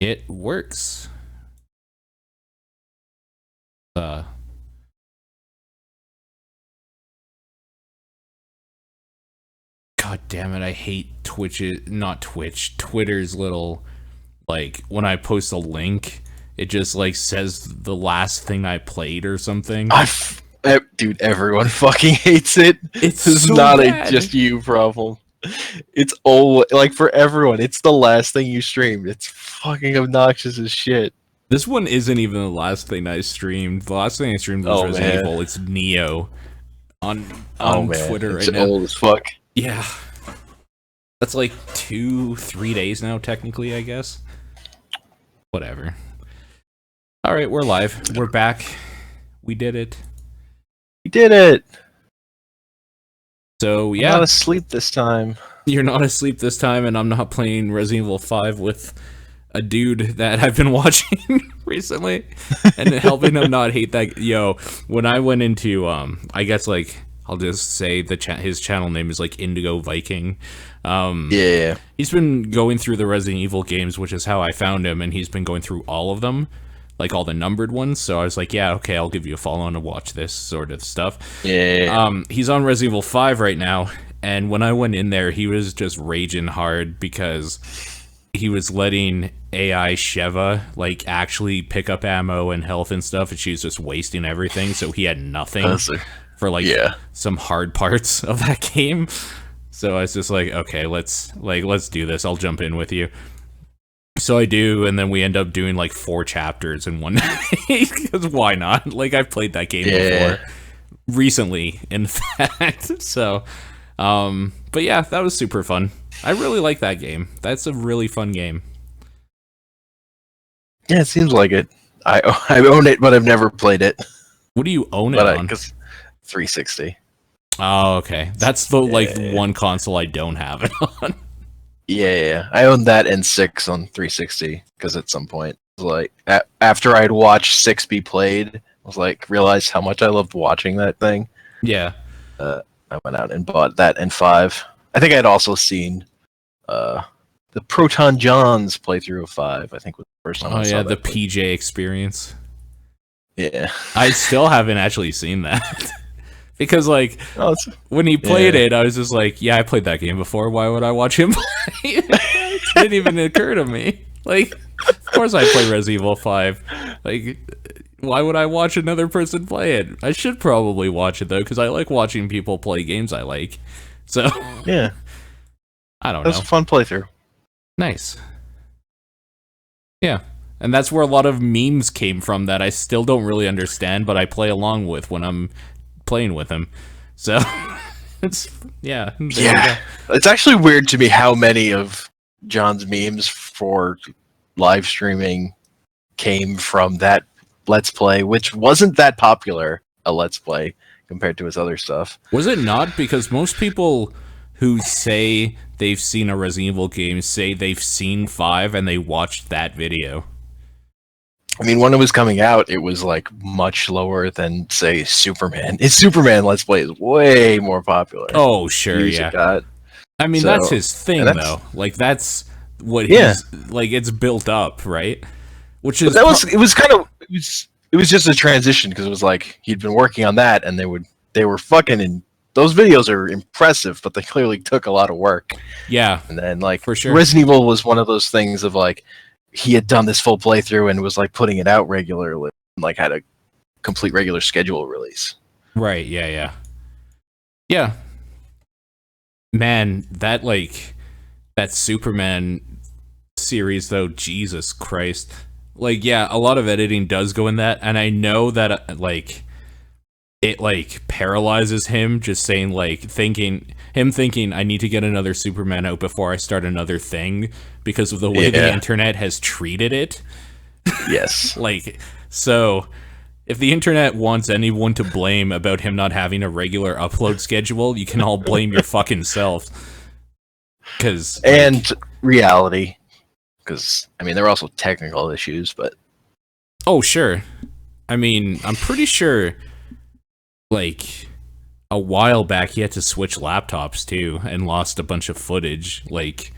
It works. Uh, God damn it, I hate not Twitch, Twitter's little, like, when I post a link, it just, like, says the last thing I played or something. Dude, everyone fucking hates it. It's This is so not bad. a just you problem. It's all, like, for everyone, it's the last thing you streamed. It's fucking obnoxious as shit. This one isn't even the last thing I streamed. The last thing I streamed was Resident Evil. It's Neo on Twitter it's right now. old as fuck. Yeah. That's like 2-3 days now, technically, I guess. Whatever. Alright, we're live. We're back. We did it. We did it! So, yeah. I'm not asleep this time. You're not asleep this time, and I'm not playing Resident Evil 5 with a dude that I've been watching recently, and helping him not hate that. Yo, when I went into, I guess, like, I'll just say his channel name is, like, Indigo Viking. Yeah. He's been going through the Resident Evil games, which is how I found him, and he's been going through all of them, like all the numbered ones. So I was like, yeah, okay, I'll give you a follow to watch this sort of stuff. Yeah. He's on Resident Evil 5 right now, and when I went in there, he was just raging hard because he was letting AI Sheva, like, actually pick up ammo and health and stuff, and she was just wasting everything, so he had nothing for, like, some hard parts of that game. So I was just like, okay, let's do this. I'll jump in with you. So I do, and then we end up doing, like, 4 chapters in one night, because why not? Like, I've played that game before. Recently, in fact. So, but yeah, that was super fun. I really like that game. That's a really fun game. Yeah, it seems like it. I own it, but I've never played it. What do you own it on? 360. Oh, okay. That's the one console I don't have it on. Yeah. I own that and 6 on 360 because at some point, like, after I'd watched 6 be played, I was like, realized how much I loved watching that thing. Yeah. I went out and bought that and 5. I think I'd also seen the Proton John's playthrough of 5. I think was the first time I saw the PJ experience. Yeah. I still haven't actually seen that. Because, like, when he played it, I was just like, yeah, I played that game before. Why would I watch him play it? It didn't even occur to me. Like, of course I play Resident Evil 5. Like, why would I watch another person play it? I should probably watch it, though, because I like watching people play games I like. So, yeah. I don't know. That's a fun playthrough. Nice. Yeah. And that's where a lot of memes came from that I still don't really understand, but I play along with when I'm playing with him. So, it's, yeah. It's actually weird to me how many of John's memes for live streaming came from that Let's Play, which wasn't that popular, a Let's Play, compared to his other stuff. Was it not? Because most people who say they've seen a Resident Evil game say they've seen 5 and they watched that video. I mean, when it was coming out, it was, like, much lower than, say, Superman. His Superman Let's Play is way more popular. Oh, sure, yeah. I mean, that's his thing, though. Like, that's what he's... Like, it's built up, right? Which is... It was just a transition, because it was like, he'd been working on that, and they were fucking... Those videos are impressive, but they clearly took a lot of work. Yeah. And then, like, for sure. Resident Evil was one of those things of, like, he had done this full playthrough and was, like, putting it out regularly, and, like, had a complete regular schedule release. Right, yeah. Yeah. Man, that Superman series, though, Jesus Christ. Like, yeah, a lot of editing does go in that, and I know that, like, it, like, paralyzes him just saying, like, thinking, I need to get another Superman out before I start another thing because of the way the internet has treated it. Yes. Like, so, if the internet wants anyone to blame about him not having a regular upload schedule, you can all blame your fucking selves. And reality. Because, I mean, there are also technical issues, but... Oh, sure. I mean, I'm pretty sure... Like, a while back, he had to switch laptops, too, and lost a bunch of footage, like...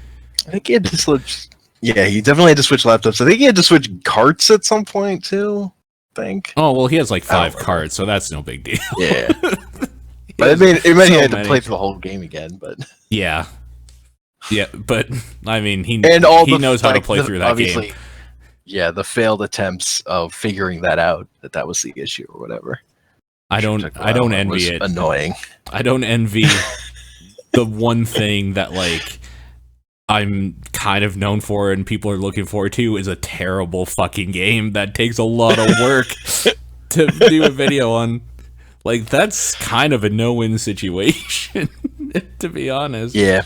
I think he had to Yeah, he definitely had to switch laptops. I think he had to switch carts at some point too. I think. Oh well, he has like 5 remember. cards, so that's no big deal. Yeah. But it meant he had to play through the whole game again. But yeah, but I mean, he knows how to play through that game. Yeah, the failed attempts of figuring that out, that was the issue or whatever. I don't envy it. Annoying. I don't envy the one thing that like I'm kind of known for and people are looking forward to is a terrible fucking game that takes a lot of work to do a video on. Like, that's kind of a no-win situation, to be honest. Yeah.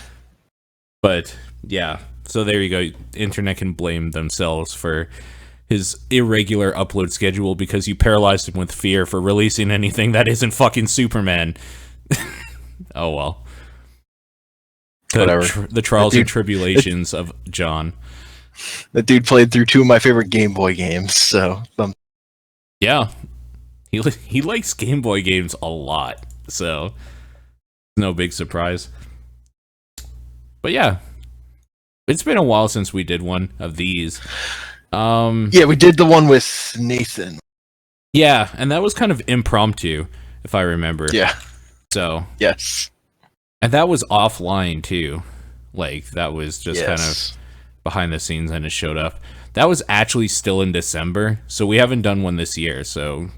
But, yeah. So there you go. Internet can blame themselves for his irregular upload schedule because you paralyzed him with fear for releasing anything that isn't fucking Superman. Oh, well. The trials and tribulations of John. That dude played through 2 of my favorite Game Boy games, so... Yeah. He likes Game Boy games a lot, so... No big surprise. But yeah. It's been a while since we did one of these. Yeah, we did the one with Nathan. Yeah, and that was kind of impromptu, if I remember. Yeah. So... Yes. And that was offline, too. Like, that was just kind of behind the scenes and it showed up. That was actually still in December, so we haven't done one this year. So,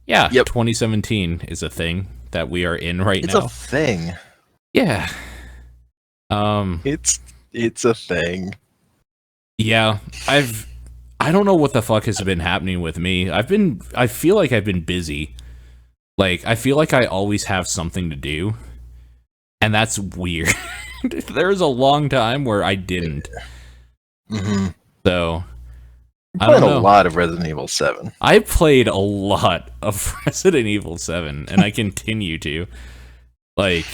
yeah, 2017 is a thing that we are in right now. It's a thing. Yeah. It's a thing. Yeah, I don't know what the fuck has been happening with me. I feel like I've been busy. Like, I feel like I always have something to do. And that's weird. There was a long time where I didn't. Mm-hmm. So, I played a lot of Resident Evil 7. I played a lot of Resident Evil 7, and I continue to. Like,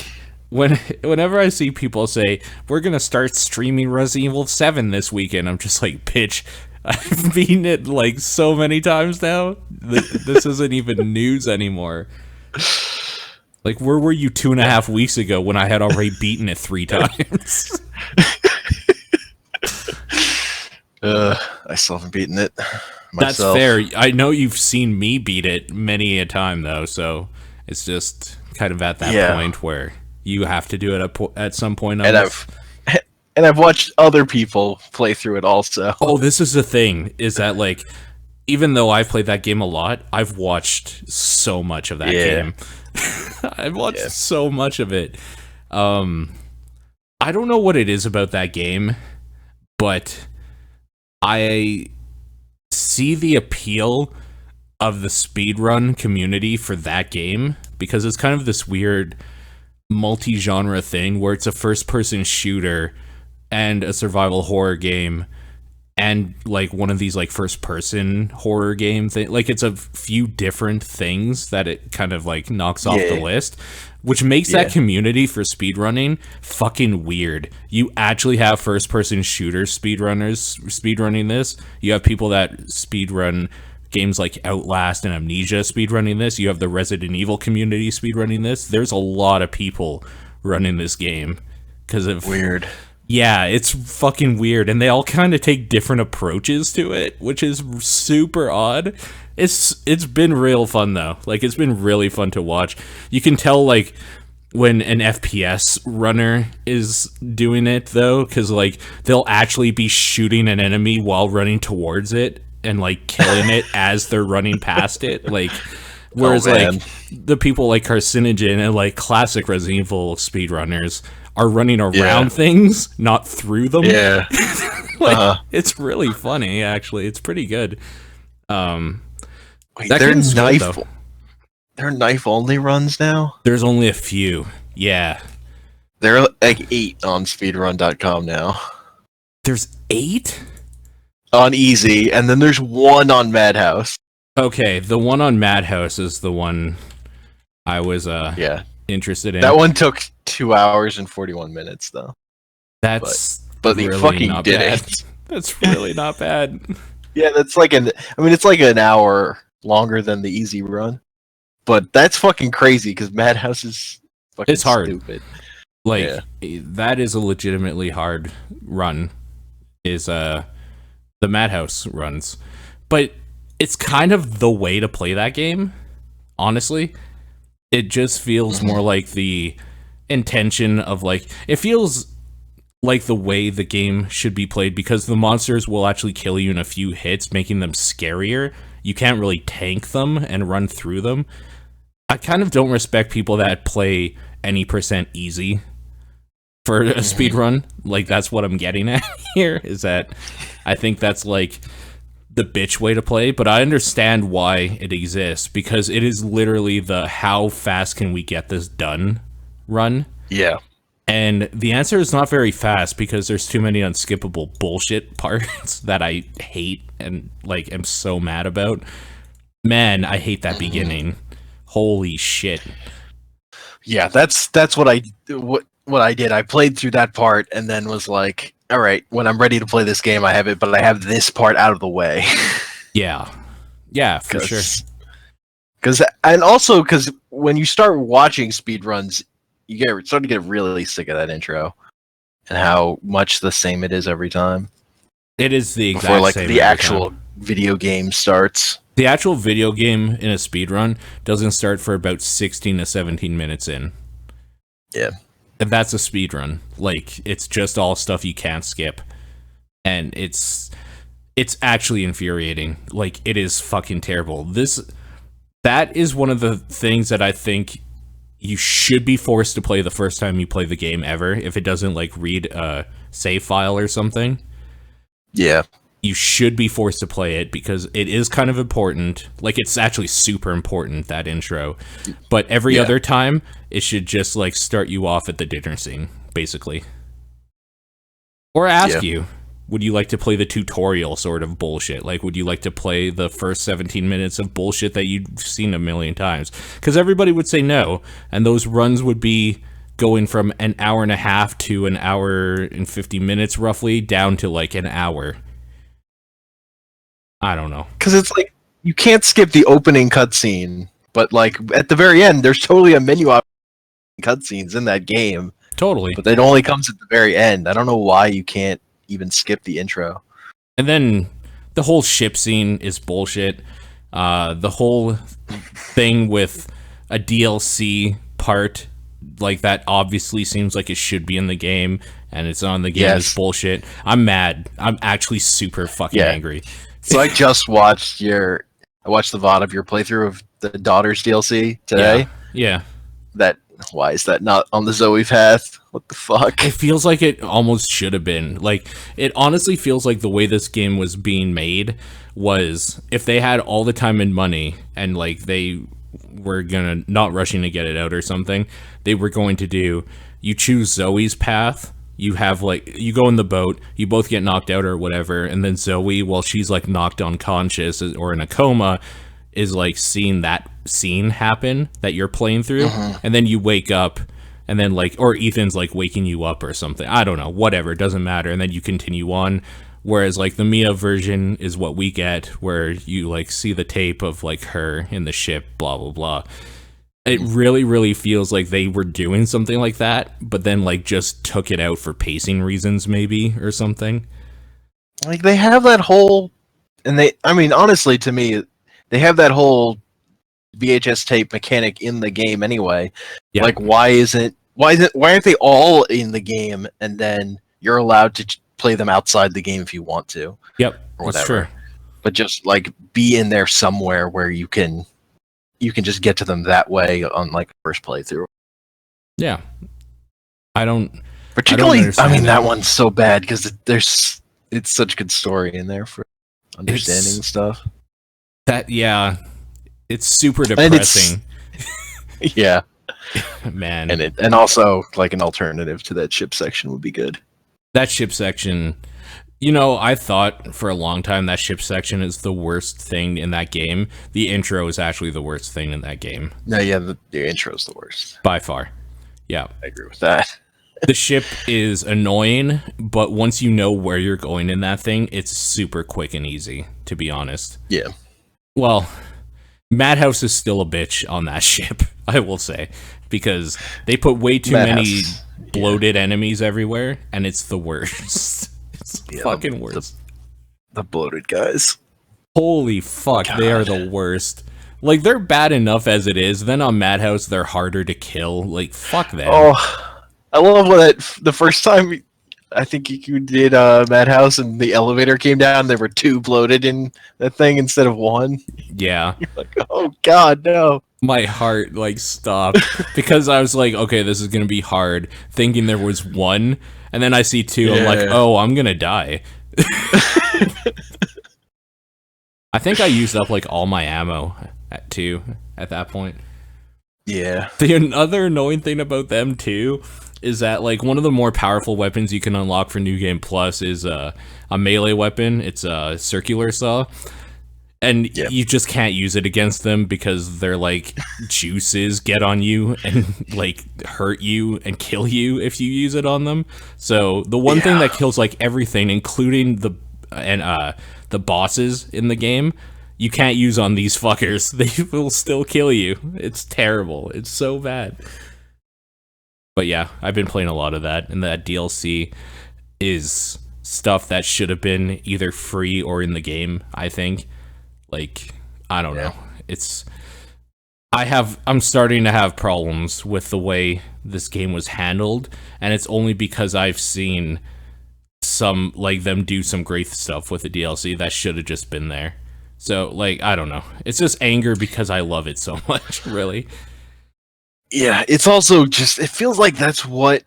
whenever I see people say, we're going to start streaming Resident Evil 7 this weekend, I'm just like, bitch, I've beaten it like so many times now. This isn't even news anymore. Like, where were you 2.5 weeks ago when I had already beaten it 3 times? I still haven't beaten it myself. That's fair. I know you've seen me beat it many a time, though, so it's just kind of at that point where you have to do it at some point. And I've watched other people play through it also. Oh, this is the thing, is that, like, even though I've played that game a lot, I've watched so much of that game. I've watched so much of it. I don't know what it is about that game, but I see the appeal of the speedrun community for that game because it's kind of this weird multi-genre thing where it's a first-person shooter and a survival horror game and like one of these like first-person horror game thing. Like, it's a few different things that it kind of like knocks off the list, which makes that community for speedrunning fucking weird. You actually have first-person shooter speedrunners speedrunning this. You have people that speedrun games like Outlast and Amnesia speedrunning this. You have the Resident Evil community speedrunning this. There's a lot of people running this game because of weird. Yeah, it's fucking weird, and they all kind of take different approaches to it, which is super odd. It's been real fun, though. Like, it's been really fun to watch. You can tell, like, when an FPS runner is doing it, though, because, like, they'll actually be shooting an enemy while running towards it and, like, killing it as they're running past it. Like, whereas, like, the people like Carcinogen and, like, classic Resident Evil speedrunners are running around things, not through them. Yeah. Like, it's really funny, actually. It's pretty good. Wait, they're knife only runs now? There's only a few. Yeah. There are like 8 on speedrun.com now. There's 8? On easy, and then there's 1 on Madhouse. Okay, the one on Madhouse is the one I was interested in. That one took 2 hours and 41 minutes, though. But they really fucking did it. That's really not bad. Yeah, that's like it's like an hour longer than the easy run. But that's fucking crazy because Madhouse is fucking stupid. Like, that is a legitimately hard run. Is the Madhouse runs. But it's kind of the way to play that game, honestly. It just feels more like the intention of, like, it feels like the way the game should be played, because the monsters will actually kill you in a few hits, making them scarier. You can't really tank them and run through them. I kind of don't respect people that play any percent easy for a speed run. Like, that's what I'm getting at here, is that I think that's like the bitch way to play, but I understand why it exists, because it is literally the how fast can we get this done run. Yeah. And the answer is not very fast, because there's too many unskippable bullshit parts that I hate and, like, am so mad about. Man, I hate that beginning. Holy shit. Yeah, that's what I did. I played through that part and then was like, all right, when I'm ready to play this game, I have it, but I have this part out of the way. Yeah. Yeah, for sure. Because when you start watching speedruns, you start to get really sick of that intro and how much the same it is every time. It is the exact before, like, same the every actual time. Video game starts. The actual video game in a speedrun doesn't start for about 16 to 17 minutes in. Yeah. And that's a speedrun. Like, it's just all stuff you can't skip. And it's actually infuriating. Like, it is fucking terrible. That is one of the things that I think you should be forced to play the first time you play the game ever, if it doesn't, like, read a save file or something. Yeah. You should be forced to play it, because it is kind of important. Like, it's actually super important, that intro. But every other time, it should just, like, start you off at the dinner scene, basically. Or ask you, would you like to play the tutorial sort of bullshit? Like, would you like to play the first 17 minutes of bullshit that you've seen a million times? Because everybody would say no, and those runs would be going from an hour and a half to an hour and 50 minutes, roughly, down to, like, an hour. I don't know. Because it's like, you can't skip the opening cutscene, but, like, at the very end, there's totally a menu option cutscenes in that game. Totally. But it only comes at the very end. I don't know why you can't even skip the intro. And then the whole ship scene is bullshit. The whole thing with a DLC part, like, that obviously seems like it should be in the game, and it's on the game, is bullshit. I'm mad. I'm actually super fucking angry. So I just watched the VOD of your playthrough of the Daughters DLC today. Yeah. Why is that not on the Zoe path? What the fuck? It feels like it almost should have been. Like, it honestly feels like the way this game was being made was, if they had all the time and money, and, like, they were gonna not rushing to get it out or something, they were going to do, you choose Zoe's path. You have, like, you go in the boat, you both get knocked out or whatever, and then Zoe, while she's, like, knocked unconscious or in a coma, is, like, seeing that scene happen that you're playing through, and then you wake up, and then, like, or Ethan's, like, waking you up or something. I don't know, whatever, it doesn't matter, and then you continue on. Whereas, like, the Mia version is what we get, where you, like, see the tape of, like, her in the ship, blah, blah, blah. It really, really feels like they were doing something like that, but then, like, just took it out for pacing reasons, maybe, or something. Like, they have that whole... honestly, to me, they have that whole VHS tape mechanic in the game anyway. Yeah. Like, why aren't they all in the game, and then you're allowed to play them outside the game if you want to? Yep, or whatever. That's true. But just, like, be in there somewhere where you can just get to them that way on, like, first playthrough. Yeah. Particularly, that one's so bad because it's such good story in there for understanding stuff. It's super depressing. Yeah. Man. And also, like, an alternative to that ship section would be good. That ship section, I thought for a long time that ship section is the worst thing in that game. The intro is actually the worst thing in that game. No, yeah, the intro is the worst. By far. Yeah. I agree with that. The ship is annoying, but once you know where you're going in that thing, it's super quick and easy, to be honest. Yeah. Well, Madhouse is still a bitch on that ship, I will say, because they put way too many bloated enemies everywhere, and it's the worst. It's the fucking worst. The bloated guys. Holy fuck, they are the worst. Like, they're bad enough as it is. Then on Madhouse, they're harder to kill. Like, fuck them. Oh, I love when the first time I think you did Madhouse and the elevator came down, there were 2 bloated in that thing instead of 1. Yeah. You're like, oh god, no. My heart, like, stopped. Because I was like, okay, this is gonna be hard. Thinking there was 1. And then I see 2, I'm like, oh, I'm gonna die. I think I used up, like, all my ammo at 2 at that point. Yeah. The other annoying thing about them, too, is that, like, one of the more powerful weapons you can unlock for New Game Plus is a melee weapon. It's a circular saw. And you just can't use it against them because their, like, juices get on you and, like, hurt you and kill you if you use it on them. So the one thing that kills, like, everything, including the bosses in the game, you can't use on these fuckers. They will still kill you. It's terrible. It's so bad. But yeah, I've been playing a lot of that, and that DLC is stuff that should have been either free or in the game, I think. Like, I don't know. I'm starting to have problems with the way this game was handled, and it's only because I've seen them do some great stuff with the DLC that should have just been there. So, like, I don't know. It's just anger because I love it so much, really. Yeah, it's also just, it feels like that's how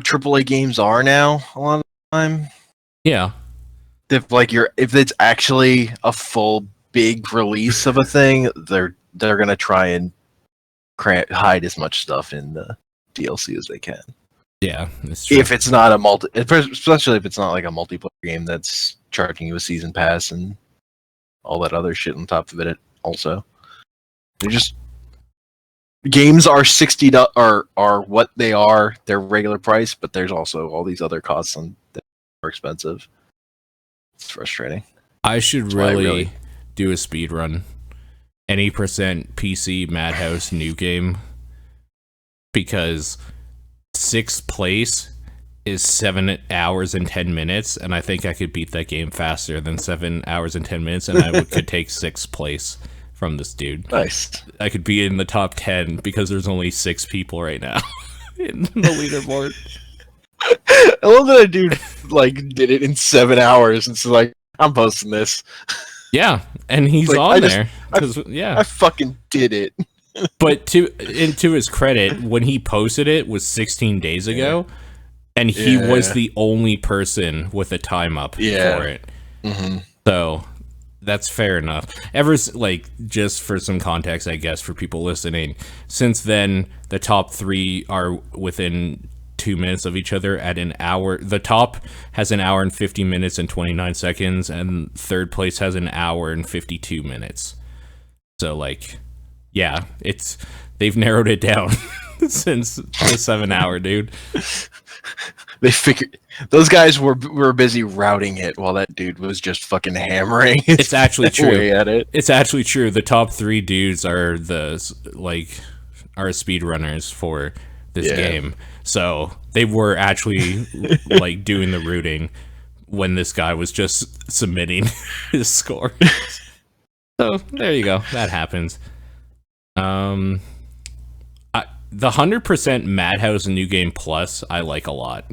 AAA games are now a lot of the time. Yeah. If it's actually a full big release of a thing, they're gonna try and hide as much stuff in the DLC as they can. Yeah, that's true. If it's not especially if it's not like a multiplayer game that's charging you a season pass and all that other shit on top of it. Also, games are are what they are, their regular price, but there's also all these other costs that are more expensive. It's frustrating. I should really do a speed run. Any percent PC Madhouse new game, because 6th place is 7 hours and 10 minutes, and I think I could beat that game faster than 7 hours and 10 minutes, and I could take 6th place from this dude. Nice. I could be in the top 10 because there's only 6 people right now in the leaderboard. I love that a dude like did it in 7 hours, and so like, I'm posting this. Yeah, and he's like, on there. I fucking did it. But to his credit, when he posted it was 16 days ago, and he was the only person with a time up for it. Mm-hmm. So that's fair enough. Just for some context, I guess, for people listening, since then the top 3 are within 2 minutes of each other at an hour. The top has an hour and 50 minutes and 29 seconds, and 3rd place has an hour and 52 minutes. So, like, yeah, they've narrowed it down since the 7 hour, dude. They figured those guys were busy routing it while that dude was just fucking hammering. It's actually true. Way at it. It's actually true. The top 3 dudes are speedrunners for this game. So they were actually like doing the rooting when this guy was just submitting his score. So there you go. That happens. The 100% Madhouse New Game Plus I like a lot.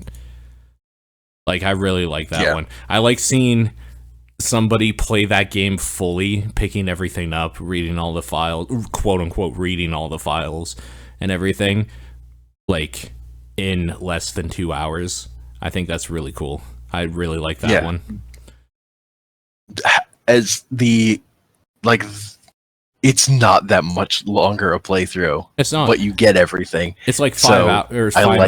Like, I really like that one. I like seeing somebody play that game fully, picking everything up, reading all the files, quote unquote, reading all the files and everything, like, in less than 2 hours. I think that's really cool. I really like that one. It's not that much longer a playthrough. It's not. But you get everything. It's like 5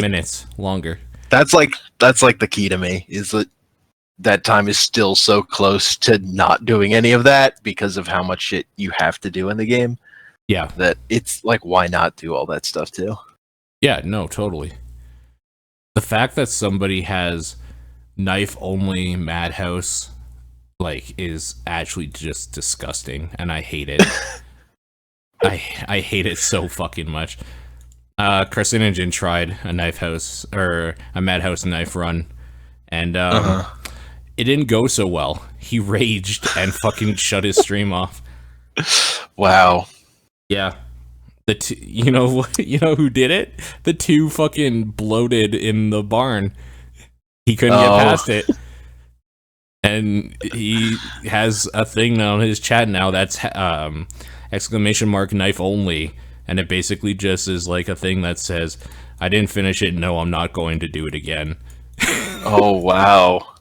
minutes longer. That's like the key to me, is that time is still so close to not doing any of that because of how much shit you have to do in the game. Yeah. That it's like, why not do all that stuff too? Yeah, no, totally. The fact that somebody has knife-only Madhouse, like, is actually just disgusting, and I hate it. I hate it so fucking much. Carcinogen tried a Madhouse knife run, and it didn't go so well. He raged and fucking shut his stream off. Wow. Yeah. You know who did it? The two fucking bloated in the barn. He couldn't get past it. And he has a thing on his chat now that's exclamation mark knife only, and it basically just is like a thing that says, I didn't finish it, no, I'm not going to do it again. Oh, wow.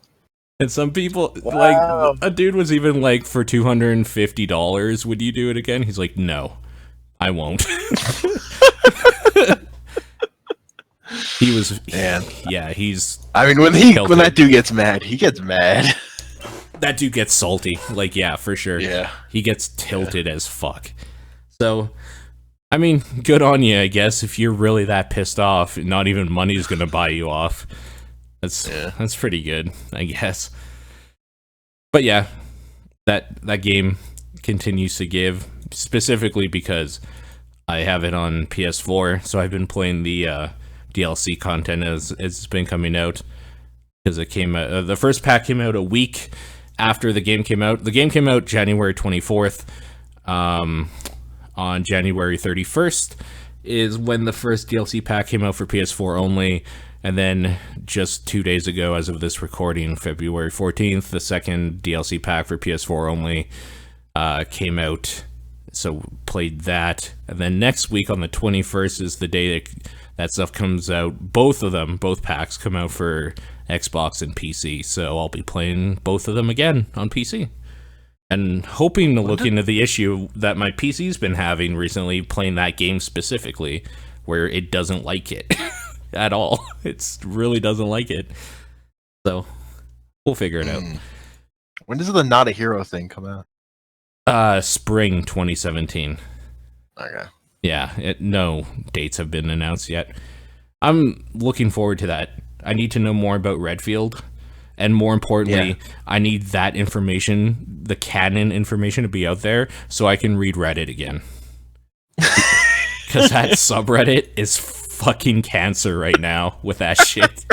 And some people, like, a dude was even like, for $250, would you do it again? He's like, no, I won't. He was, man. Yeah, he's. I mean, when that dude gets mad, he gets mad. That dude gets salty. Like, yeah, for sure. Yeah. He gets tilted as fuck. So, I mean, good on you, I guess, if you're really that pissed off. Not even money's gonna buy you off. That's pretty good, I guess. But yeah, that game continues to give, specifically because I have it on PS4, so I've been playing the DLC content as it's been coming out, because it came out, the first pack came out a week after the game came out. The game came out January 24th. On January 31st is when the first DLC pack came out for PS4 only, and then just 2 days ago, as of this recording, February 14th, the second DLC pack for PS4 only came out. So played that, and then next week on the 21st is the day that stuff comes out. Both packs come out for Xbox and PC, so I'll be playing both of them again on PC. And hoping to look into the issue that my PC's been having recently, playing that game specifically, where it doesn't like it at all. It really doesn't like it. So, we'll figure it out. When does the Not a Hero thing come out? Spring 2017. Okay. Yeah, no dates have been announced yet. I'm looking forward to that. I need to know more about Redfield, and more importantly, I need that information, the canon information, to be out there so I can read Reddit again. Because that subreddit is fucking cancer right now with that shit.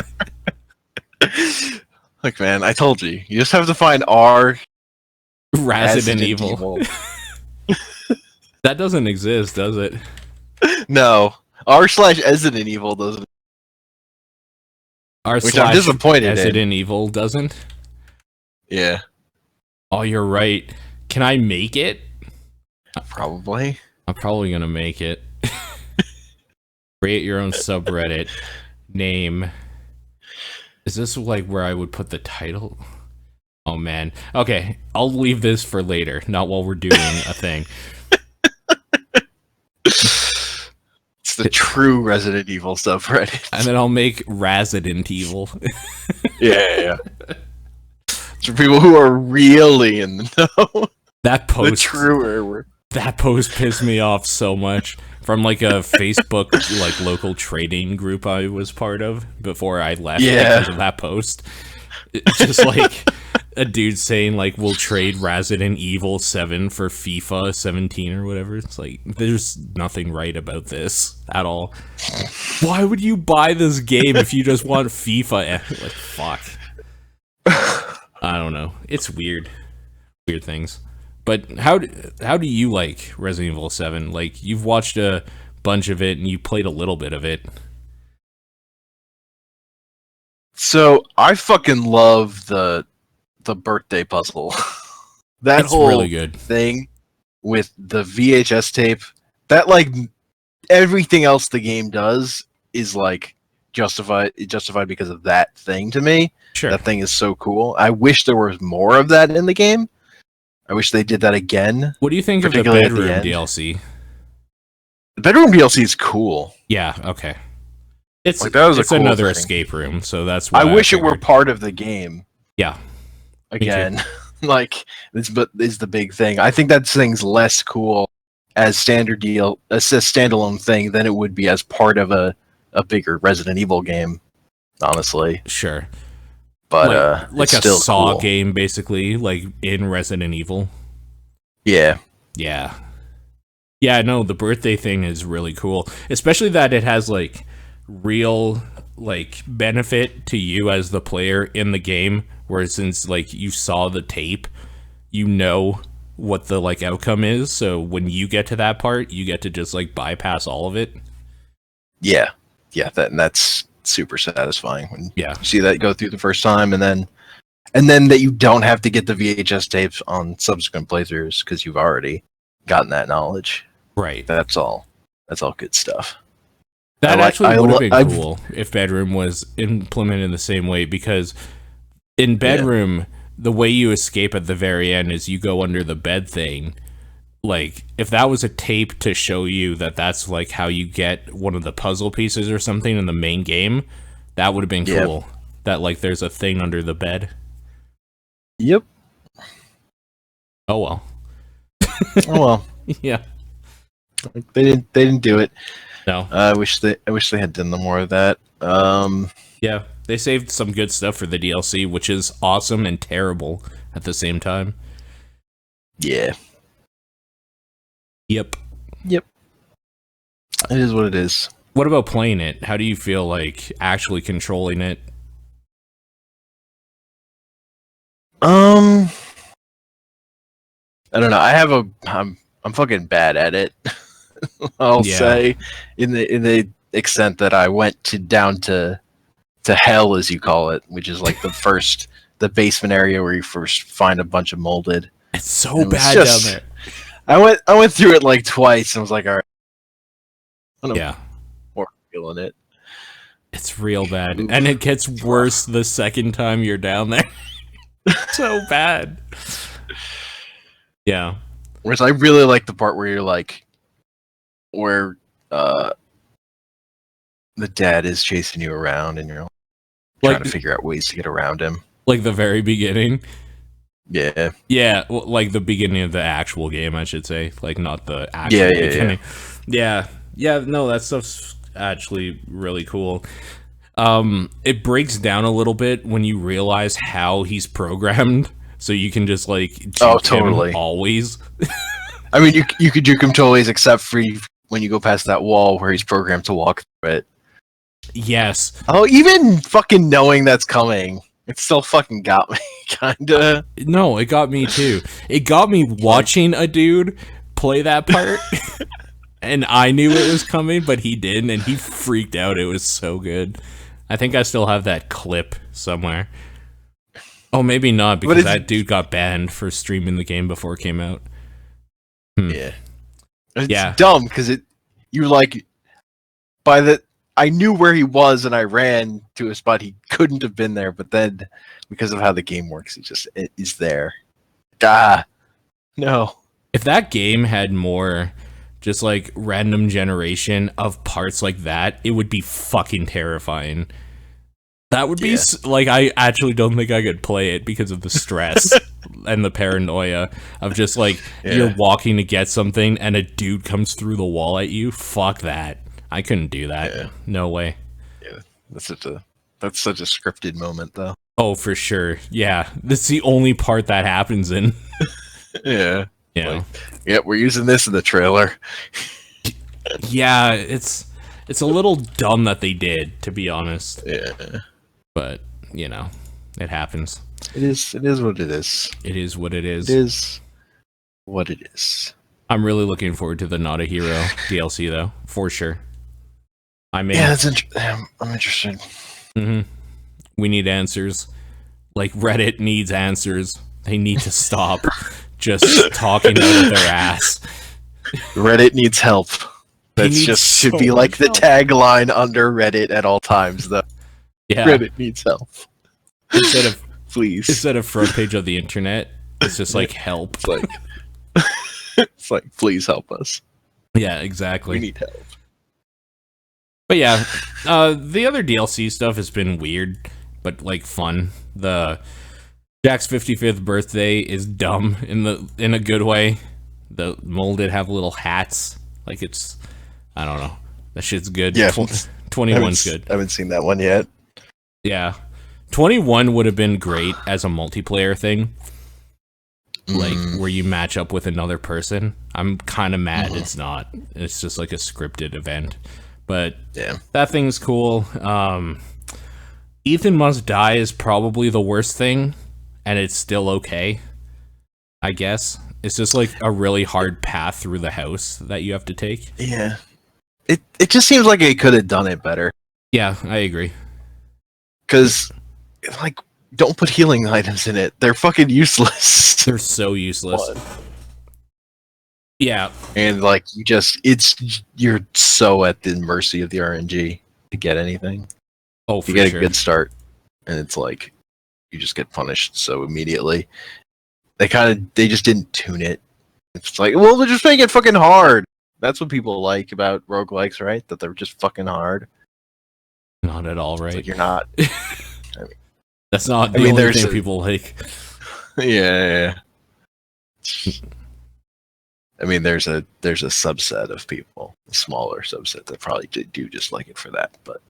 Look, man, I told you. You just have to find R Resident Evil. That doesn't exist, does it? No. R/Resident Evil doesn't. Which I'm disappointed Resident Evil doesn't? Yeah. Oh, you're right. Can I make it? Probably. I'm probably gonna make it. Create your own subreddit. Name. Is this like where I would put the title? Oh man. Okay, I'll leave this for later, not while we're doing a thing. It's the true Resident Evil subreddit. And then I'll make Resident Evil. Yeah. It's for people who are really in the know. That post. The true. That post pissed me off so much. From like a Facebook like local trading group I was part of before I left because of that post. It's just like a dude saying like, we'll trade Resident Evil 7 for FIFA 17 or whatever. It's like, there's nothing right about this at all. Why would you buy this game if you just want FIFA? Like, fuck. I don't know. It's weird. Weird things. But how do you like Resident Evil 7? Like, you've watched a bunch of it and you played a little bit of it. So I fucking love the birthday puzzle. That it's whole really good thing with the VHS tape. That like everything else the game does is like justified because of that thing to me. Sure. That thing is so cool. I wish there was more of that in the game. I wish they did that again. What do you think of the bedroom DLC? The bedroom DLC is cool. Yeah, okay. It's like, that was a cool another thing. Escape room, so that's why I wish it were part of the game. Yeah. Again. Like, is the big thing. I think that thing's less cool as as a standalone thing than it would be as part of a bigger Resident Evil game, honestly. Sure. But like it's a still Saw cool. game, basically, like in Resident Evil. Yeah. Yeah. Yeah, no, the birthday thing is really cool. Especially that it has like real like benefit to you as the player in the game Whereas since like you saw the tape, you know what the like outcome is. So when you get to that part, you get to just like bypass all of it. Yeah, that's super satisfying when Yeah. you see that go through the first time, and then that you don't have to get the VHS tapes on subsequent playthroughs because you've already gotten that knowledge. Right. That's all good stuff. That actually would have been cool if Bedroom was implemented in the same way, because in Bedroom, the way you escape at the very end is you go under the bed thing. Like, if that was a tape to show you that that's like how you get one of the puzzle pieces or something in the main game, that would have been cool. That like there's a thing under the bed. Yep. Oh well. Oh well. Yeah. They didn't do it. No. I wish they had done more of that. Yeah, they saved some good stuff for the DLC, which is awesome and terrible at the same time. Yeah. Yep. It is what it is. What about playing it? How do you feel like actually controlling it? I don't know. I'm fucking bad at it. I'll say, in the extent that I went down to hell, as you call it, which is like the basement area where you first find a bunch of molded. It's so bad down there. I went through it like twice and was like, all right, I'm more feeling it. It's real bad, and it gets worse the second time you're down there. So bad. Yeah. Whereas I really like the part where you're like, where the dad is chasing you around and you're trying to figure out ways to get around him. Like the very beginning. Yeah. Yeah, well, like the beginning of the actual game, I should say. Like, not the actual beginning. Yeah. Yeah, no, that stuff's actually really cool. It breaks down a little bit when you realize how he's programmed, so you can just, like, juke him always. I mean, you could juke him always, except for when you go past that wall where he's programmed to walk through it. Yes. Oh, even fucking knowing that's coming, it still fucking got me, kinda. No, it got me too. It got me watching a dude play that part, and I knew it was coming, but he didn't, and he freaked out. It was so good. I think I still have that clip somewhere. Oh, maybe not, because that dude got banned for streaming the game before it came out. Yeah. It's dumb, because you're like, I knew where he was and I ran to a spot he couldn't have been there, but then because of how the game works, he's there. No. If that game had more just like random generation of parts like that, it would be fucking terrifying. That would be like, I actually don't think I could play it because of the stress and the paranoia of just like you're walking to get something and a dude comes through the wall at you. Fuck that. I couldn't do that. Yeah. No way. Yeah, that's such a scripted moment, though. Oh, for sure. Yeah, that's the only part that happens in. Yeah. Yeah. Like, we're using this in the trailer. Yeah, it's a little dumb that they did, to be honest. Yeah. But you know, it happens. It is what it is. It is what it is. It is what it is. I'm really looking forward to the Not a Hero DLC, though, for sure. I'm interested. Mm-hmm. We need answers. Like, Reddit needs answers. They need to stop just talking out of their ass. Reddit needs help. That should be like the tagline under Reddit at all times, though. Yeah. Reddit needs help. Instead of please. Instead of front page of the internet, it's just like help. It's like it's like, please help us. Yeah, exactly. We need help. But yeah, the other DLC stuff has been weird, but like fun. The Jack's 55th birthday is dumb in a good way. The molded have little hats. Like, it's, I don't know. That shit's good. Yeah. 21's good. I haven't seen that one yet. Yeah. 21 would have been great as a multiplayer thing. Like, where you match up with another person. I'm kind of mad it's not. It's just like a scripted event. But yeah, that thing's cool. Ethan Must Die is probably the worst thing, and it's still okay, I guess. It's just like a really hard path through the house that you have to take. Yeah. It just seems like it could have done it better. Yeah, I agree. Because, like, don't put healing items in it. They're fucking useless. They're so useless. Yeah. And, like, you're so at the mercy of the RNG to get anything. Oh, for you get sure. a good start, and it's like, you just get punished so immediately. They just didn't tune it. It's like, well, they're just making it fucking hard. That's what people like about roguelikes, right? That they're just fucking hard. Not at all, right? It's like, you're not. That's not the only thing people like. Yeah. I mean, there's a subset of people, a smaller subset that probably do just like it for that, but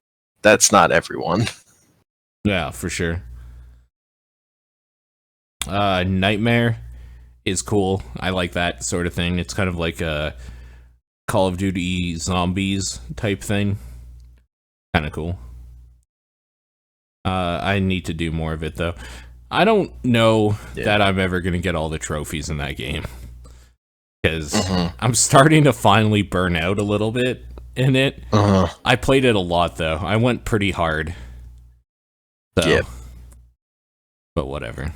that's not everyone. Yeah, for sure. Nightmare is cool. I like that sort of thing. It's kind of like a Call of Duty zombies type thing. Kind of cool. I need to do more of it though. I don't know that I'm ever gonna get all the trophies in that game, because I'm starting to finally burn out a little bit in it. I played it a lot though. I went pretty hard. So, but whatever.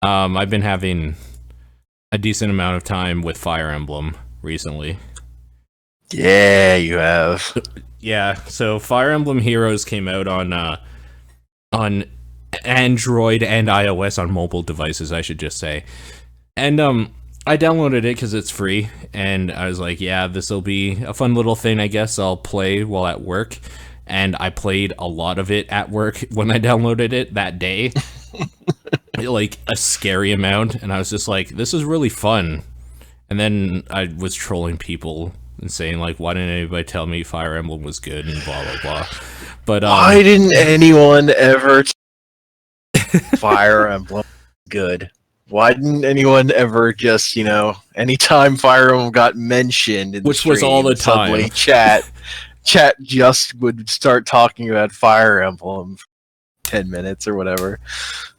I've been having a decent amount of time with Fire Emblem recently. Yeah, you have. Yeah, so Fire Emblem Heroes came out on Android and iOS, on mobile devices, I should just say. And I downloaded it because it's free, and I was like, yeah, this will be a fun little thing, I guess I'll play while at work. And I played a lot of it at work when I downloaded it that day. Like a scary amount, and I was just like, this is really fun. And then I was trolling people and saying like, why didn't anybody tell me Fire Emblem was good and blah blah blah. But why didn't anyone ever Fire Emblem good? Why didn't anyone ever just, anytime Fire Emblem got mentioned in the which was all the time, suddenly chat just would start talking about Fire Emblem for 10 minutes or whatever.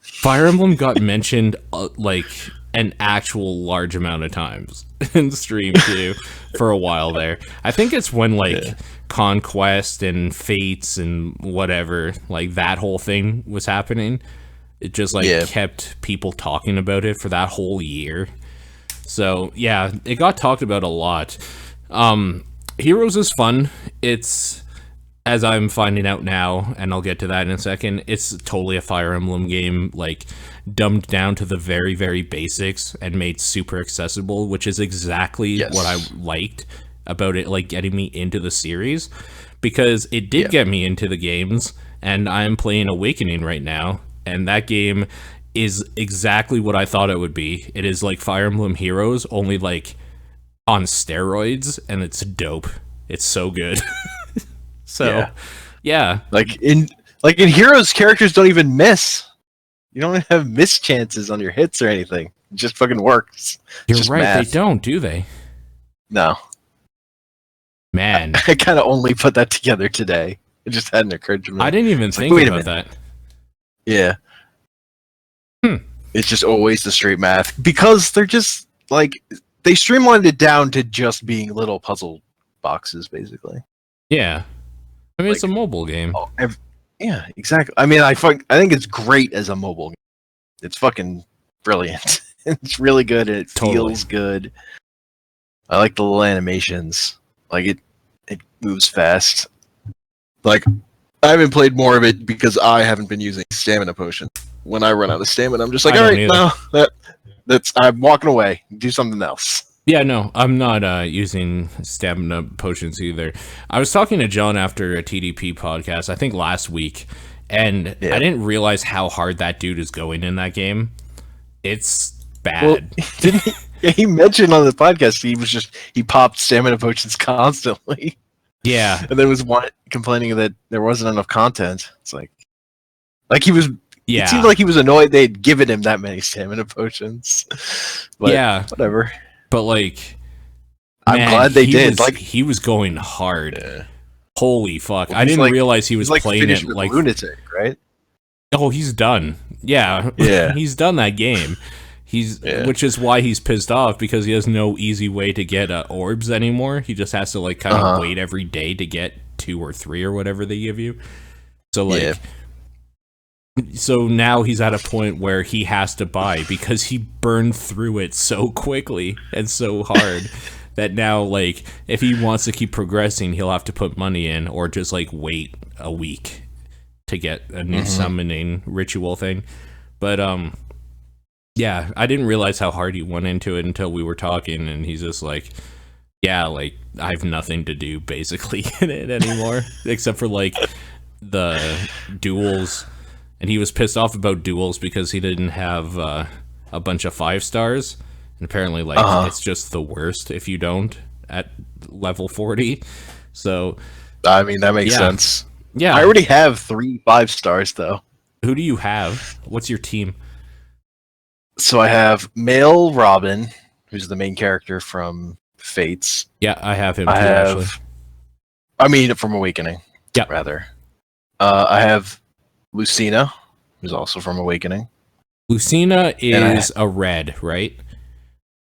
Fire Emblem got mentioned like an actual large amount of times in stream too for a while there. I think it's when like Conquest and Fates and whatever, like that whole thing was happening. It just like kept people talking about it for that whole year. So yeah, it got talked about a lot. Heroes is fun. It's, as I'm finding out now, and I'll get to that in a second, it's totally a Fire Emblem game, like, dumbed down to the very, very basics and made super accessible, which is exactly what I liked about it, like, getting me into the series, because it did get me into the games, and I'm playing Awakening right now, and that game is exactly what I thought it would be. It is like Fire Emblem Heroes, only, like, on steroids, and it's dope. It's so good. So, yeah. Like in Heroes, characters don't even miss. You don't have miss chances on your hits or anything. It just fucking works. You're right, math. They don't, do they? No. Man. I kind of only put that together today. It just hadn't occurred to me. I didn't even think about that. Yeah. It's just always the straight math. Because they're just, like, they streamlined it down to just being little puzzle boxes, basically. Yeah. I mean, it's a mobile game. Yeah, exactly. I mean, I think it's great as a mobile game. It's fucking brilliant. It's really good, and it feels good. I like the little animations. Like, it moves fast. Like, I haven't played more of it because I haven't been using stamina potion. When I run out of stamina, I'm just like, all right, no, I'm walking away. Do something else. Yeah, no, I'm not using stamina potions either. I was talking to John after a TDP podcast, I think last week, and I didn't realize how hard that dude is going in that game. It's bad. Well, he mentioned on the podcast he popped stamina potions constantly. Yeah. And then was complaining that there wasn't enough content. It's like he was... Yeah. It seemed like he was annoyed they'd given him that many stamina potions. But whatever. But like, I'm glad they did. Like, he was going hard. Yeah. Holy fuck! Well, I didn't like, realize he was like playing finished it with like. Lunatic, right? Oh, he's done. Yeah, Yeah. he's done that game. Which is why he's pissed off, because he has no easy way to get orbs anymore. He just has to like kind of wait every day to get 2 or 3 or whatever they give you. So like, so now he's at a point where he has to buy because he burned through it so quickly and so hard that now like if he wants to keep progressing, he'll have to put money in or just like wait a week to get a new summoning ritual thing. But yeah, I didn't realize how hard he went into it until we were talking, and he's just like, yeah, like, I have nothing to do, basically, in it anymore, except for, like, the duels, and he was pissed off about duels because he didn't have a bunch of 5 stars, and apparently, like, it's just the worst if you don't at level 40, so... I mean, that makes sense. Yeah. I already have 3 5-stars, though. Who do you have? What's your team? So I have male Robin, who's the main character from Fates. Yeah, I have him too, actually. I mean, from Awakening. Yeah. Rather. I have Lucina, who's also from Awakening. Lucina is a red, right?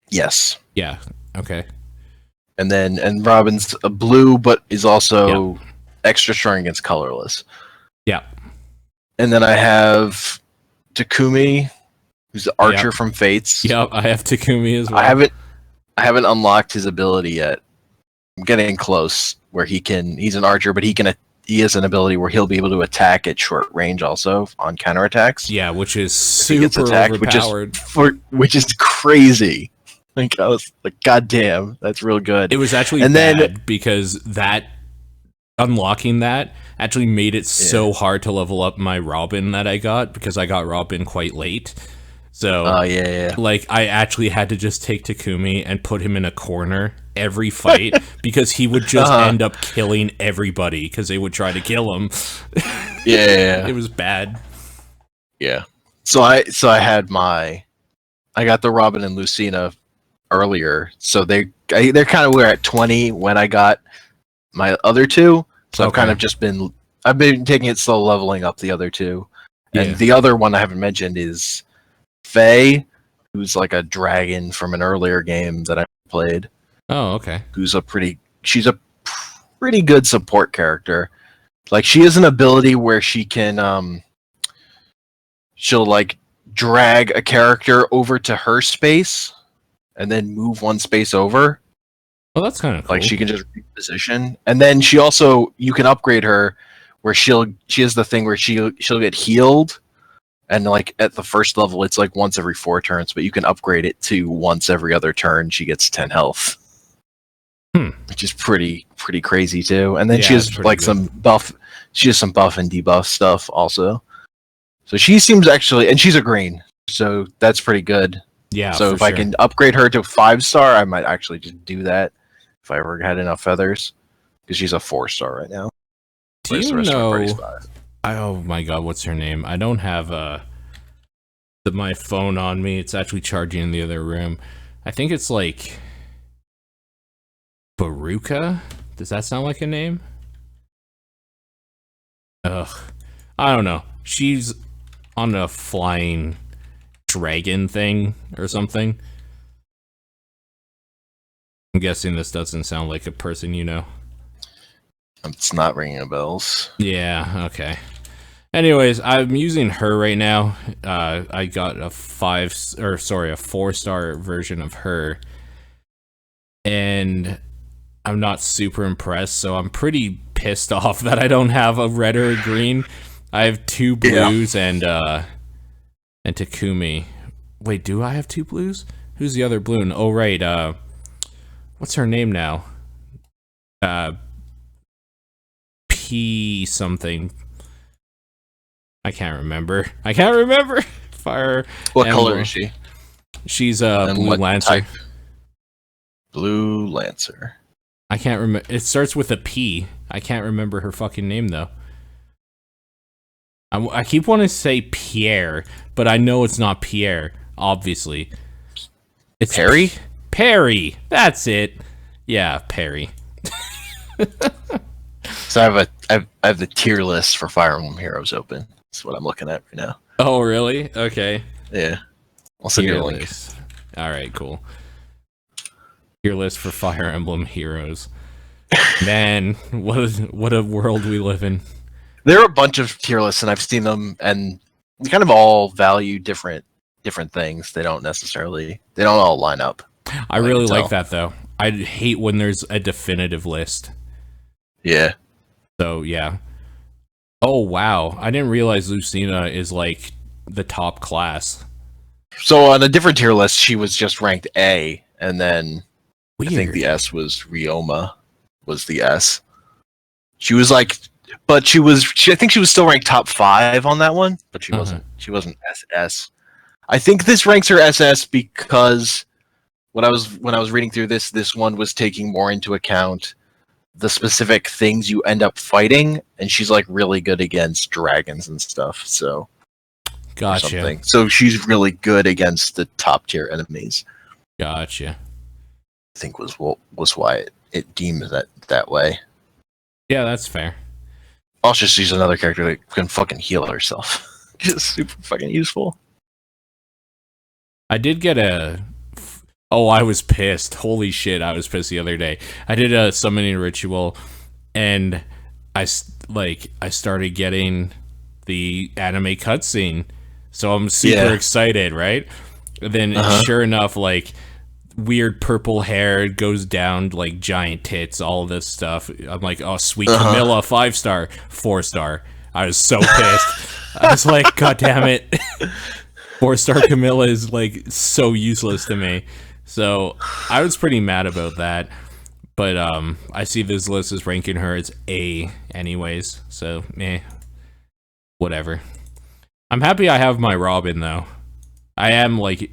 Yes. Yeah, okay. And Robin's a blue, but is also extra strong against colorless. Yeah. And then I have Takumi, who's the archer from Fates. Yep, I have Takumi as well. I haven't unlocked his ability yet. I'm getting close where he's an archer, but he has an ability where he'll be able to attack at short range also on counterattacks. Yeah, which is super overpowered. Which is crazy. Like I was like, God damn, that's real good. It was actually bad because that unlocking that actually made it so hard to level up my Robin that I got, because I got Robin quite late. So, like, I actually had to just take Takumi and put him in a corner every fight because he would just end up killing everybody because they would try to kill him. It was bad. Yeah. So I got the Robin and Lucina earlier, so they're kind of at 20 when I got my other 2. So I've been taking it slow, leveling up the other 2, and the other one I haven't mentioned is Faye, who's like a dragon from an earlier game that I played. Oh, okay. She's a pretty good support character. Like, she has an ability where she can she'll like drag a character over to her space and then move one space over. Oh, that's kind of cool. Like, she can just reposition, and then you can upgrade her where she has the thing where she'll get healed. And like at the first level, it's like once every 4 turns, but you can upgrade it to once every other turn. She gets 10 health, which is pretty crazy too. And then she has like some buff. She has some buff and debuff stuff also. So she seems actually, and she's a green, so that's pretty good. Yeah. So if I can upgrade her to 5-star, I might actually just do that if I ever had enough feathers, because she's a 4-star right now. Do you know? Oh my god, what's her name? I don't have my phone on me. It's actually charging in the other room. I think it's like Baruka? Does that sound like a name? Ugh. I don't know. She's on a flying dragon thing or something. I'm guessing this doesn't sound like a person you know. It's not ringing bells. Yeah, okay. Anyways, I'm using her right now. I got a 4-star version of her, and I'm not super impressed, so I'm pretty pissed off that I don't have a red or a green. I have 2 blues and Takumi. Wait, do I have 2 blues? Who's the other blue? Oh, right. What's her name now? P something. I can't remember. Fire. What color is she? She's a blue lancer. Type? Blue lancer. I can't remember. It starts with a P. I can't remember her fucking name though. I keep wanting to say Pierre, but I know it's not Pierre. Obviously, it's Perry. Perry. That's it. Yeah, Perry. So I have the tier list for Fire Emblem Heroes open. That's what I'm looking at right now. Oh, really? Okay. Yeah. I'll send you Tier a link. list. All right, cool. Tier list for Fire Emblem Heroes. Man, what a world we live in. There are a bunch of tier lists, and I've seen them, and they kind of all value different things. They don't all line up. I really like that though. I hate when there's a definitive list. Yeah. So yeah. Oh wow, I didn't realize Lucina is like the top class. So on a different tier list, she was just ranked A, and then Weird. I think the S was Ryoma, was the S. She was like, but I think she was still ranked top 5 on that one, but she wasn't. She wasn't SS. I think this ranks her SS because when I was reading through this one was taking more into account the specific things you end up fighting, and she's like really good against dragons and stuff. So, gotcha. So she's really good against the top tier enemies. Gotcha. I think was why it deemed that way. Yeah, that's fair. I'll just use another character that can fucking heal herself. Just super fucking useful. I did get Oh, I was pissed. Holy shit, I was pissed the other day. I did a summoning ritual, and I started getting the anime cutscene. So I'm super excited, right? And then sure enough, like, weird purple hair goes down, like giant tits, all of this stuff. I'm like, oh, sweet Camilla, 5-star, 4-star. I was so pissed. I was like, God damn it. 4-star Camilla is like so useless to me. So I was pretty mad about that. But I see this list is ranking her as A anyways. So whatever. I'm happy I have my Robin though. I am like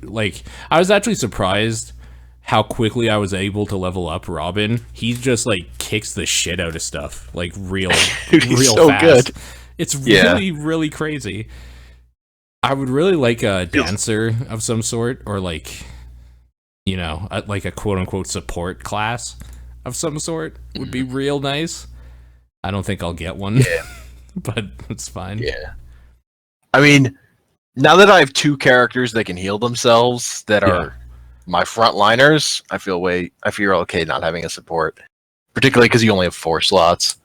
I was actually surprised how quickly I was able to level up Robin. He just like kicks the shit out of stuff, like real so fast. Good. It's really crazy. I would really like a dancer of some sort, or like, you know, like a quote unquote support class of some sort would be real nice. I don't think I'll get one, but it's fine. Yeah. I mean, now that I have 2 characters that can heal themselves that are my frontliners, I feel okay not having a support, particularly because you only have 4 slots.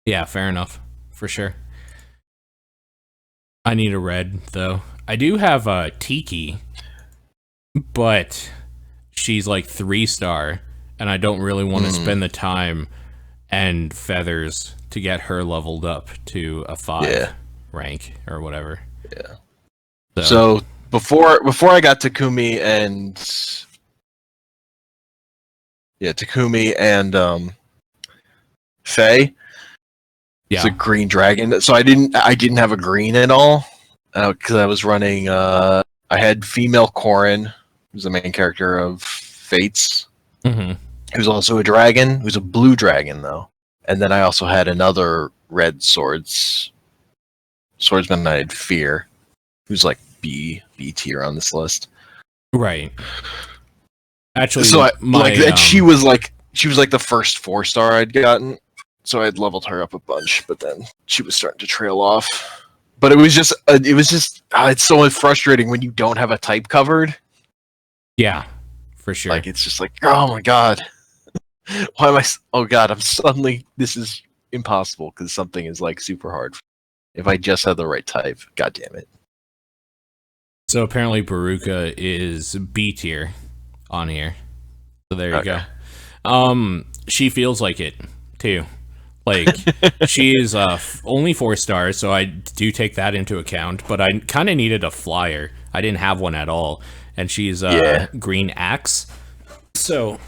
Yeah, fair enough, for sure. I need a red though. I do have a Tiki, but she's like 3-star, and I don't really want to spend the time and feathers to get her leveled up to a 5 rank or whatever. Yeah. So before I got Takumi and Faye, it's a green dragon. So I didn't have a green at all because I was running. I had female Corrin, who's the main character of Fates, who's also a dragon, who's a blue dragon though. And then I also had another red swordsman. I had Fear, who's like B tier on this list. Right. Actually, so she was like the first 4-star I'd gotten. So I'd leveled her up a bunch, but then she was starting to trail off. But it was just it's so frustrating when you don't have a type covered. Yeah, for sure. Like it's just like, oh my god, why am I? Oh god, this is impossible because something is like super hard. If I just had the right type, god damn it. So apparently Baruka is B tier on here. So there you go. She feels like it too. Like she is only 4 stars, so I do take that into account. But I kind of needed a flyer. I didn't have one at all, and she's green axe. So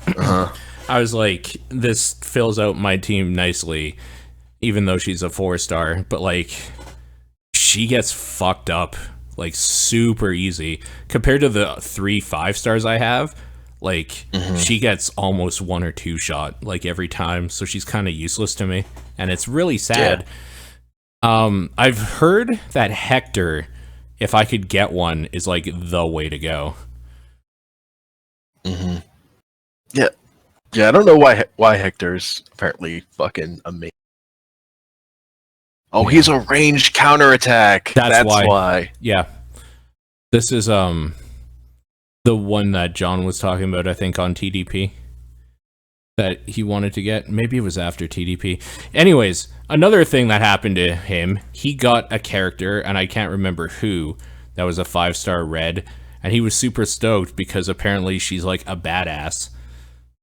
I was like, this fills out my team nicely, even though she's a 4-star. But like, she gets fucked up like super easy compared to the 3 5-stars I have. Like she gets almost 1 or 2 shot like every time, so she's kind of useless to me, and it's really sad. I've heard that Hector, if I could get one, is like the way to go. Yeah, I don't know why Hector's apparently fucking amazing. Oh, he's a ranged counterattack. That's why. Yeah. This is the one that John was talking about, I think, on TDP. That he wanted to get. Maybe it was after TDP. Anyways, another thing that happened to him, he got a character, and I can't remember who, that was a 5-star red, and he was super stoked because apparently she's like a badass.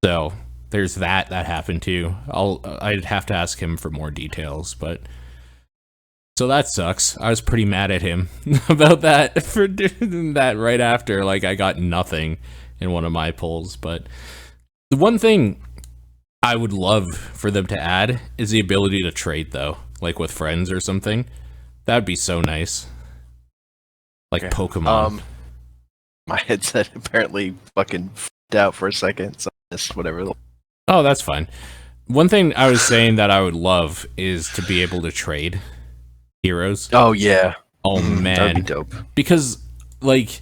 So there's that happened too. I'd have to ask him for more details, but so that sucks. I was pretty mad at him about that for doing that right after. Like, I got nothing in one of my polls, but the one thing I would love for them to add is the ability to trade, though, like with friends or something. That'd be so nice. Like Pokemon. My headset apparently fucking f***ed out for a second, so I missed whatever. Oh, that's fine. One thing I was saying that I would love is to be able to trade heroes. Oh, yeah. Oh, man. That'd be dope. Because, like,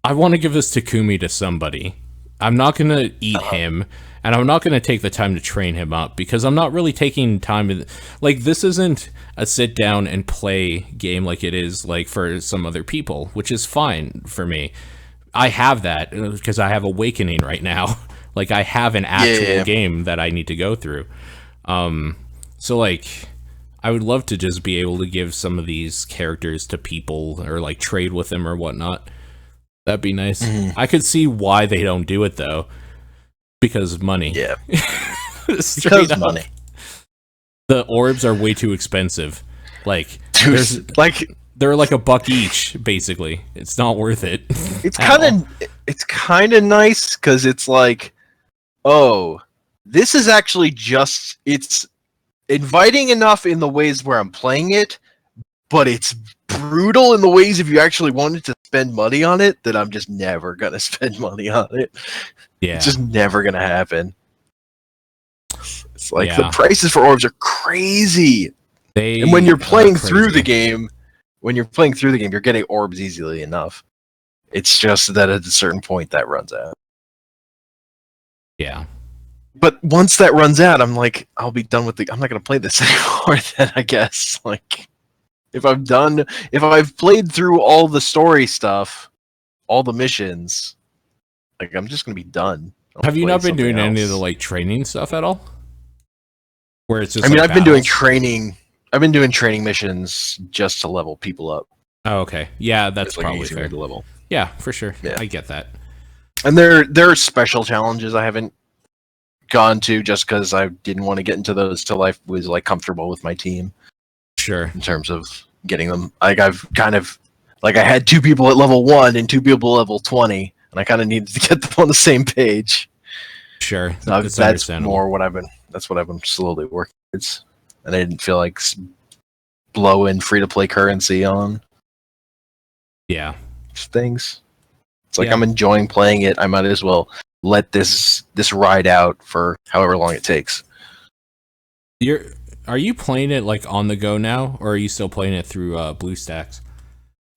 I want to give this Takumi to somebody. I'm not going to eat him, and I'm not going to take the time to train him up, because I'm not really taking time. Like, this isn't a sit down and play game like it is, like, for some other people, which is fine for me. I have that, because I have Awakening right now. Like, I have an actual game that I need to go through. So, like, I would love to just be able to give some of these characters to people, or, like, trade with them or whatnot. That'd be nice. I could see why they don't do it, though. Because of money. Yeah. Because of money. The orbs are way too expensive. Like, Dude, like, they're like $1 each, basically. It's not worth it. It's kind of nice, because it's like, oh, this is actually just, it's inviting enough in the ways where I'm playing it, but it's brutal in the ways if you actually wanted to spend money on it, that I'm just never gonna spend money on it. Yeah. It's just never gonna happen. It's like the prices for orbs are crazy. And when you're playing through the game, you're getting orbs easily enough. It's just that at a certain point that runs out. Yeah. But once that runs out, I'm like, I'll be done with I'm not gonna play this anymore then, I guess. Like, if I've played through all the story stuff, all the missions, like, I'm just gonna be done. Have you not been doing any of the, like, training stuff at all? Where it's just, I've been doing training. I've been doing training missions just to level people up. Oh, okay. Yeah, that's like probably fair. To level. Yeah, for sure. Yeah. I get that. And there are special challenges I haven't gone to just because I didn't want to get into those till I was, like, comfortable with my team. Sure. In terms of getting them, like, I've kind of, like, I had 2 people at level 1 and 2 people at level 20, and I kind of needed to get them on the same page. Sure. So that's more what I've been slowly working towards, and I didn't feel like blowing free-to-play currency on things. It's like, I'm enjoying playing it. I might as well let this ride out for however long it takes. Are you playing it, like, on the go now, or are you still playing it through BlueStacks?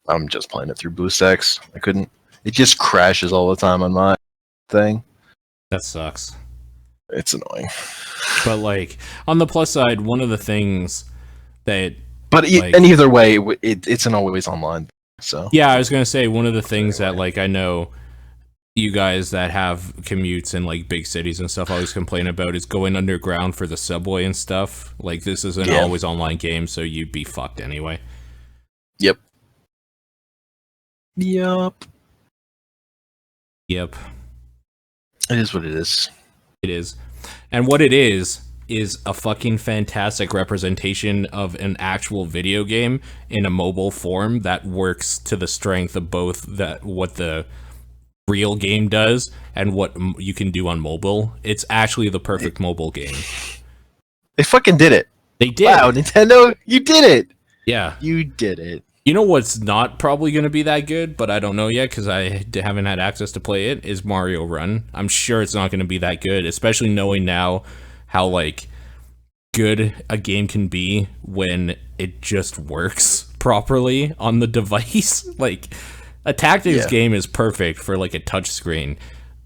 I'm just playing it through BlueStacks. It just crashes all the time on my thing. That sucks. It's annoying. But, like, on the plus side, one of the things that... But and either way, it's an always online. So yeah, I was going to say, one of the things that, like, I know you guys that have commutes in, like, big cities and stuff always complain about is going underground for the subway and stuff. Like, this is an always online game, so you'd be fucked anyway. Yep. It is what it is. It is. And what it is a fucking fantastic representation of an actual video game in a mobile form that works to the strength of both what the real game does and what you can do on mobile. It's actually the perfect mobile game. They fucking did it. They did. Wow, Nintendo, you did it. Yeah. You did it. You know what's not probably going to be that good, but I don't know yet because I haven't had access to play it, is Mario Run. I'm sure it's not going to be that good, especially knowing now how, like, good a game can be when it just works properly on the device. Like, a tactics game is perfect for, like, a touch screen.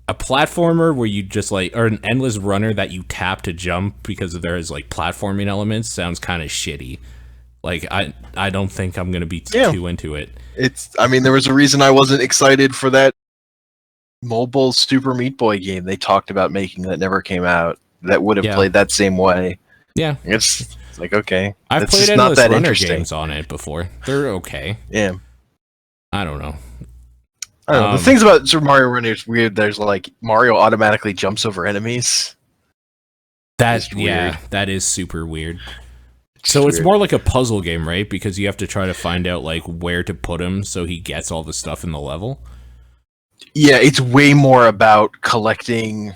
A platformer where you just, like, or an endless runner that you tap to jump because there's, like, platforming elements sounds kind of shitty. Like I don't think I'm gonna be too into it. I mean, there was a reason I wasn't excited for that mobile Super Meat Boy game they talked about making that never came out. That would have played that same way. Yeah, it's like, okay, I've played just endless not that runner interesting games on it before. They're okay. Yeah, I don't know. The things about Super Mario Run is weird. There's like Mario automatically jumps over enemies. That is super weird. So it's more like a puzzle game, right? Because you have to try to find out like where to put him so he gets all the stuff in the level. Yeah, it's way more about collecting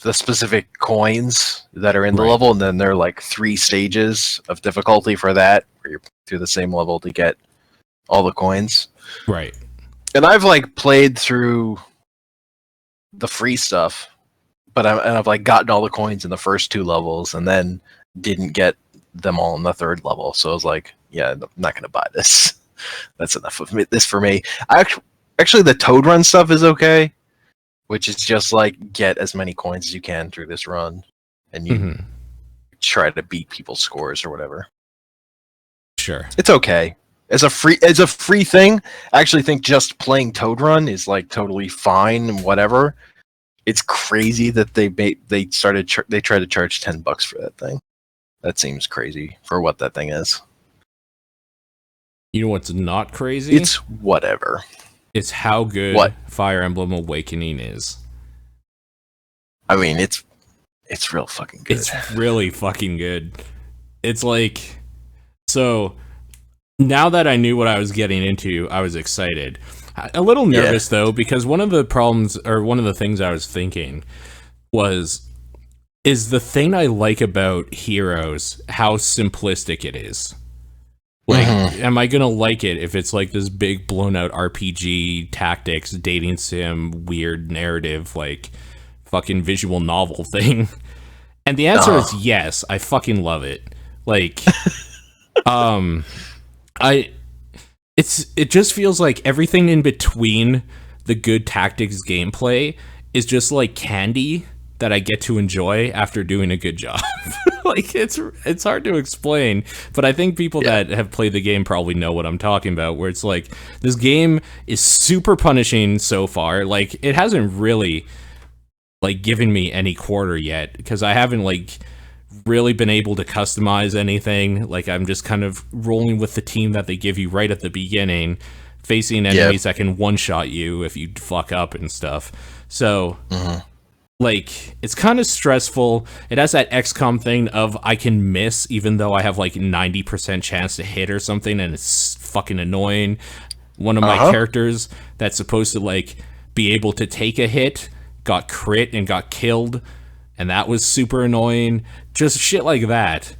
the specific coins that are in the level, and then there are like 3 stages of difficulty for that, where you're through the same level to get all the coins. Right. And I've like played through the free stuff, but I've like gotten all the coins in the first 2 levels, and then didn't get them all in the 3rd level. So I was like, yeah, I'm not gonna buy this. That's enough of this for me. Actually, the Toad Run stuff is okay, which is just like get as many coins as you can through this run, and you try to beat people's scores or whatever. Sure, it's okay as a free thing. I actually think just playing Toad Run is like totally fine and whatever. It's crazy that they tried to charge $10 for that thing. That seems crazy for what that thing is. You know what's not crazy? It's whatever. It's how good Fire Emblem Awakening is. I mean, it's real fucking good. It's really fucking good. It's like, so now that I knew what I was getting into, I was excited. A little nervous though, because one of the problems, or one of the things I was thinking is the thing I like about Heroes how simplistic it is. Like, am I gonna like it if it's like this big blown out RPG, tactics, dating sim, weird narrative, like fucking visual novel thing? And the answer is yes. I fucking love it. Like, it just feels like everything in between the good tactics gameplay is just like candy that I get to enjoy after doing a good job. Like, it's hard to explain, but I think people that have played the game probably know what I'm talking about, where it's like, this game is super punishing so far. Like, it hasn't really, like, given me any quarter yet, because I haven't, like, really been able to customize anything. Like, I'm just kind of rolling with the team that they give you right at the beginning, facing enemies that can one-shot you if you fuck up and stuff. So... like, it's kind of stressful. It has that XCOM thing of I can miss even though I have like 90% chance to hit or something, and it's fucking annoying. One of my characters that's supposed to like be able to take a hit got crit and got killed, and that was super annoying. Just shit like that.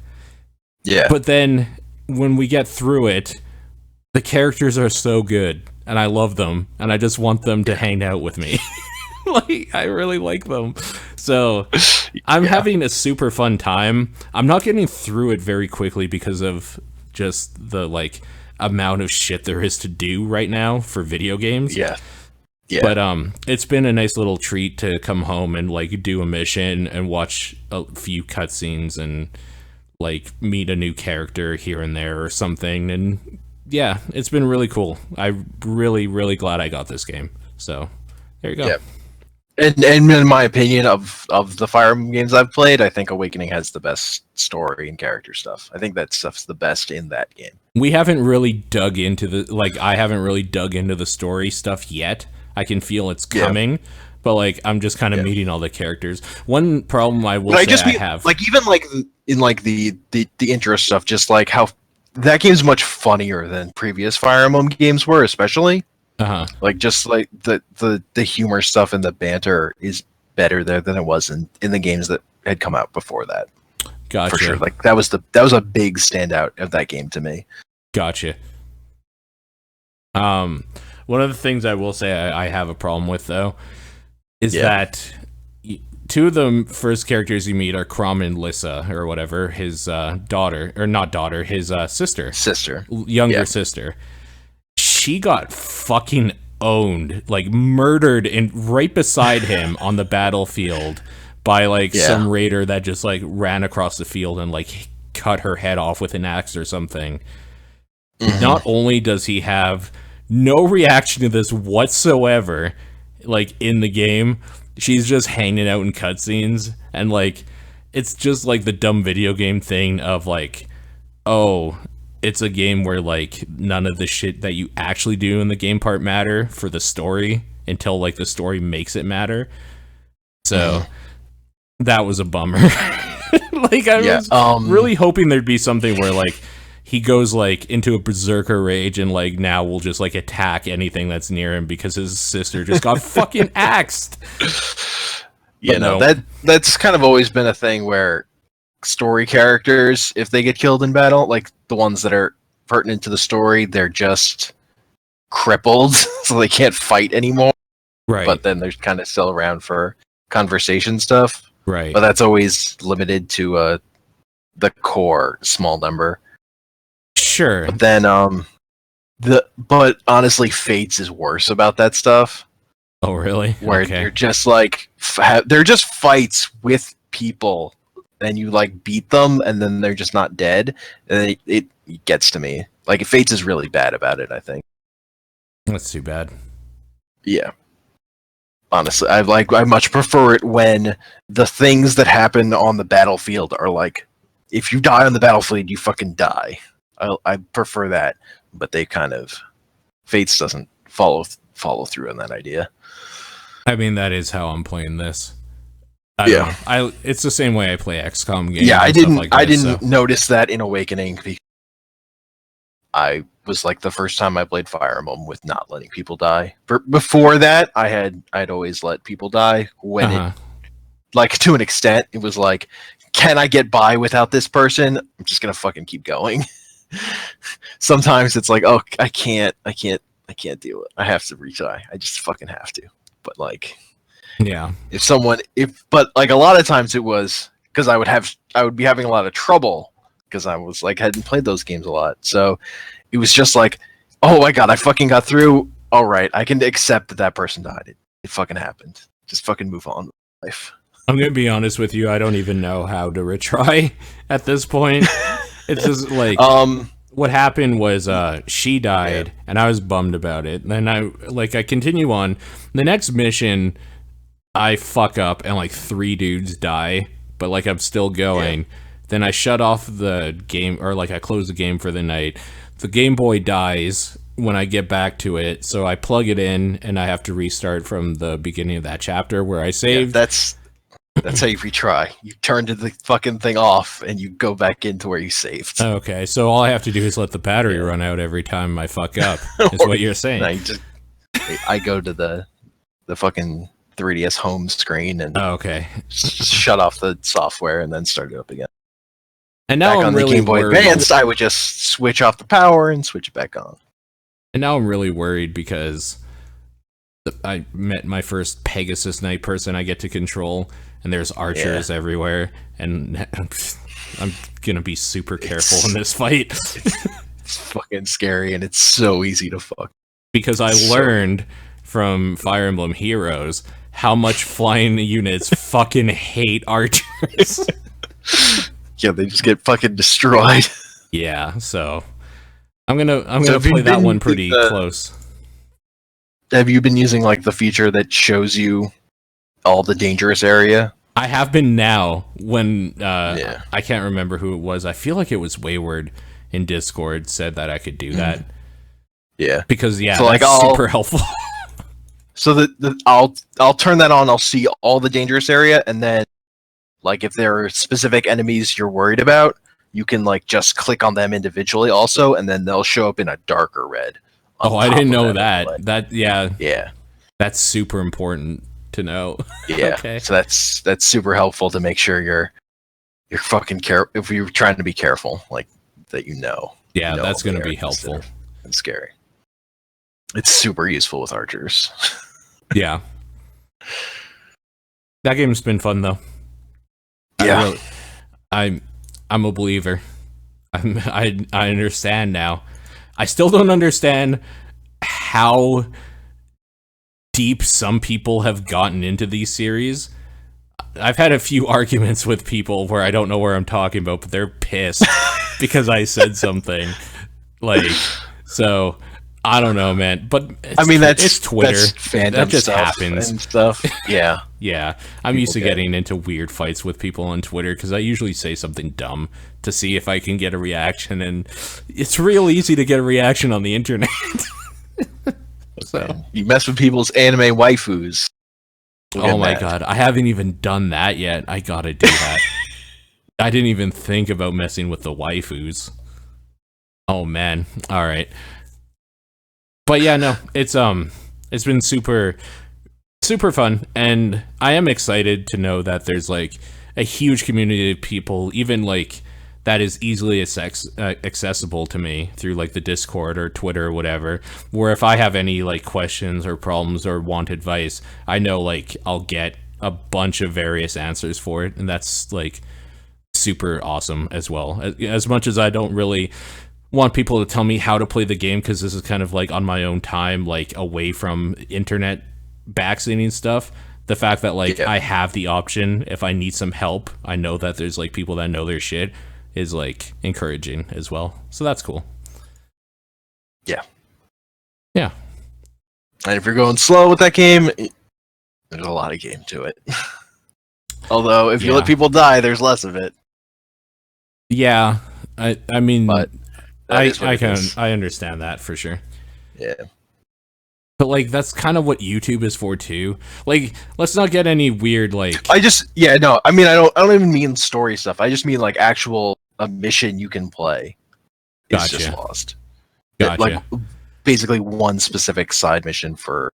Yeah. But then when we get through it, the characters are so good and I love them and I just want them to hang out with me. Like, I really like them. So I'm having a super fun time. I'm not getting through it very quickly because of just the like amount of shit there is to do right now for video games. Yeah. But it's been a nice little treat to come home and like do a mission and watch a few cutscenes and like meet a new character here and there or something. And yeah, it's been really cool. I'm really, really glad I got this game. So there you go. Yep. And in my opinion, of the Fire Emblem games I've played, I think Awakening has the best story and character stuff. I think that stuff's the best in that game. We haven't really dug into I haven't really dug into the story stuff yet. I can feel it's coming, but like I'm just kind of meeting all the characters. One problem I will say I have, like even like in like the intro stuff, just like how that game's much funnier than previous Fire Emblem games were, especially. Like just like the humor stuff and the banter is better there than it was in the games that had come out before that. Gotcha. For sure. Like that was a big standout of that game to me. Gotcha. One of the things I will say I have a problem with though is that two of the first characters you meet are Crom and Lissa or whatever, his daughter, or not daughter, his sister, younger sister. She got fucking owned, like murdered right beside him on the battlefield by like some raider that just like ran across the field and like cut her head off with an axe or something. Not only does he have no reaction to this whatsoever, like, in the game, she's just hanging out in cutscenes, and, like, it's just, like, the dumb video game thing of, like, oh, it's a game where, like, none of the shit that you actually do in the game part matter for the story until, like, the story makes it matter. So, that was a bummer. Like, I was really hoping there'd be something where, like, he goes, like, into a berserker rage and, like, now will just, like, attack anything that's near him because his sister just got fucking axed. Yeah, no, that's kind of always been a thing where story characters, if they get killed in battle, like the ones that are pertinent to the story, they're just crippled, so they can't fight anymore. Right. But then they're kind of still around for conversation stuff. Right. But that's always limited to the core small number. Sure. But then but honestly, Fates is worse about that stuff. Oh, really? Where okay. they're just like they're just fights with people, and you like beat them, and then they're just not dead. And it gets to me. Like Fates is really bad about it, I think. That's too bad. Yeah. Honestly, I much prefer it when the things that happen on the battlefield are like, if you die on the battlefield, you fucking die. I prefer that, but they kind of Fates doesn't follow through on that idea. I mean, that is how I'm playing this. It's the same way I play XCOM games. Yeah, I didn't so. notice that in Awakening because I was like the first time I played Fire Emblem with not letting people die. Before that, I'd always let people die when it, like, to an extent, it was like, can I get by without this person? I'm just gonna fucking keep going. Sometimes it's like, oh, I can't deal with it. I have to retry. I just fucking have to. But like, yeah, but like a lot of times it was because I would be having a lot of trouble because I was like hadn't played those games a lot. So it was just like, oh my god, I fucking got through. All right, I can accept that person died. It fucking happened. Just fucking move on with life. I'm gonna be honest with you. I don't even know how to retry at this point. It's just like what happened was she died and I was bummed about it. And then I continue on. The next mission I fuck up and like 3 dudes die, but like I'm still going. Then I shut off the game, or like I close the game for the night. The Game Boy dies when I get back to it, so I plug it in and I have to restart from the beginning of that chapter where I saved. Yeah, that's how you retry. You turn the fucking thing off and you go back into where you saved. Okay, so all I have to do is let the battery run out every time I fuck up, is what you're saying. I go to the fucking 3DS home screen and just shut off the software and then start it up again. And now back on really the Game Boy Advance, I would just switch off the power and switch it back on. And now I'm really worried because I met my first Pegasus Knight person I get to control, and there's archers everywhere, and I'm gonna be super careful in this fight. It's fucking scary, and it's so easy to fuck. Because I learned from Fire Emblem Heroes how much flying units fucking hate archers. Yeah, they just get fucking destroyed. Yeah, so I'm gonna play that one pretty close. Have you been using like the feature that shows you all the dangerous area? I have been now. When I can't remember who it was. I feel like it was Wayward in Discord said that I could do that. Yeah, because so that's like super helpful. So I'll turn that on. I'll see all the dangerous area, and then like if there are specific enemies you're worried about, you can like just click on them individually also, and then they'll show up in a darker red. Oh, I didn't know that. Yeah. That's super important to know. Yeah. Okay. So that's super helpful to make sure you're fucking if you're trying to be careful, like that, Yeah, that's going to be helpful. And scary. It's super useful with archers. Yeah. That game's been fun though. Yeah. I'm a believer. I understand now. I still don't understand how deep some people have gotten into these series. I've had a few arguments with people where I don't know where I'm talking about, but they're pissed because I said something. Like, so I don't know, man. But I mean, it's Twitter. That's fandom That just stuff happens. and stuff. Yeah. Yeah, I'm used to getting into weird fights with people on Twitter because I usually say something dumb to see if I can get a reaction, and it's real easy to get a reaction on the internet. So You mess with people's anime waifus. oh my god, I haven't even done that yet. I gotta do that. I didn't even think about messing with the waifus. Oh man, all right. But yeah, no, it's been super fun, and I am excited to know that there's like a huge community of people, even like that is easily accessible to me through like the Discord or Twitter or whatever, where if I have any like questions or problems or want advice, I know like I'll get a bunch of various answers for it, and that's like super awesome as well. As much as I don't really want people to tell me how to play the game, because this is kind of like on my own time, like away from internet backseating stuff, the fact that like I have the option if I need some help, I know that there's like people that know their shit, is like encouraging as well. So that's cool. Yeah. And if you're going slow with that game, there's a lot of game to it. Although if you let people die, there's less of it. Yeah, I mean, but I understand that for sure. Yeah. But like that's kind of what YouTube is for too. Like, let's not get any weird like. I mean, I don't even mean story stuff. I just mean like actual a mission you can play. It's just lost. Gotcha. Like basically one specific side mission for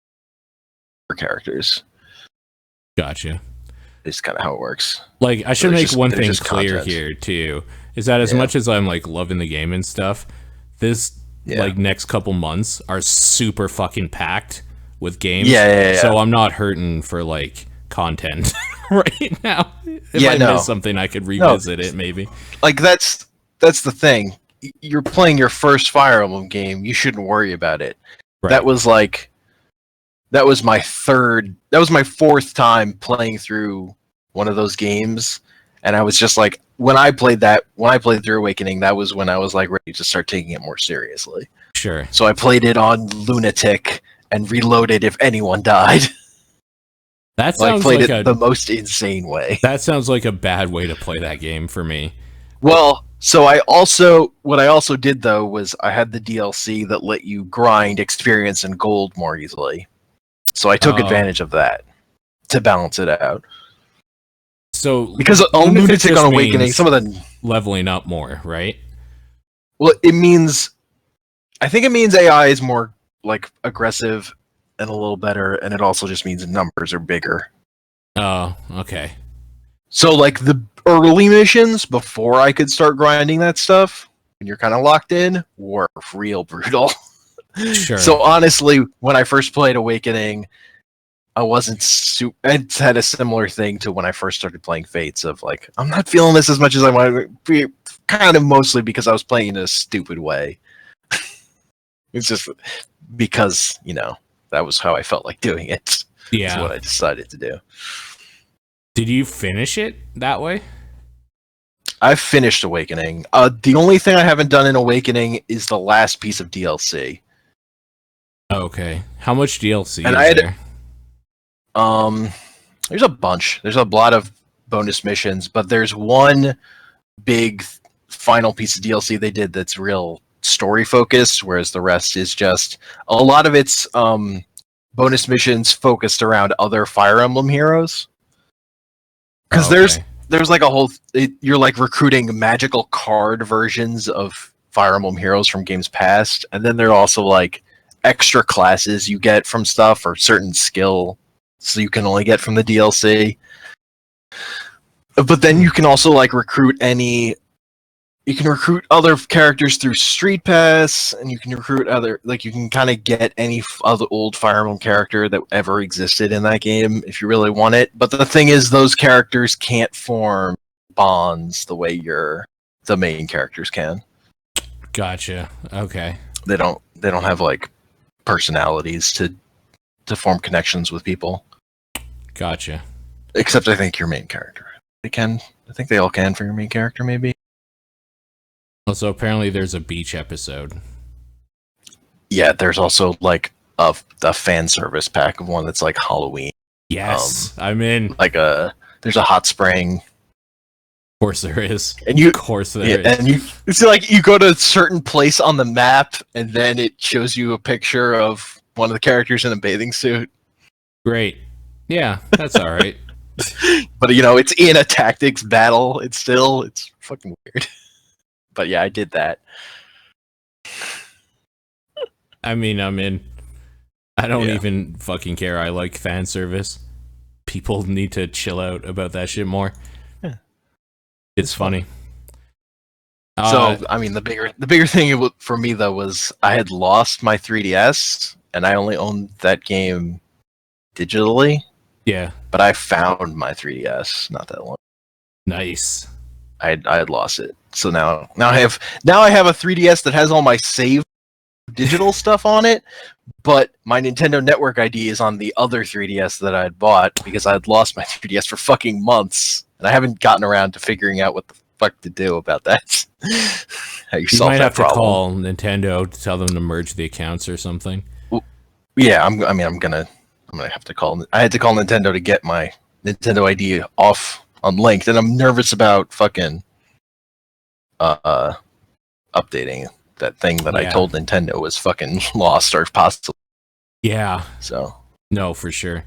characters. Gotcha. It's kind of how it works. Like, I should make one thing clear content here too, is that as much as I'm like loving the game and stuff, this like next couple months are super fucking packed with games. So I'm not hurting for like content right now. If I miss something, I could revisit it maybe. Like that's the thing. You're playing your first Fire Emblem game. You shouldn't worry about it. Right. That was my fourth time playing through one of those games, and I was just like, when I played through Awakening, that was when I was like ready to start taking it more seriously. Sure. So I played it on Lunatic and reloaded if anyone died. That sounds like the most insane way. That sounds like a bad way to play that game for me. Well, so what I also did though was I had the DLC that let you grind experience and gold more easily. So I took advantage of that to balance it out. So because on Lunatic on Awakening, some of the leveling up more, right? Well, I think it means AI is more like aggressive and a little better, and it also just means numbers are bigger. Oh, okay. So like the early missions before I could start grinding that stuff, when you're kind of locked in, were real brutal. Sure. So honestly, when I first played Awakening, I wasn't I had a similar thing to when I first started playing Fates of like, I'm not feeling this as much as I want to, kind of mostly because I was playing in a stupid way. It's just because, that was how I felt like doing it. Yeah. That's what I decided to do. Did you finish it that way? I've finished Awakening. The only thing I haven't done in Awakening is the last piece of DLC. Okay. How much DLC is there? There's a bunch. There's a lot of bonus missions, but there's one big final piece of DLC they did that's real story focused, whereas the rest is just a lot of it's bonus missions focused around other Fire Emblem heroes. Because there's like a whole you're like recruiting magical card versions of Fire Emblem heroes from games past, and then there are also like extra classes you get from stuff or certain skill so you can only get from the DLC. But then you can also like recruit other characters through Street Pass, and you can recruit you can kind of get any other old Fire Emblem character that ever existed in that game if you really want it. But the thing is, those characters can't form bonds the way the main characters can. Gotcha. Okay. They don't have like personalities to form connections with people. Gotcha. Except I think your main character. They can. I think they all can for your main character, maybe. Also, apparently there's a beach episode. Yeah, there's also like a fan service pack of one that's like Halloween. Yes, I'm in. Like there's a hot spring. Of course there is. And you, of course there is. And you, it's like you go to a certain place on the map, and then it shows you a picture of one of the characters in a bathing suit. Great. Yeah, that's all right. But you know, it's in a tactics battle. It's fucking weird. But yeah, I did that. I mean, I'm in. I don't even fucking care. I like fan service. People need to chill out about that shit more. Yeah. It's funny. So, I mean, the bigger thing for me though was I had lost my 3DS, and I only owned that game digitally. Yeah. But I found my 3DS not that long. Nice. I had lost it, so now I have a 3DS that has all my save digital stuff on it, but my Nintendo Network ID is on the other 3DS that I had bought because I had lost my 3DS for fucking months, and I haven't gotten around to figuring out what the fuck to do about that. How you solve might that have problem. to call Nintendo to tell them to merge the accounts or something. Yeah, I'm gonna have to call. I had to call Nintendo to get my Nintendo ID off unlinked, and I'm nervous about fucking updating that thing that I told Nintendo was fucking lost or possible. Yeah. So no, for sure.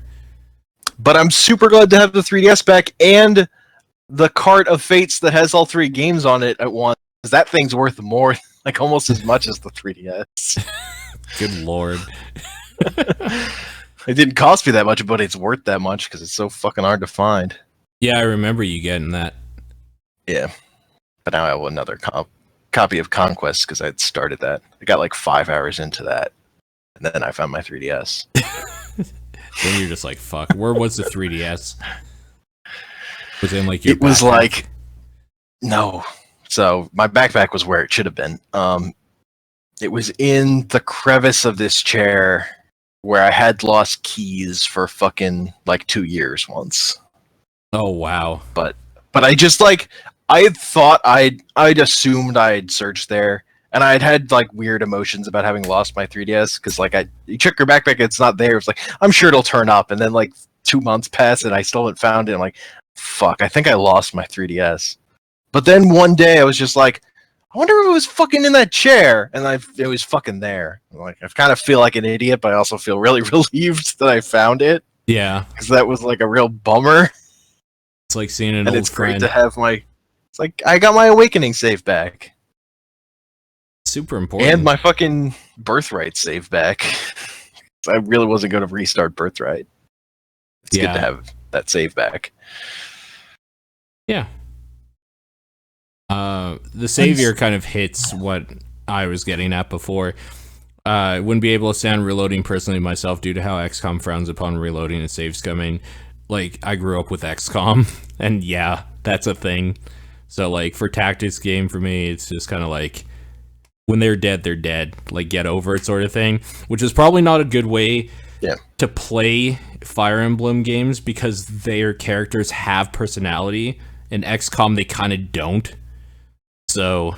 But I'm super glad to have the 3DS back and the cart of fates that has all 3 games on it at once. Because that thing's worth more, like almost as much as the 3DS. Good lord. It didn't cost me that much, but it's worth that much because it's so fucking hard to find. Yeah, I remember you getting that. Yeah. But now I have another copy of Conquest because I had started that. I got like 5 hours into that. And then I found my 3DS. Then you're just like, fuck. Where was the 3DS? Was it in like your It was backpack? like... No. So my backpack was where it should have been. It was in the crevice of this chair where I had lost keys for fucking like 2 years once. Oh, wow. But I just like... I had thought I'd assumed I'd searched there, and I had like weird emotions about having lost my 3DS because like you check your backpack, it's not there. It's like I'm sure it'll turn up, and then like 2 months pass and I still haven't found it. I'm like, fuck, I think I lost my 3DS. But then one day I was just like, I wonder if it was fucking in that chair, and it was fucking there. Like I kind of feel like an idiot, but I also feel really relieved that I found it. Yeah, because that was like a real bummer. It's like seeing an and old it's friend. great to have my. It's like I got my Awakening save back. Super important. And my fucking Birthright save back. I really wasn't going to restart Birthright. It's good to have that save back. Yeah. The savior kind of hits what I was getting at before. I wouldn't be able to stand reloading personally myself due to how XCOM frowns upon reloading and save scumming. Like, I grew up with XCOM, and yeah, that's a thing. So, like, for tactics game, for me, it's just kind of like, when they're dead, like, get over it sort of thing, which is probably not a good way to play Fire Emblem games because their characters have personality. In XCOM, they kind of don't. So,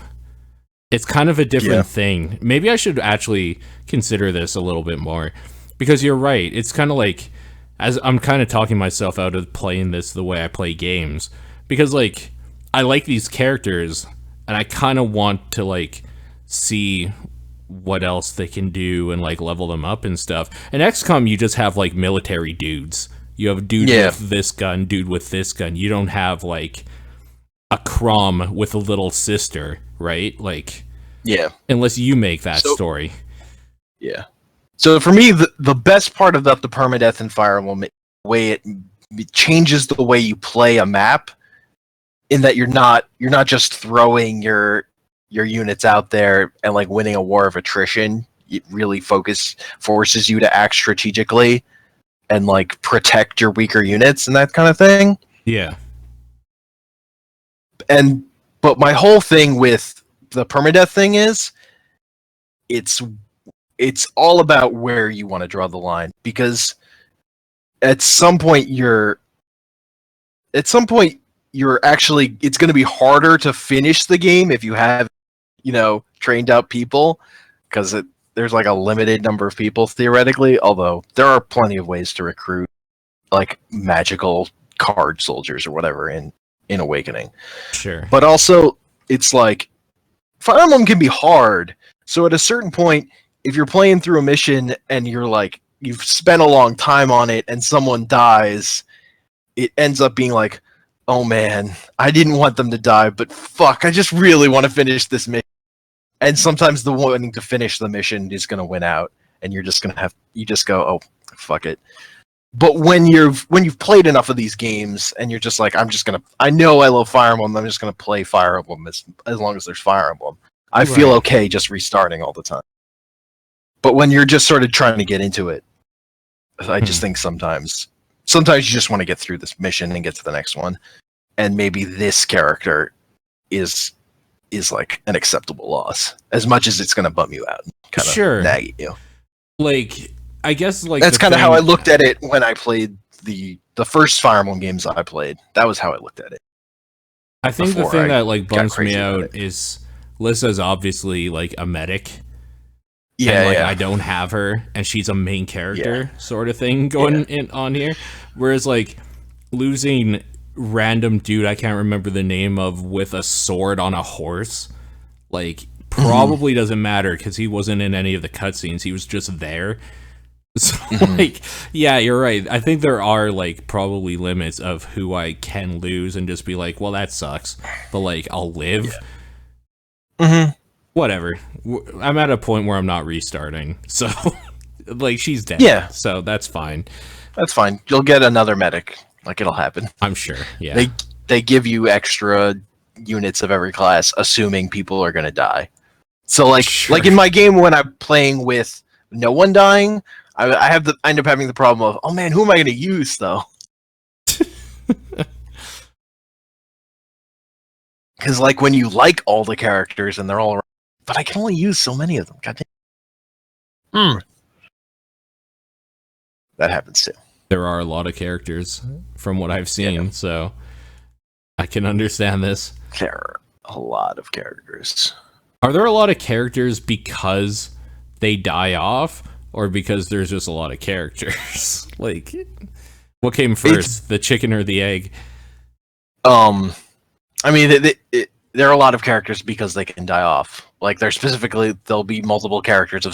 it's kind of a different thing. Maybe I should actually consider this a little bit more, because you're right. It's kind of like, as I'm kind of talking myself out of playing this the way I play games, because, like, I like these characters, and I kind of want to, like, see what else they can do and, like, level them up and stuff. In XCOM, you just have, like, military dudes. You have a dude with this gun, dude with this gun. You don't have, like, a Crom with a little sister, right? Like, unless you make that story. Yeah. So for me, the best part about the permadeath in Fire Emblem, way it changes the way you play a map, in that you're not just throwing your units out there and like winning a war of attrition. It really forces you to act strategically and like protect your weaker units and that kind of thing. Yeah. But my whole thing with the permadeath thing is it's all about where you want to draw the line, because at some point at some point it's going to be harder to finish the game if you have, trained out people, because there's like a limited number of people theoretically, although there are plenty of ways to recruit like magical card soldiers or whatever in Awakening. Sure. But also it's like Fire Emblem can be hard. So at a certain point, if you're playing through a mission and you're like, you've spent a long time on it and someone dies, it ends up being like, oh man, I didn't want them to die, but fuck, I just really want to finish this mission. And sometimes the wanting to finish the mission is going to win out, and you're just going to you just go, oh, fuck it. But when you've played enough of these games and you're just like, I know I love Fire Emblem, I'm just going to play Fire Emblem as long as there's Fire Emblem. I feel okay just restarting all the time. But when you're just sort of trying to get into it, I just think sometimes you just want to get through this mission and get to the next one. And maybe this character is like an acceptable loss, as much as it's going to bum you out and kind of nag at you. Like, I guess like that's kind of how I looked at it when I played the first Fire Emblem games I played. That was how I looked at it. I think the thing that like bums me out is Lissa's obviously like a medic. Yeah, and, like, I don't have her, and she's a main character sort of thing going on here. Whereas like losing random dude I can't remember the name of with a sword on a horse, like probably doesn't matter because he wasn't in any of the cutscenes. He was just there. So like, yeah, you're right. I think there are like probably limits of who I can lose and just be like, well, that sucks, but like I'll live. Whatever. I'm at a point where I'm not restarting, so like she's dead. Yeah, so that's fine. That's fine. You'll get another medic. Like, it'll happen. I'm sure. Yeah. They give you extra units of every class, assuming people are gonna die. So like in my game when I'm playing with no one dying, I end up having the problem of, oh man, who am I gonna use though? Because like when you like all the characters and they're all around, but I can only use so many of them. Goddamn. That happens too. There are a lot of characters from what I've seen, so I can understand this. There are a lot of characters. Are there a lot of characters because they die off, or because there's just a lot of characters? Like, what came first, the chicken or the egg? I mean, there are a lot of characters because they can die off. Like, there'll be multiple characters of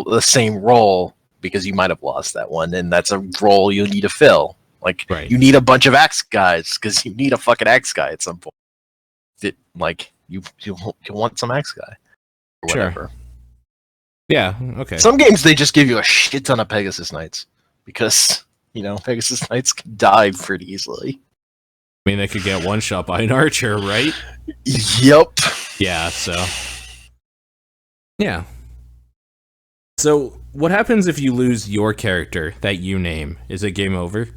the same role because you might have lost that one, and that's a role you need to fill. Like, you need a bunch of axe guys because you need a fucking axe guy at some point. You want some axe guy or whatever. Sure. Yeah. Okay. Some games they just give you a shit ton of Pegasus Knights because Pegasus Knights can die pretty easily. I mean, they could get one shot by an archer, right? Yep. Yeah. So. Yeah. So, what happens if you lose your character that you name? Is it game over?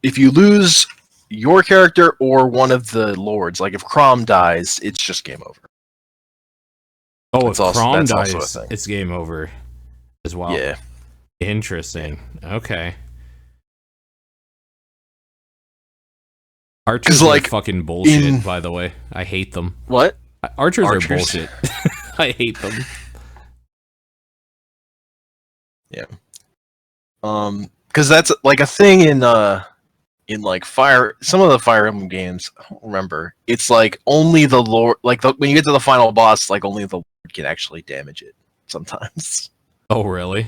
If you lose your character or one of the lords, like if Crom dies, it's just game over. Oh, if Crom dies, it's game over as well. Yeah. Interesting. Okay. Archers are fucking bullshit, by the way. I hate them. What? Archers are bullshit. I hate them. Yeah. Because that's like a thing in like some of the Fire Emblem games. I don't remember. It's like only the lord, like when you get to the final boss, like only the lord can actually damage it. Sometimes. Oh really?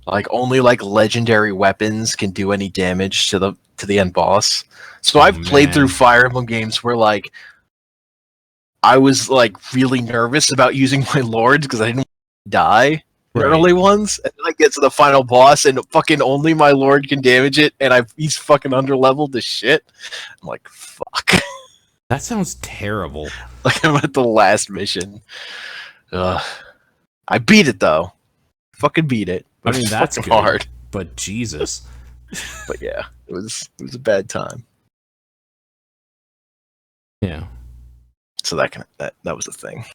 Like only like legendary weapons can do any damage to the end boss. So I've played through Fire Emblem games where like I was like really nervous about using my lords because I didn't want to die. Early ones, and then I get to the final boss, and fucking only my lord can damage it, and he's fucking underleveled to shit. I'm like, fuck. That sounds terrible. Like I'm at the last mission. I beat it though. Fucking beat it. I mean, that's good, hard. But Jesus. But yeah, it was a bad time. Yeah. So that was the thing.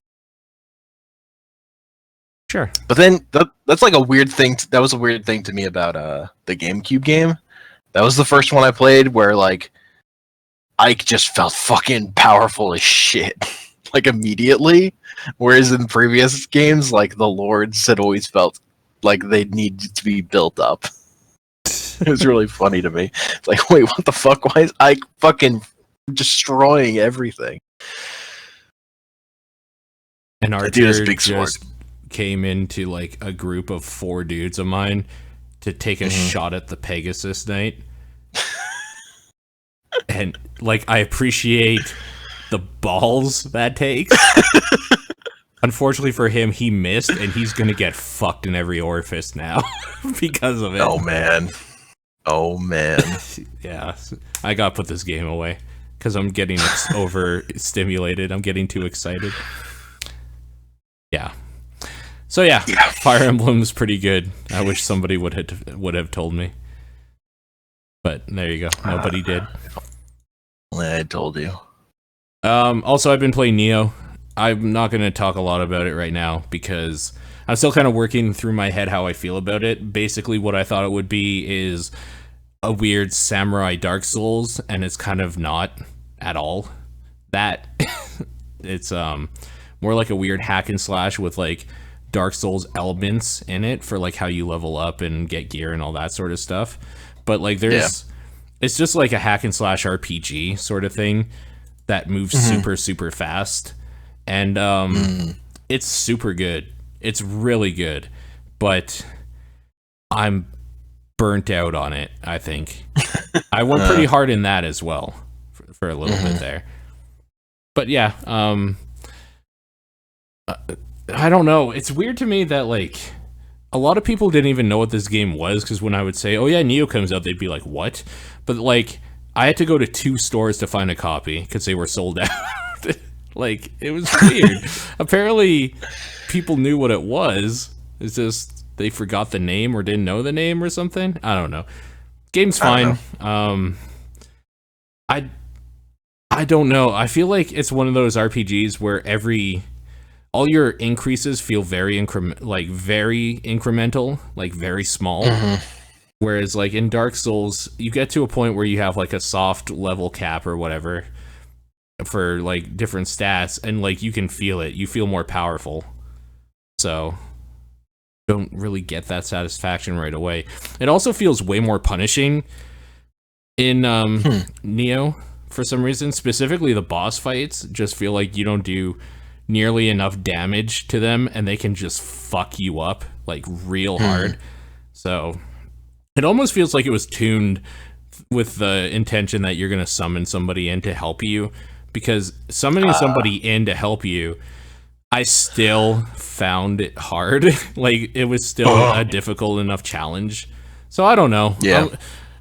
Sure. But then that's like a weird thing. That was a weird thing to me about the GameCube game. That was the first one I played where like Ike just felt fucking powerful as shit, like immediately. Whereas in previous games, like the lords had always felt like they needed to be built up. It was really funny to me. It's like, wait, what the fuck? Why is Ike fucking destroying everything? And Arthur Archer just came into like a group of 4 dudes of mine to take a shot at the Pegasus Knight. And like, I appreciate the balls that takes. Unfortunately for him, he missed, and he's gonna get fucked in every orifice now because of it. Oh man. Yeah, I gotta put this game away because I'm getting overstimulated. I'm getting too excited. Yeah. So yeah, Fire Emblem's pretty good. I wish somebody would have told me. But there you go. Nobody did. I told you. Also, I've been playing Neo. I'm not going to talk a lot about it right now because I'm still kind of working through my head how I feel about it. Basically, what I thought it would be is a weird samurai Dark Souls, and it's kind of not at all that. It's more like a weird hack and slash with like Dark Souls elements in it for like how you level up and get gear and all that sort of stuff. But like it's just like a hack and slash RPG sort of thing that moves super fast. And it's super good. It's really good. But I'm burnt out on it, I think. I went pretty hard in that as well for a little bit there. But yeah, I don't know. It's weird to me that like a lot of people didn't even know what this game was, because when I would say, oh yeah, Neo comes out, they'd be like, what? But like, I had to go to 2 stores to find a copy because they were sold out. Like, it was weird. Apparently, people knew what it was. It's just they forgot the name or didn't know the name or something. I don't know. Game's fine. I don't know. I feel like it's one of those RPGs where all your increases feel very incremental, like very small. Whereas like in Dark Souls, you get to a point where you have like a soft level cap or whatever for like different stats, and like you can feel it. You feel more powerful. So don't really get that satisfaction right away. It also feels way more punishing in Neo for some reason. Specifically the boss fights just feel like you don't do nearly enough damage to them and they can just fuck you up like real hard. So it almost feels like it was tuned with the intention that you're going to summon somebody in to help you, because summoning somebody in to help you, I still found it hard. Like, it was still a difficult enough challenge. So I don't know. Yeah.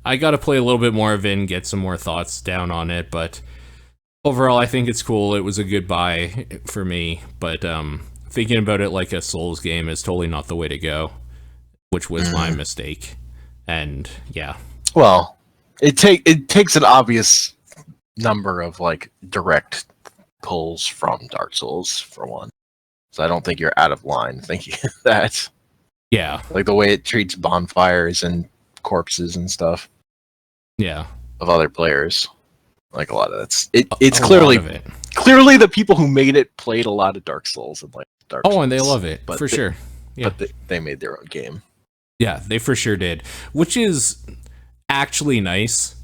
I got to play a little bit more of it and get some more thoughts down on it, but overall, I think it's cool. It was a good buy for me, but thinking about it like a Souls game is totally not the way to go, which was my mistake. And yeah. Well, it takes an obvious number of like direct pulls from Dark Souls for one. So I don't think you're out of line thinking that. Yeah. Like the way it treats bonfires and corpses and stuff. Yeah. Of other players. Like a lot of it's clearly the people who made it played a lot of Dark Souls and like Dark Souls. Oh, and they love it for sure. Yeah. But they made their own game. Yeah, they for sure did, which is actually nice.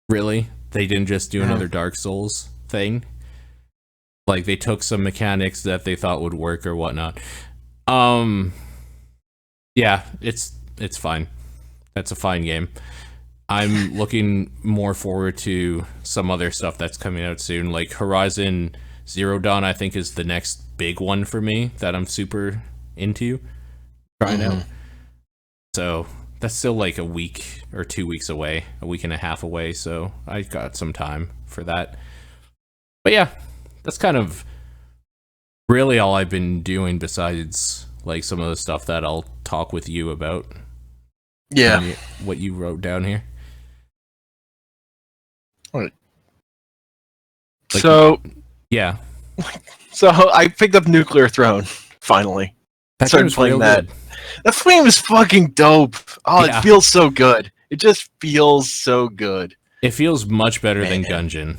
Really, they didn't just do another Dark Souls thing. Like, they took some mechanics that they thought would work or whatnot. Yeah, it's fine. That's a fine game. I'm looking more forward to some other stuff that's coming out soon. Like Horizon Zero Dawn, I think, is the next big one for me that I'm super into trying out. So that's still like a week or 2 weeks away, a week and a half away. So I got some time for that. But yeah, that's kind of really all I've been doing besides like some of the stuff that I'll talk with you about. Yeah. What you wrote down here. Right. Like, so yeah. So I picked up Nuclear Throne finally. That started playing that. Good. That game is fucking dope. Oh, yeah. It feels so good. It just feels so good. It feels much better than Man. Gungeon.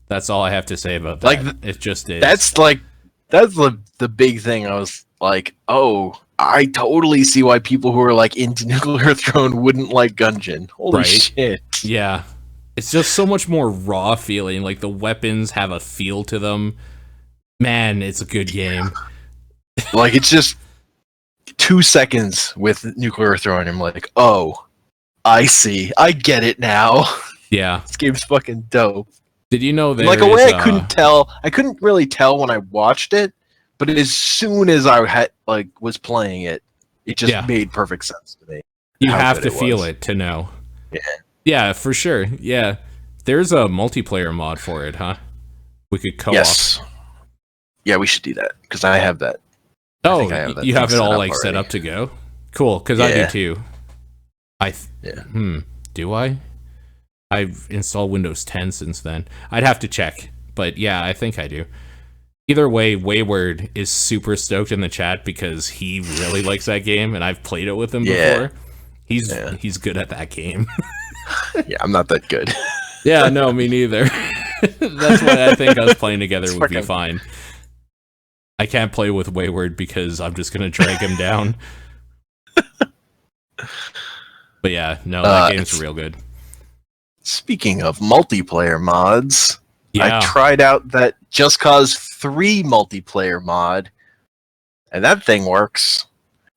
That's all I have to say about that. Like, It just is. That's the big thing. I was like, oh, I totally see why people who are like into Nuclear Throne wouldn't like Gungeon. Holy Right. shit. Yeah. It's just so much more raw feeling. Like, the weapons have a feel to them. Man, it's a good game. Like, it's just 2 seconds with Nuclear Throne. I'm like, oh, I see. I get it now. Yeah. This game's fucking dope. Did you know there Like, a way is, I couldn't tell. I couldn't really tell when I watched it, but as soon as I had was playing it, it just Yeah. made perfect sense to me. you how have good to it feel was. it to know. Yeah. Yeah, for sure. Yeah. There's a multiplayer mod for it, huh? We could co-op. Yes. Yeah, we should do that because I have that. Oh, think I have that you thing have it set all up like set already. up to go? Cool, because I do Yeah. too. Yeah. Do I? I've installed Windows 10 since then. I'd have to check, but yeah, I think I do. Either way, Wayward is super stoked in the chat because he really likes that game, and I've played it with him Yeah. before. He's good at that game. Yeah, I'm not that good. Yeah, no, me neither. That's why I think us playing together It's would be fucking- fine. I can't play with Wayward because I'm just gonna drag him down. But yeah, no, that game's it's- real good. Speaking of multiplayer mods, Yeah, I tried out that Just Cause 3 multiplayer mod, and that thing works.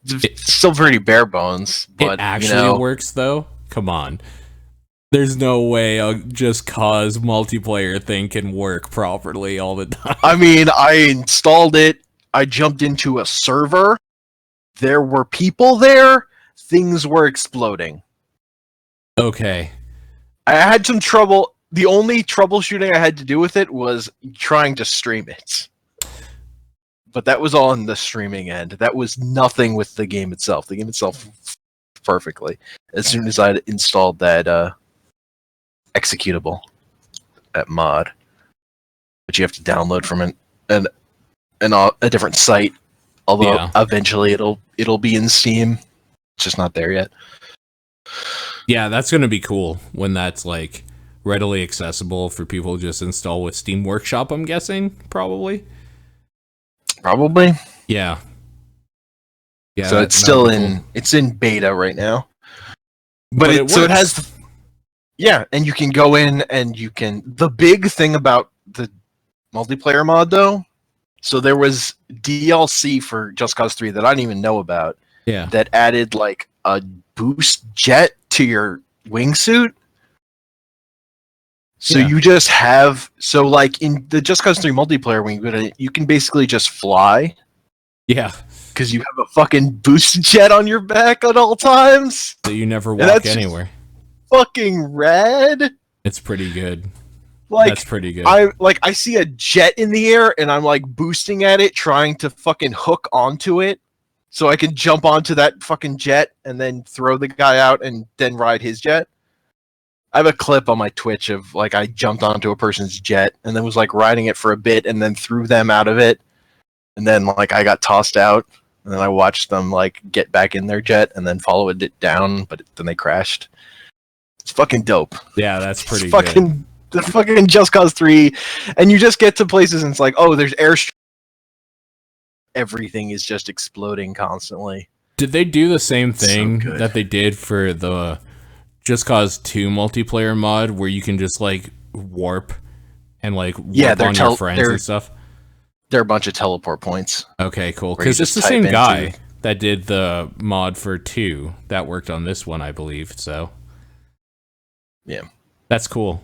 It's still pretty bare bones, but it actually works though. Come on, there's no way a Just Cause multiplayer thing can work properly all the time. I mean, I installed it. I jumped into a server. There were people there. Things were exploding. Okay, I had some trouble. The only troubleshooting I had to do with it was trying to stream it. But that was all on the streaming end. That was nothing with the game itself. The game itself perfectly. As soon as I installed that executable, that mod, which you have to download from a different site. Although Yeah. eventually it'll be in Steam. It's just not there yet. yeah, that's gonna be cool when that's like readily accessible for people to just install with Steam Workshop. I'm guessing probably. Probably. Yeah. Yeah. So it's still it's in beta right now. But it so it works. has yeah, and you can go in and you can the big thing about the multiplayer mod though, so there was DLC for Just Cause 3 that I didn't even know about Yeah. that added like a boost jet to your wingsuit. So Yeah. you just have like in the Just Cause 3 multiplayer when you go to you can basically just fly Yeah. because you have a fucking boost jet on your back at all times. So you never And walk that's anywhere. Fucking rad. It's pretty good. Like That's pretty good. I see a jet in the air and I'm like boosting at it, trying to fucking hook onto it so I can jump onto that fucking jet and then throw the guy out and then ride his jet. I have a clip on my Twitch of like I jumped onto a person's jet and then was like riding it for a bit and then threw them out of it. And then like I got tossed out and then I watched them like get back in their jet and then followed it down, but then they crashed. It's fucking dope. Yeah, that's pretty It's fucking good. the fucking Just Cause 3, and you just get to places and it's like, oh, there's airstream. Everything is just exploding constantly. Did they do the same So thing good. that they did for the Just Cause 2 multiplayer mod where you can just like warp and like warp Yeah, they're on your friends they're- and stuff? There are a bunch of teleport points. Okay, cool. Where you Because it's just the type same into- guy that did the mod for 2 that worked on this one, I believe. So Yeah. that's cool.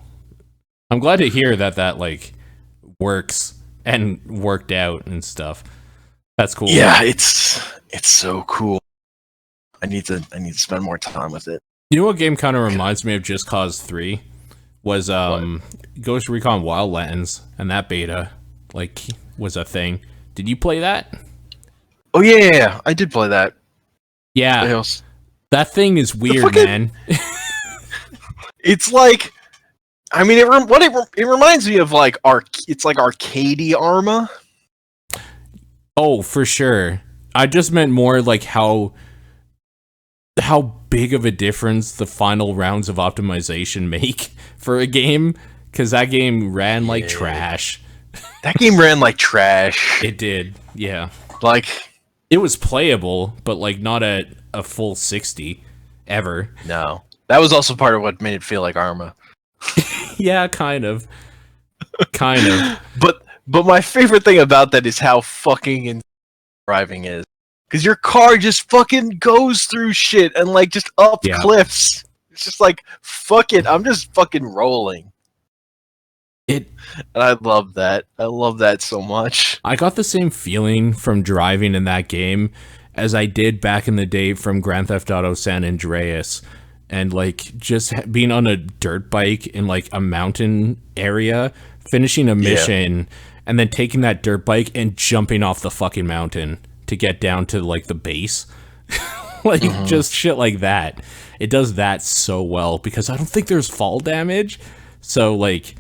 I'm glad to hear that like works and worked out and stuff. That's cool. Yeah, it's so cool. I need to spend more time with it. You know what game kind of reminds me of Just Cause 3 was Ghost Recon Wildlands, and that beta like was a thing. Did you play that? Oh yeah, I did play that. Yeah, What else? that thing is weird, fucking- man. It's like, I mean, it reminds me of like it's like arcadey Arma. Oh, for sure. I just meant more like how big of a difference the final rounds of optimization make for a game, because that game ran like trash. That game ran like trash. It did, yeah. Like, it was playable, but like not at a full 60 ever. no. That was also part of what made it feel like Arma. Yeah, kind of. Kind of. But my favorite thing about that is how fucking insane driving is. Because your car just fucking goes through shit and like just up cliffs. It's just like, fuck it, I'm just fucking rolling. And I love that. I love that so much. I got the same feeling from driving in that game as I did back in the day from Grand Theft Auto San Andreas. And like just being on a dirt bike in like a mountain area, finishing a mission, and then taking that dirt bike and jumping off the fucking mountain to get down to like the base. Like just shit like that. It does that so well because I don't think there's fall damage. So like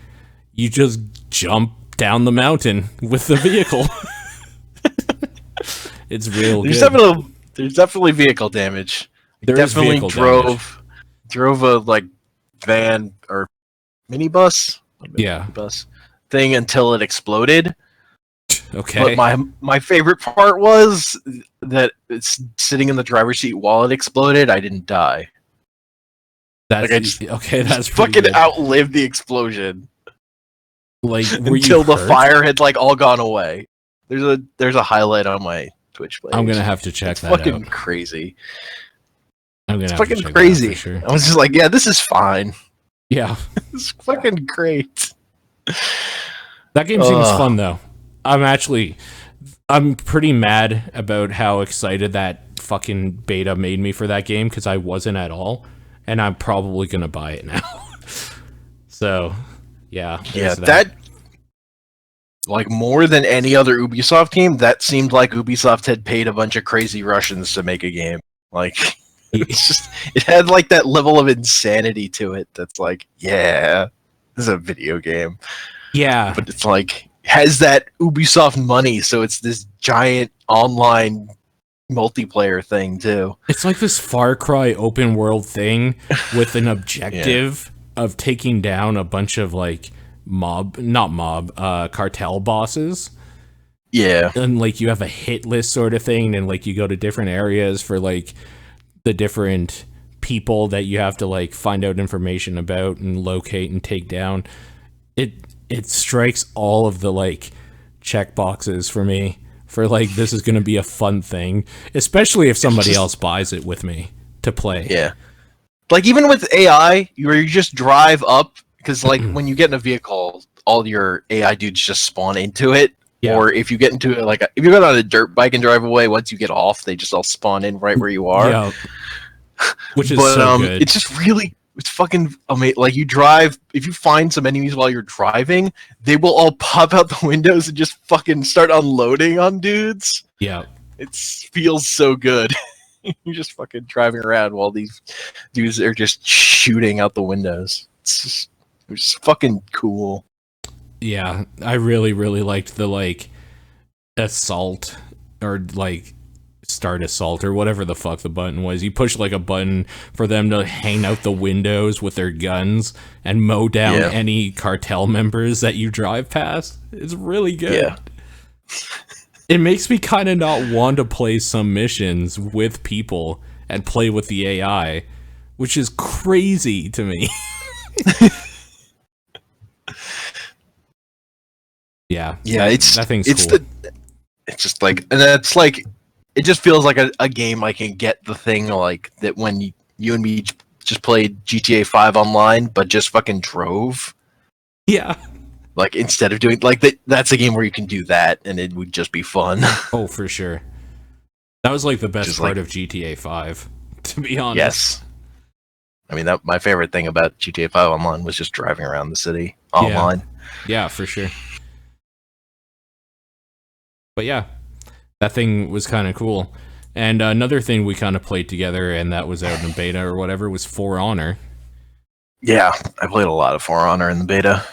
you just jump down the mountain with the vehicle. It's real good. There's definitely vehicle damage. There definitely is vehicle drove a like van or minibus thing until it exploded. Okay. But my favorite part was that it's sitting in the driver's seat while it exploded. I didn't die. That's that's fucking good. Outlived the explosion. Like until the fire had like all gone away. There's a highlight on my Twitch page. I'm gonna have to check that fucking out. Crazy. It's fucking crazy. Sure. I was just like, yeah, this is fine. Yeah. It's fucking great. That game seems fun though. I'm pretty mad about how excited that fucking beta made me for that game because I wasn't at all, and I'm probably gonna buy it now. So, yeah. That like more than any other Ubisoft game, that seemed like Ubisoft had paid a bunch of crazy Russians to make a game. Like, it's just it had like that level of insanity to it. That's like, yeah, this is a video game. Yeah, but it's like has that Ubisoft money, so it's this giant online multiplayer thing too. It's like this Far Cry open world thing with an objective of taking down a bunch of like cartel bosses. Yeah. And like you have a hit list sort of thing, and like you go to different areas for like the different people that you have to like find out information about and locate and take down. It strikes all of the like check boxes for me for like this is going to be a fun thing, especially if somebody else buys it with me to play. Yeah. Like even with AI, where you just drive up because like when you get in a vehicle, all your AI dudes just spawn into it. Yeah. Or if you get into it, like if you go on a dirt bike and drive away, once you get off, they just all spawn in right where you are. Yeah. Which is so good. It's just really, it's fucking amazing. Like you drive, if you find some enemies while you're driving, they will all pop out the windows and just fucking start unloading on dudes. Yeah. It feels so good. You're just fucking driving around while these dudes are just shooting out the windows. It's just fucking cool. Yeah, I really, really liked the like assault or like start assault or whatever the fuck the button was. You push like a button for them to hang out the windows with their guns and mow down any cartel members that you drive past. It's really good. Yeah. It makes me kind of not want to play some missions with people and play with the AI, which is crazy to me. Yeah, that thing's cool. It's just like, and it's like, it just feels like a game I can get the thing like that when you and me just played GTA 5 online, but just fucking drove. Yeah. Like instead of doing like that's a game where you can do that and it would just be fun. Oh, for sure. That was like the best part of GTA 5, to be honest. Yes. I mean, that my favorite thing about GTA 5 online was just driving around the city online. Yeah, for sure. But yeah, that thing was kind of cool. And another thing we kind of played together, and that was out in beta or whatever, was For Honor. Yeah, I played a lot of For Honor in the beta.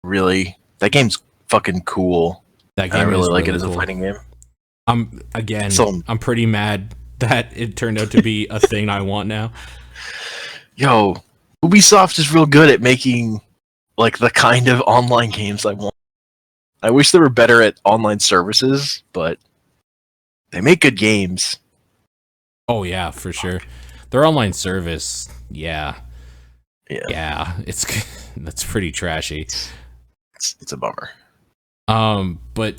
Really, that game's fucking cool. That game I really like it as a fighting game. I'm pretty mad that it turned out to be a thing I want now. Yo, Ubisoft is real good at making like the kind of online games I want. I wish they were better at online services, but they make good games. Oh yeah, for sure. Their online service, yeah, it's that's pretty trashy. It's a bummer. But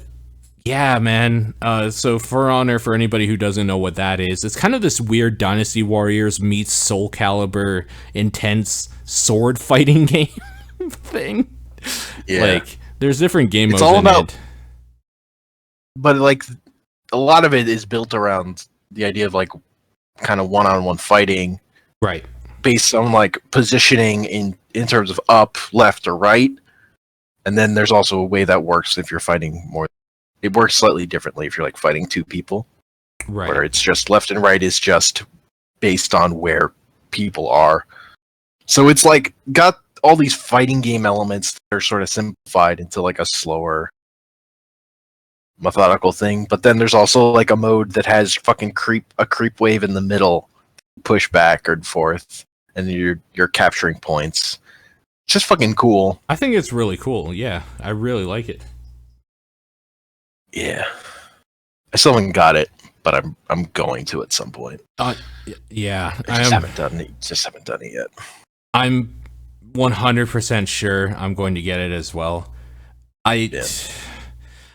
yeah, man. So For Honor, for anybody who doesn't know what that is, it's kind of this weird Dynasty Warriors meets Soul Calibur intense sword fighting game thing. Yeah, like there's different game modes. It's all in about, it. but like a lot of it is built around the idea of like kind of one-on-one fighting, right? Based on like positioning in terms of up, left, or right. And then there's also a way that works if you're fighting more. It works slightly differently if you're like fighting two people, Right. where it's just left and right is just based on where people are. So it's like got all these fighting game elements that are sort of simplified into like a slower, methodical thing. But then there's also like a mode that has fucking a creep wave in the middle, push back and forth, and you're capturing points. It's just fucking cool. I think it's really cool. Yeah, I really like it. Yeah, I still haven't got it, but I'm going to at some point. Yeah, I just haven't done it. Just haven't done it yet. I'm 100% sure I'm going to get it as well. I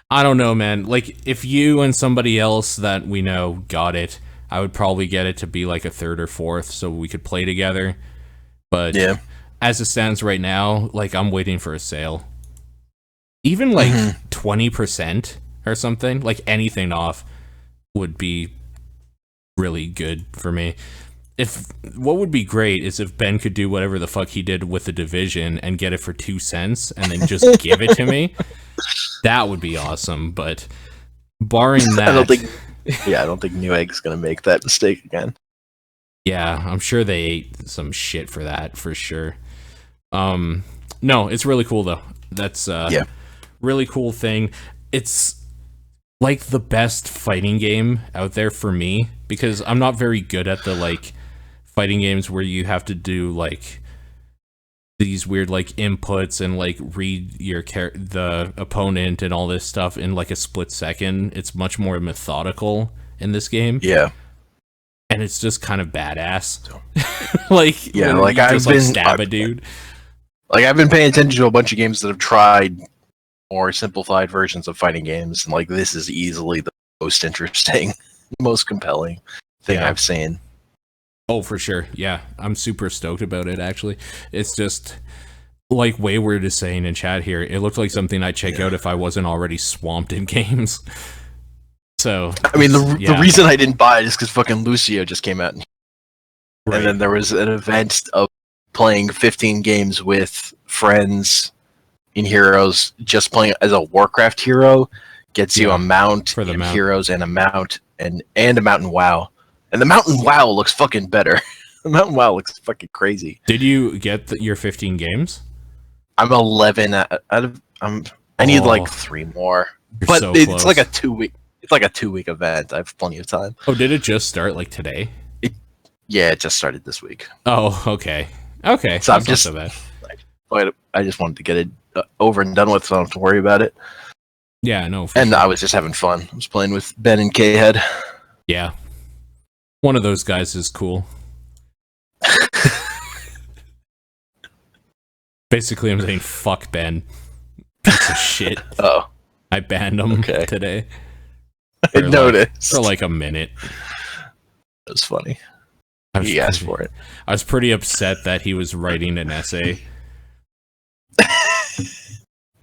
don't know, man. Like, if you and somebody else that we know got it, I would probably get it to be like a third or fourth so we could play together. But yeah, as it stands right now, like, I'm waiting for a sale. Even like 20% or something, like anything off would be really good for me. What would be great is if Ben could do whatever the fuck he did with The Division and get it for 2 cents and then just give it to me. That would be awesome, but barring that, I don't think Newegg's gonna make that mistake again. Yeah, I'm sure they ate some shit for that, for sure. No, it's really cool though. That's really cool thing. It's like the best fighting game out there for me, because I'm not very good at the like fighting games where you have to do like these weird like inputs and like read the opponent and all this stuff in like a split second. It's much more methodical in this game. Yeah. And it's just kind of badass. like, yeah, like I've just, been stab a dude. Like I've been paying attention to a bunch of games that have tried more simplified versions of fighting games, and like this is easily the most interesting, most compelling thing I've seen. Oh, for sure. Yeah, I'm super stoked about it, actually. It's just, like Wayward is saying in chat here, it looked like something I'd check out if I wasn't already swamped in games. So, I mean, the reason I didn't buy it is because fucking Lucio just came out. And then there was an event of playing 15 games with friends in Heroes, just playing as a Warcraft hero gets you a mount for the in mount. Heroes and a mount and a mount in WoW. And the mount in WoW looks fucking better. The mount in WoW looks fucking crazy. Did you get your 15 games? I'm 11 out of I need like 3 more. But so it's close. like a 2-week. It's like a 2-week event. I have plenty of time. Oh, did it just start like today? Yeah, it just started this week. Oh, okay. Okay. So That's I'm just not so bad. I just wanted to get it over and done with, so I don't have to worry about it. Yeah, no. And I was just having fun. I was playing with Ben and K-Head. Yeah. One of those guys is cool. Basically, I'm saying fuck Ben. Piece of shit. Oh. I banned him today. I noticed. For like a minute. It was funny. He asked for it. I was pretty upset that he was writing an essay.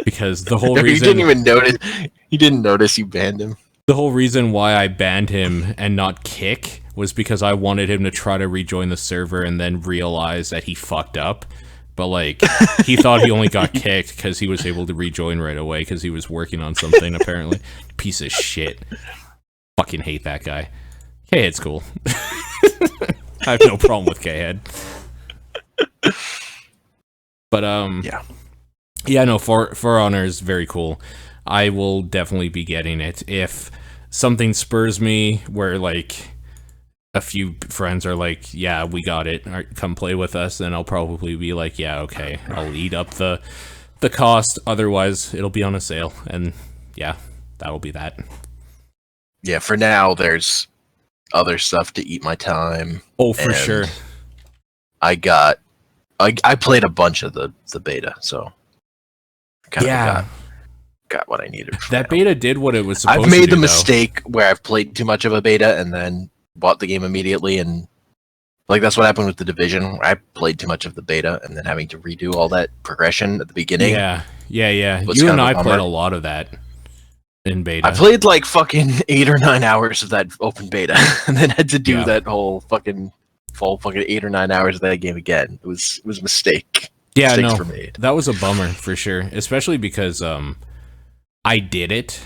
Because the whole reason... He didn't even notice. He didn't notice you banned him. The whole reason why I banned him and not Kick was because I wanted him to try to rejoin the server and then realize that he fucked up. But, like, he thought he only got kicked because he was able to rejoin right away because he was working on something, apparently. Piece of shit. Fucking hate that guy. K-Head's cool. I have no problem with K-Head. But, yeah, no, For Honor is very cool. I will definitely be getting it. If something spurs me where, like, a few friends are like, yeah, we got it, come play with us, then I'll probably be like, yeah, okay, I'll eat up the cost, otherwise it'll be on a sale, and yeah, that'll be that. Yeah, for now, there's other stuff to eat my time. Oh, for sure. I played a bunch of the beta, so kind of got what I needed. That beta did what it was supposed to do. I've made the mistake where I've played too much of a beta and then bought the game immediately, and like that's what happened with the Division. I played too much of the beta and then having to redo all that progression at the beginning. Yeah. You and I played a lot of that in beta. I played like fucking 8 or 9 hours of that open beta, and then had to do that whole fucking 8 or 9 hours of that game again. It was a mistake. Yeah, Mistakes were made. That was a bummer for sure, especially because I did it,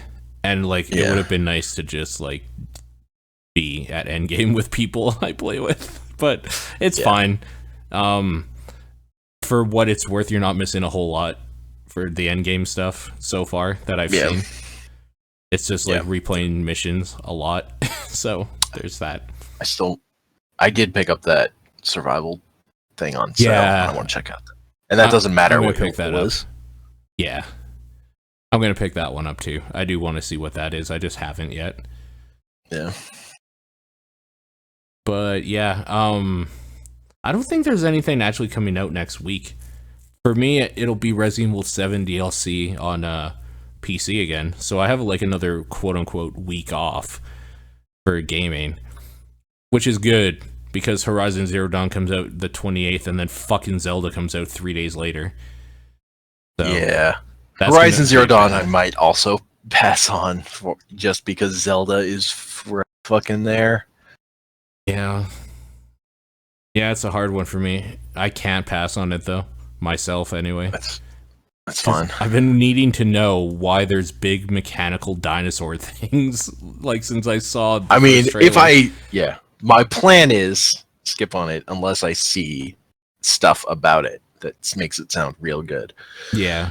and like it would have been nice to just like be at endgame with people I play with, but it's fine. For what it's worth, you're not missing a whole lot for the endgame stuff so far that I've seen. It's just like replaying missions a lot, so there's that. I did pick up that survival thing on sale. I want to check out that, and that doesn't matter what pick that was. Yeah, I'm gonna pick that one up too. I do want to see what that is. I just haven't yet. Yeah. But yeah, I don't think there's anything actually coming out next week. For me, it'll be Resident Evil 7 DLC on PC again. So I have like another quote-unquote week off for gaming, which is good because Horizon Zero Dawn comes out the 28th and then fucking Zelda comes out 3 days later. So yeah. Horizon Zero Dawn I might also pass on just because Zelda is fucking there. Yeah, it's a hard one for me. I can't pass on it though, myself anyway. That's fine. I've been needing to know why there's big mechanical dinosaur things, like since I saw. I mean, my plan is skip on it unless I see stuff about it that makes it sound real good. Yeah,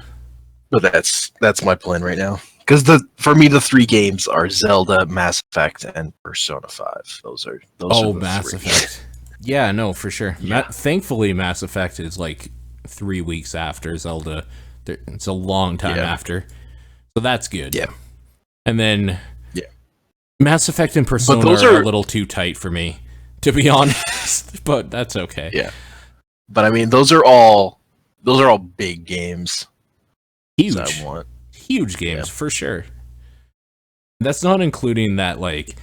but that's my plan right now. Because for me, the 3 games are Zelda, Mass Effect, and Persona 5. Those are Mass 3. Effect. Yeah, no, for sure. Yeah. Thankfully, Mass Effect is like 3 weeks after Zelda. It's a long time after, so that's good. Yeah, and then Mass Effect and Persona are a little too tight for me, to be honest. But that's okay. Yeah, but I mean, those are all big games. Huge games for sure. That's not including that like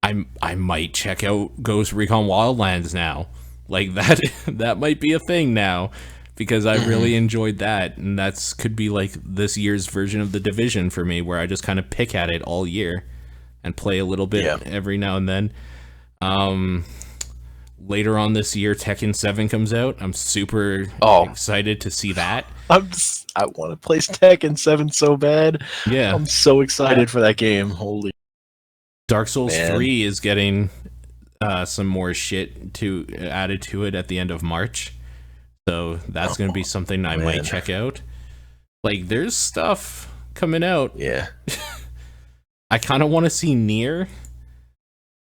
I might check out Ghost Recon Wildlands now. Like that might be a thing now because I really enjoyed that, and that's could be like this year's version of The Division for me, where I just kind of pick at it all year and play a little bit every now and then. Later on this year, Tekken 7 comes out. I'm super excited to see that. I want to play Tekken 7 so bad. Yeah, I'm so excited for that game. Holy. Dark Souls 3 is getting some more shit added to it at the end of March. So that's going to be something I might check out. Like, there's stuff coming out. Yeah. I kind of want to see Nier.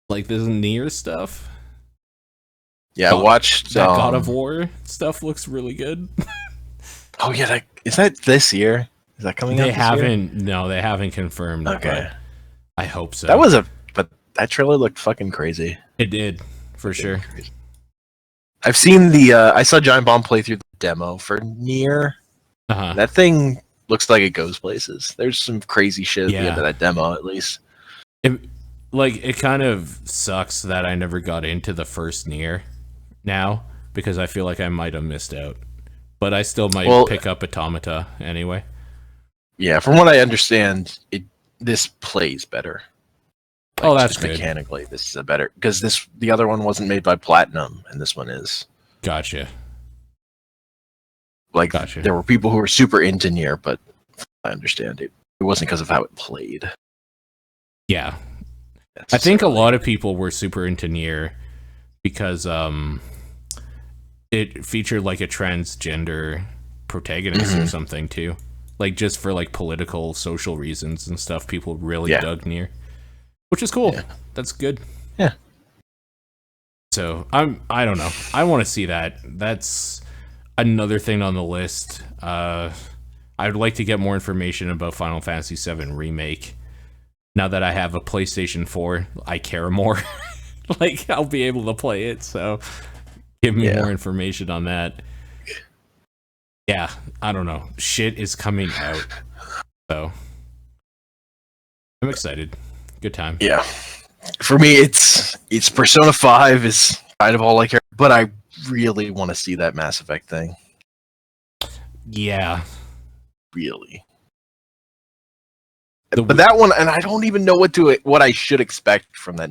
Like, this Nier stuff. Yeah, I watched... that God of War stuff looks really good. Oh, yeah. Is that this year? Is that coming out this year? No, they haven't confirmed. Okay. I hope so. But that trailer looked fucking crazy. It did, for sure. Crazy. I've seen I saw Giant Bomb play through the demo for Nier. That thing looks like it goes places. There's some crazy shit at the end of that demo, at least. It kind of sucks that I never got into the first Nier now, because I feel like I might have missed out. But I still might pick up Automata anyway. Yeah, from what I understand, this plays better. Like, that's good. Mechanically, this is a better, because the other one wasn't made by Platinum, and this one is. Gotcha. There were people who were super into Nier, but I understand it wasn't because of how it played. Yeah, I think a lot of people were super into Nier because it featured like a transgender protagonist or something too, like just for like political, social reasons and stuff. People really dug Nier. Which is cool. Yeah. That's good. Yeah. So I don't know. I want to see that. That's another thing on the list. I'd like to get more information about Final Fantasy VII Remake. Now that I have a PlayStation 4, I care more. Like, I'll be able to play it, so give me more information on that. Yeah, I don't know. Shit is coming out. So, I'm excited. Good time. Yeah. For me, it's Persona 5 is kind of all I care, but I really want to see that Mass Effect thing. Yeah. Really. But that one, and I don't even know what I should expect from that.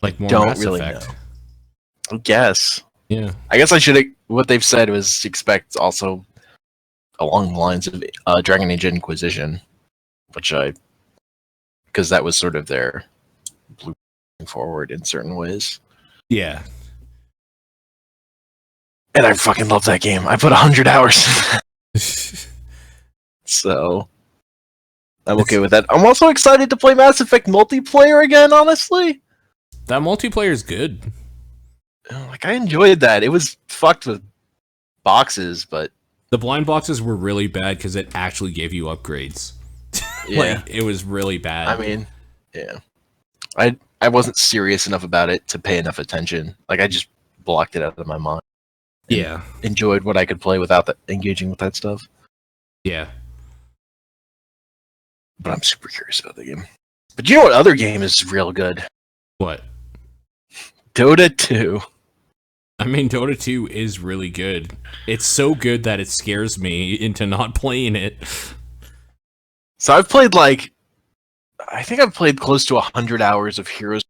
Like more don't Mass really Effect. know. I guess. Yeah. I guess I should. What they've said was expect also along the lines of Dragon Age Inquisition, because that was sort of their blueprint forward in certain ways. Yeah. And I fucking love that game. I put 100 hours. So I'm okay with that. I'm also excited to play Mass Effect multiplayer again, honestly. That multiplayer is good. Like, I enjoyed that. It was fucked with boxes, but The blind boxes were really bad because it actually gave you upgrades. yeah. Like, it was really bad. I mean, yeah. I wasn't serious enough about it to pay enough attention. Like, I just blocked it out of my mind. Yeah. Enjoyed what I could play without engaging with that stuff. Yeah. But I'm super curious about the game. But you know what other game is real good? What? Dota 2. I mean, Dota 2 is really good. It's so good that it scares me into not playing it. So I've played I think I've played close to 100 hours of Heroes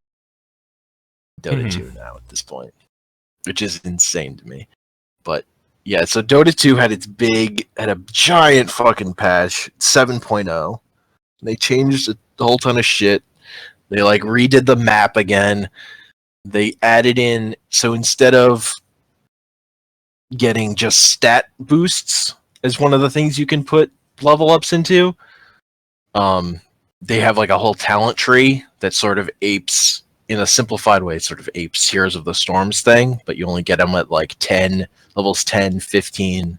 Dota 2 now at this point, which is insane to me. But yeah, so Dota 2 had a giant fucking patch, 7.0. They changed a whole ton of shit. They redid the map again. They added in, so instead of getting just stat boosts as one of the things you can put level ups into, they have a whole talent tree that sort of apes, in a simplified way, sort of apes Heroes of the Storms thing, but you only get them at levels 10, 15,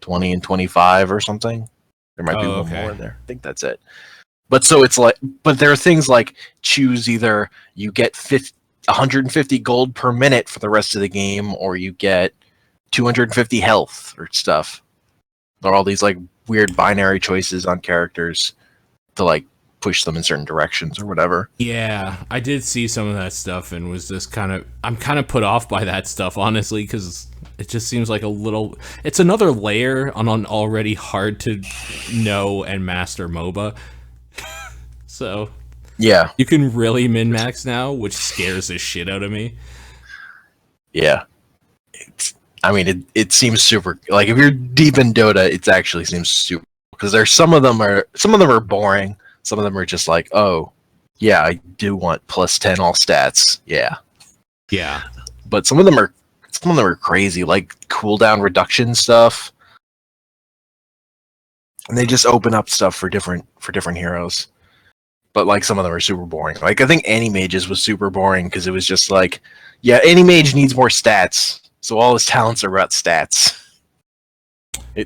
20, and 25 or something. There might be one more in there. I think that's it. But so it's but there are things like choose either you get 150 gold per minute for the rest of the game, or you get 250 health or stuff. There are all these weird binary choices on characters to push them in certain directions or whatever. Yeah, I did see some of that stuff and was just I'm kind of put off by that stuff, honestly, because it just seems like it's another layer on an already hard to know and master MOBA. So yeah, you can really min-max now, which scares the shit out of me. Yeah. It seems super, if you're deep in Dota, it actually seems super, because there's some of them are boring. Some of them are just oh, yeah, I do want plus 10 all stats. Yeah. Yeah. But some of them are crazy, cooldown reduction stuff. And they just open up stuff for different heroes. But some of them are super boring. I think Animage's was super boring because it was just yeah, Animage needs more stats. So all his talents are about stats.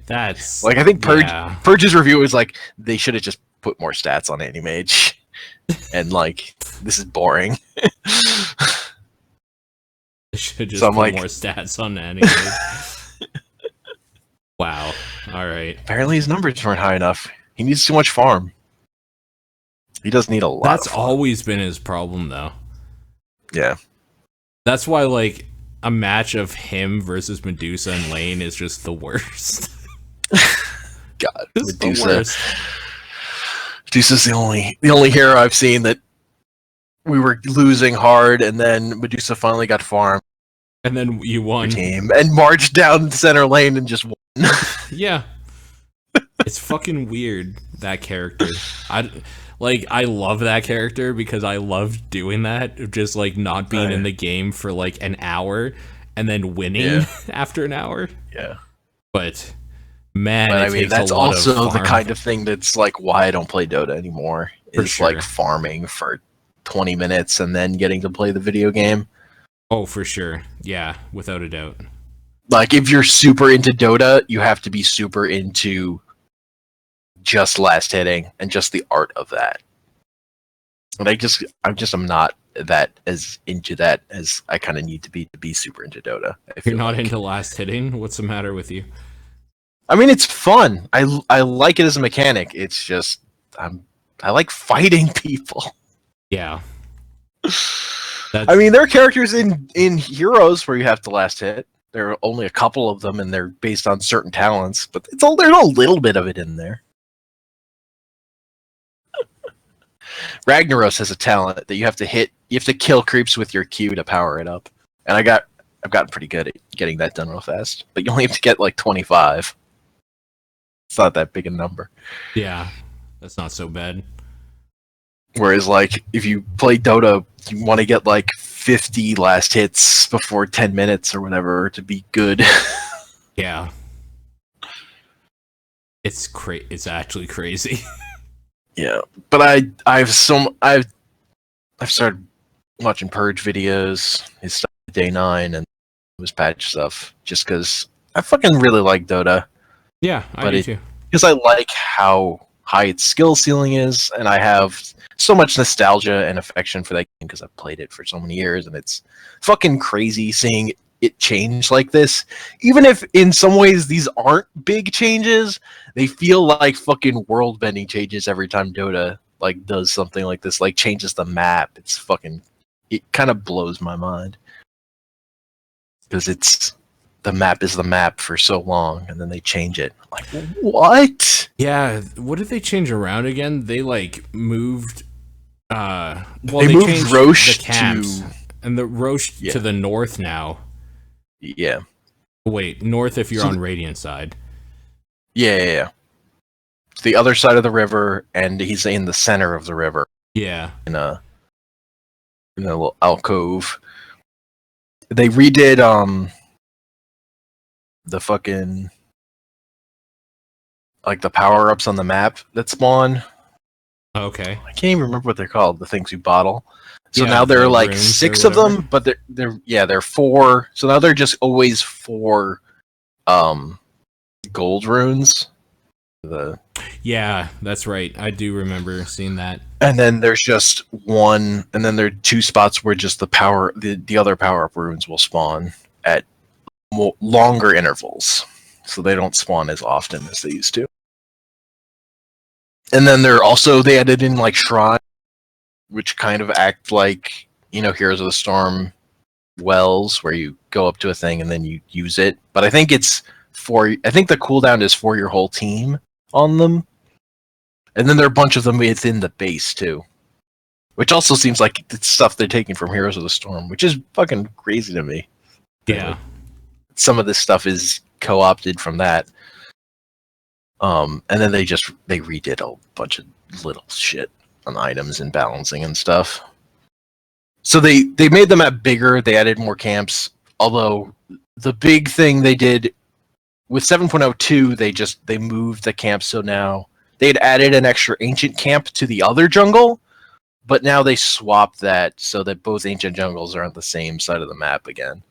That's I think Purge's review was they should have just put more stats on Animage. And this is boring. They should just put more stats on Animage. Wow. All right. Apparently his numbers weren't high enough. He needs too much farm. He does need a lot. That's always been his problem, though. Yeah. That's why, a match of him versus Medusa and Lane is just the worst. God, it's the worst. Medusa's the only hero I've seen that we were losing hard, and then Medusa finally got farmed. And then you won. Team, and marched down center lane and just won. Yeah. It's fucking weird, that character. I love that character because I love doing that, just not being in the game for an hour and then winning after an hour. Yeah. But man, that's also the kind of thing that's why I don't play Dota anymore. Is farming for 20 minutes and then getting to play the video game. Oh, for sure. Yeah, without a doubt. Like, if you're super into Dota, you have to be super into just last hitting and just the art of that. And I'm not that as into that as I kind of need to be super into Dota. You're not into last hitting? What's the matter with you? I mean, it's fun. I like it as a mechanic. It's just I like fighting people. Yeah. I mean, there are characters in Heroes where you have to last hit. There are only a couple of them, and they're based on certain talents. But there's a little bit of it in there. Ragnaros has a talent that you have to hit. You have to kill creeps with your Q to power it up. And I've gotten pretty good at getting that done real fast. But you only have to get like 25. It's not that big a number. Yeah, that's not so bad. Whereas, like, if you play Dota, you want to get like 50 last hits before 10 minutes or whatever to be good. Yeah. It's actually crazy. Yeah, but I've started watching Purge videos. His stuff Day 9 and his patch stuff just because I fucking really like Dota. Yeah, I do too. Because I like how high its skill ceiling is, and I have so much nostalgia and affection for that game because I've played it for so many years, and it's fucking crazy seeing it change like this. Even if in some ways these aren't big changes, they feel like fucking world-bending changes every time Dota like does something like this, like changes the map. It kind of blows my mind because the map is the map for so long, and then they change it. Like, what? Yeah, what did they change around again? They like moved. Well, they moved changed Roche the camps, to and the Roche to the north now. Yeah. Wait, north if you're on Radiant side. Yeah. It's the other side of the river, and he's in the center of the river. Yeah. In a little alcove. They redid the fucking like the power-ups on the map that spawn. Okay. I can't even remember what they're called, the things you bottle. So Yeah, now there are like runes 6 or of them, but they're 4. So now they're just always 4 gold runes. Yeah, that's right. I do remember seeing that. And then there's just one, and then there are 2 spots where just the other power-up runes will spawn at longer intervals. So they don't spawn as often as they used to. And then they added in like shrine, which kind of act like, Heroes of the Storm wells, where you go up to a thing and then you use it. But I think the cooldown is for your whole team on them. And then there are a bunch of them within the base too. Which also seems like it's stuff they're taking from Heroes of the Storm, which is fucking crazy to me. Yeah. Some of this stuff is co-opted from that. And then they redid a bunch of little shit on items and balancing and stuff. So they made the map bigger, they added more camps, although the big thing they did with 7.02, they moved the camp, so now they had added an extra ancient camp to the other jungle, but now they swapped that so that both ancient jungles are on the same side of the map again.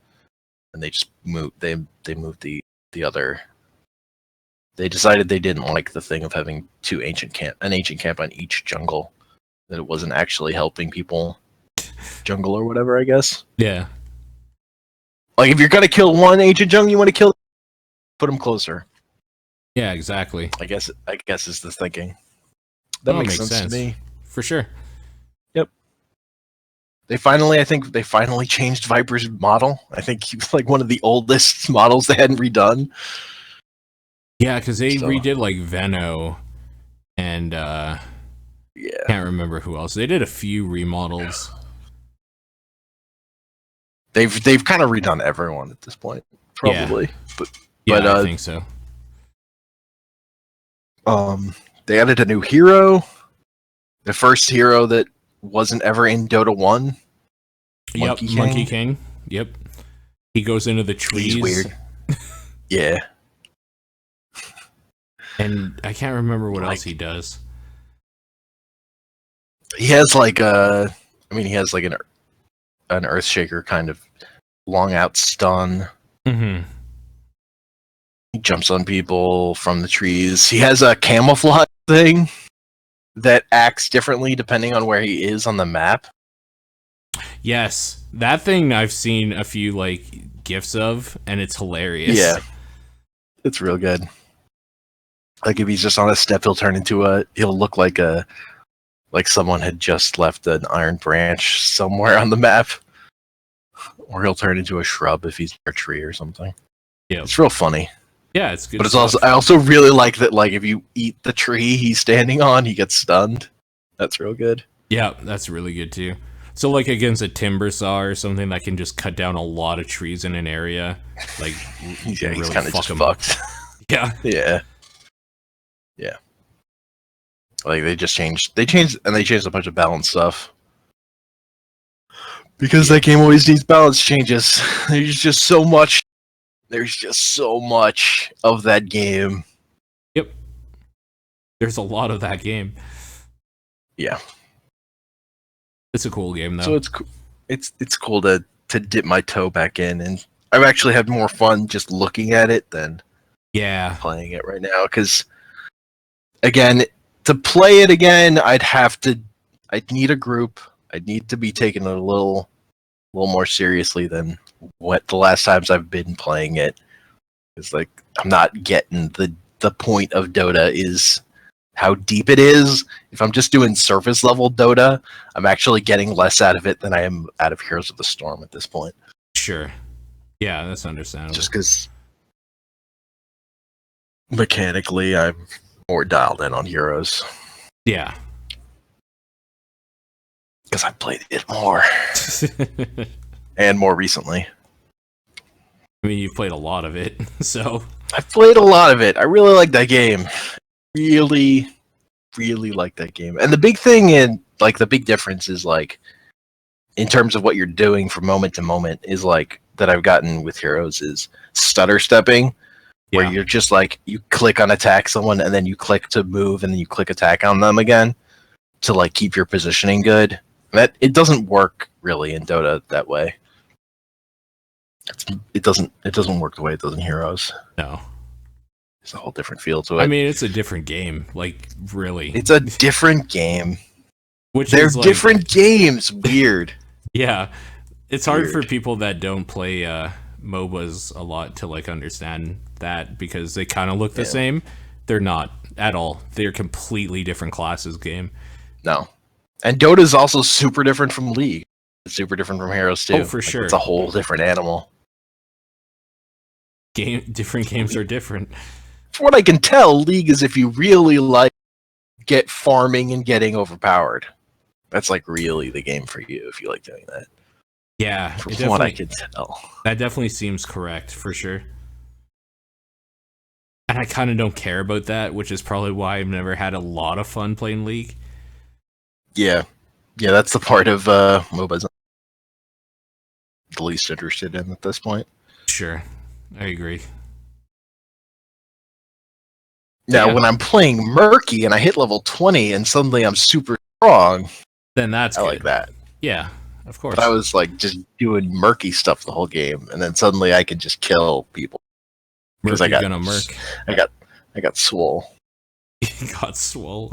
And they just moved moved the other. They decided they didn't like the thing of having an ancient camp on each jungle, that it wasn't actually helping people jungle or whatever, I guess. Yeah. Like, if you're gonna kill one ancient jungle, you want to put them closer. Yeah, exactly. I guess is the thinking. That makes sense to me. For sure. Yep. I think they finally changed Viper's model. I think he was like one of the oldest models they hadn't redone. Yeah, because they redid like Venno and can't remember who else. They did a few remodels. They've kind of redone everyone at this point, probably. Yeah. But I think so. They added a new hero. The first hero that wasn't ever in Dota 1. Monkey King. Yep. He goes into the trees. He's weird. Yeah. And I can't remember what else he does. He has like an Earthshaker kind of long out stun. Mm-hmm. He jumps on people from the trees. He has a camouflage thing that acts differently depending on where he is on the map. Yes, that thing I've seen a few like gifs of, and it's hilarious. Yeah, it's real good. Like if he's just on a step, he'll look like someone had just left an iron branch somewhere on the map, or he'll turn into a shrub if he's near a tree or something. Yeah, it's real funny. Yeah, it's good. But I also really like that. Like if you eat the tree he's standing on, he gets stunned. That's real good. Yeah, that's really good too. So like against a timber saw or something that can just cut down a lot of trees in an area, like he's really kind of just fucked. Yeah. Yeah. Like they changed a bunch of balance stuff. Because that game always needs balance changes. There's just so much of that game. Yep. There's a lot of that game. Yeah. It's a cool game though. So it's cool to dip my toe back in, and I've actually had more fun just looking at it than playing it right now, because again, to play it again, I'd need a group. I'd need to be taken a little more seriously than what the last times I've been playing it. It's like I'm not getting the point of Dota is how deep it is. If I'm just doing surface level Dota, I'm actually getting less out of it than I am out of Heroes of the Storm at this point. Sure. Yeah, that's understandable. Just because mechanically I'm more dialed in on Heroes. Yeah. Because I played it more. And more recently. I mean, you've played a lot of it, so... I've played a lot of it. I really like that game. Really, really like that game. And the big thing the big difference is, like, in terms of what you're doing from moment to moment is, like, that I've gotten with Heroes is stutter stepping, where you're just, like, you click on attack someone, and then you click to move, and then you click attack on them again to, like, keep your positioning good. It doesn't work, really, in Dota that way. It doesn't work the way it does in Heroes. No. It's a whole different feel to it. I mean, it's a different game. Like, really. It's a different game. They're different games. Weird. Yeah. It's hard for people that don't play MOBAs a lot to, like, understand that, because they kind of look the same. They're not at all. They're completely different classes game. No. And Dota is also super different from League. It's super different from Heroes, too. Oh, for sure. It's a whole different animal. Different games are different. From what I can tell, League is if you really like get farming and getting overpowered. That's like really the game for you if you like doing that. Yeah, from what I can tell. That definitely seems correct, for sure. And I kind of don't care about that, which is probably why I've never had a lot of fun playing League. Yeah. Yeah, that's the part of MOBAs I'm the least interested in at this point. Sure. I agree. Now, when I'm playing Murky and I hit level 20 and suddenly I'm super strong, then I like that. Yeah, of course. But I was like just doing Murky stuff the whole game, and then suddenly I could just kill people. Because I got Murk. I got swole. You got swole.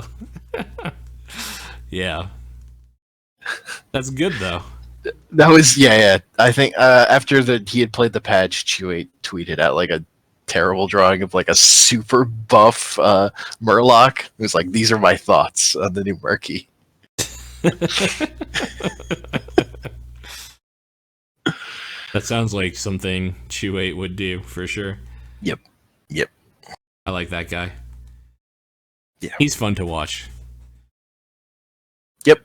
Yeah. That's good though. That was yeah. I think after he had played the patch, Chewie tweeted out like a terrible drawing of like a super buff Murloc. It was like, these are my thoughts on the new Murky. That sounds like something Chewie would do for sure. Yep. I like that guy. Yeah. He's fun to watch. Yep.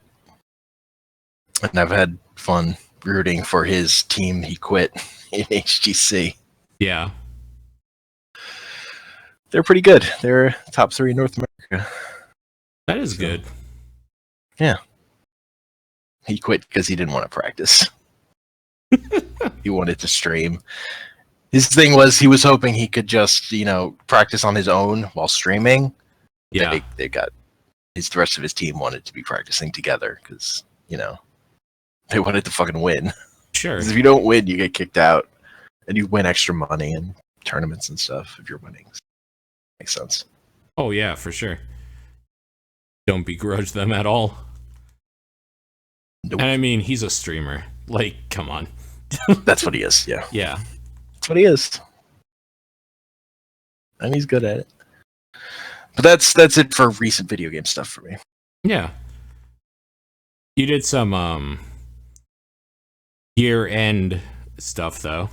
And I've had fun rooting for his team he quit in HGC. Yeah. They're pretty good. They're top 3 in North America. That is good. Yeah. He quit because he didn't want to practice. He wanted to stream. His thing was he was hoping he could just, practice on his own while streaming. Yeah. They got the rest of his team wanted to be practicing together because, they wanted to fucking win. Sure. 'Cause if you don't win, you get kicked out, and you win extra money and tournaments and stuff if you're winning. Makes sense. Oh yeah, for sure. Don't begrudge them at all. Nope. And I mean, he's a streamer. Like, come on. That's what he is. Yeah, Yeah. that's what he is, and he's good at it. But that's it for recent video game stuff for me. Yeah. You did some year-end stuff though.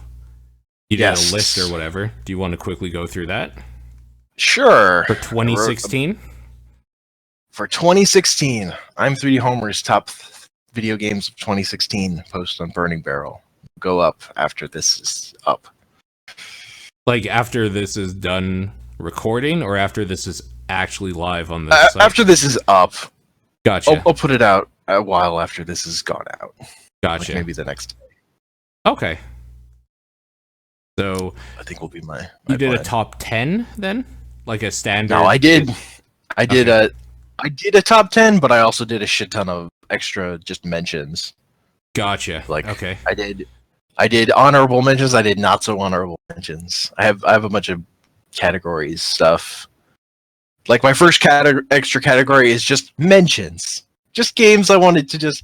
You did Yes. a list or whatever. Do you want to quickly go through that? Sure. For 2016? For 2016, I'm 3D Homer's top video games of 2016 post on Burning Barrel. Go up after this is up. Like after this is done recording or after this is actually live on the site? After this is up. Gotcha. I'll put it out a while after this has gone out. Gotcha. Like maybe the next day. Okay. So I think will be my you did plan. a top 10 then? Like a standard? No, I did. I did Okay. I did a top 10, but I also did a shit ton of extra just mentions. Gotcha. Like okay. I did honorable mentions. I did not so honorable mentions. I have a bunch of categories stuff. Like my first extra category is just mentions, just games I wanted to just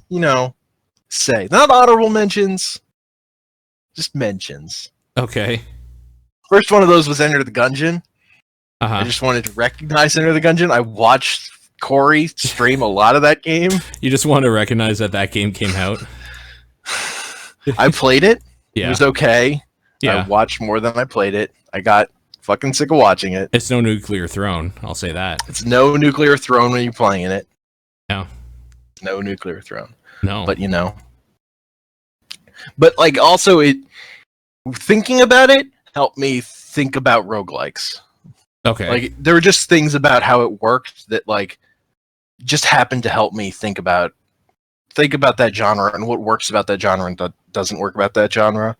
say, not honorable mentions, just mentions. Okay. First one of those was Enter the Gungeon. I Uh-huh. just wanted to recognize Enter the Gungeon. I watched Corey stream a lot of that game. You just want to recognize that that game came out? I played it. Yeah. It was okay. Yeah. I watched more than I played it. I got fucking sick of watching it. It's no Nuclear Throne, I'll say that. It's no Nuclear Throne when you're playing it. No. No Nuclear Throne. No. But But like also thinking about it helped me think about roguelikes. okay. Like there were just things about how it worked that like just happened to help me think about that genre and what works about that genre and doesn't work about that genre.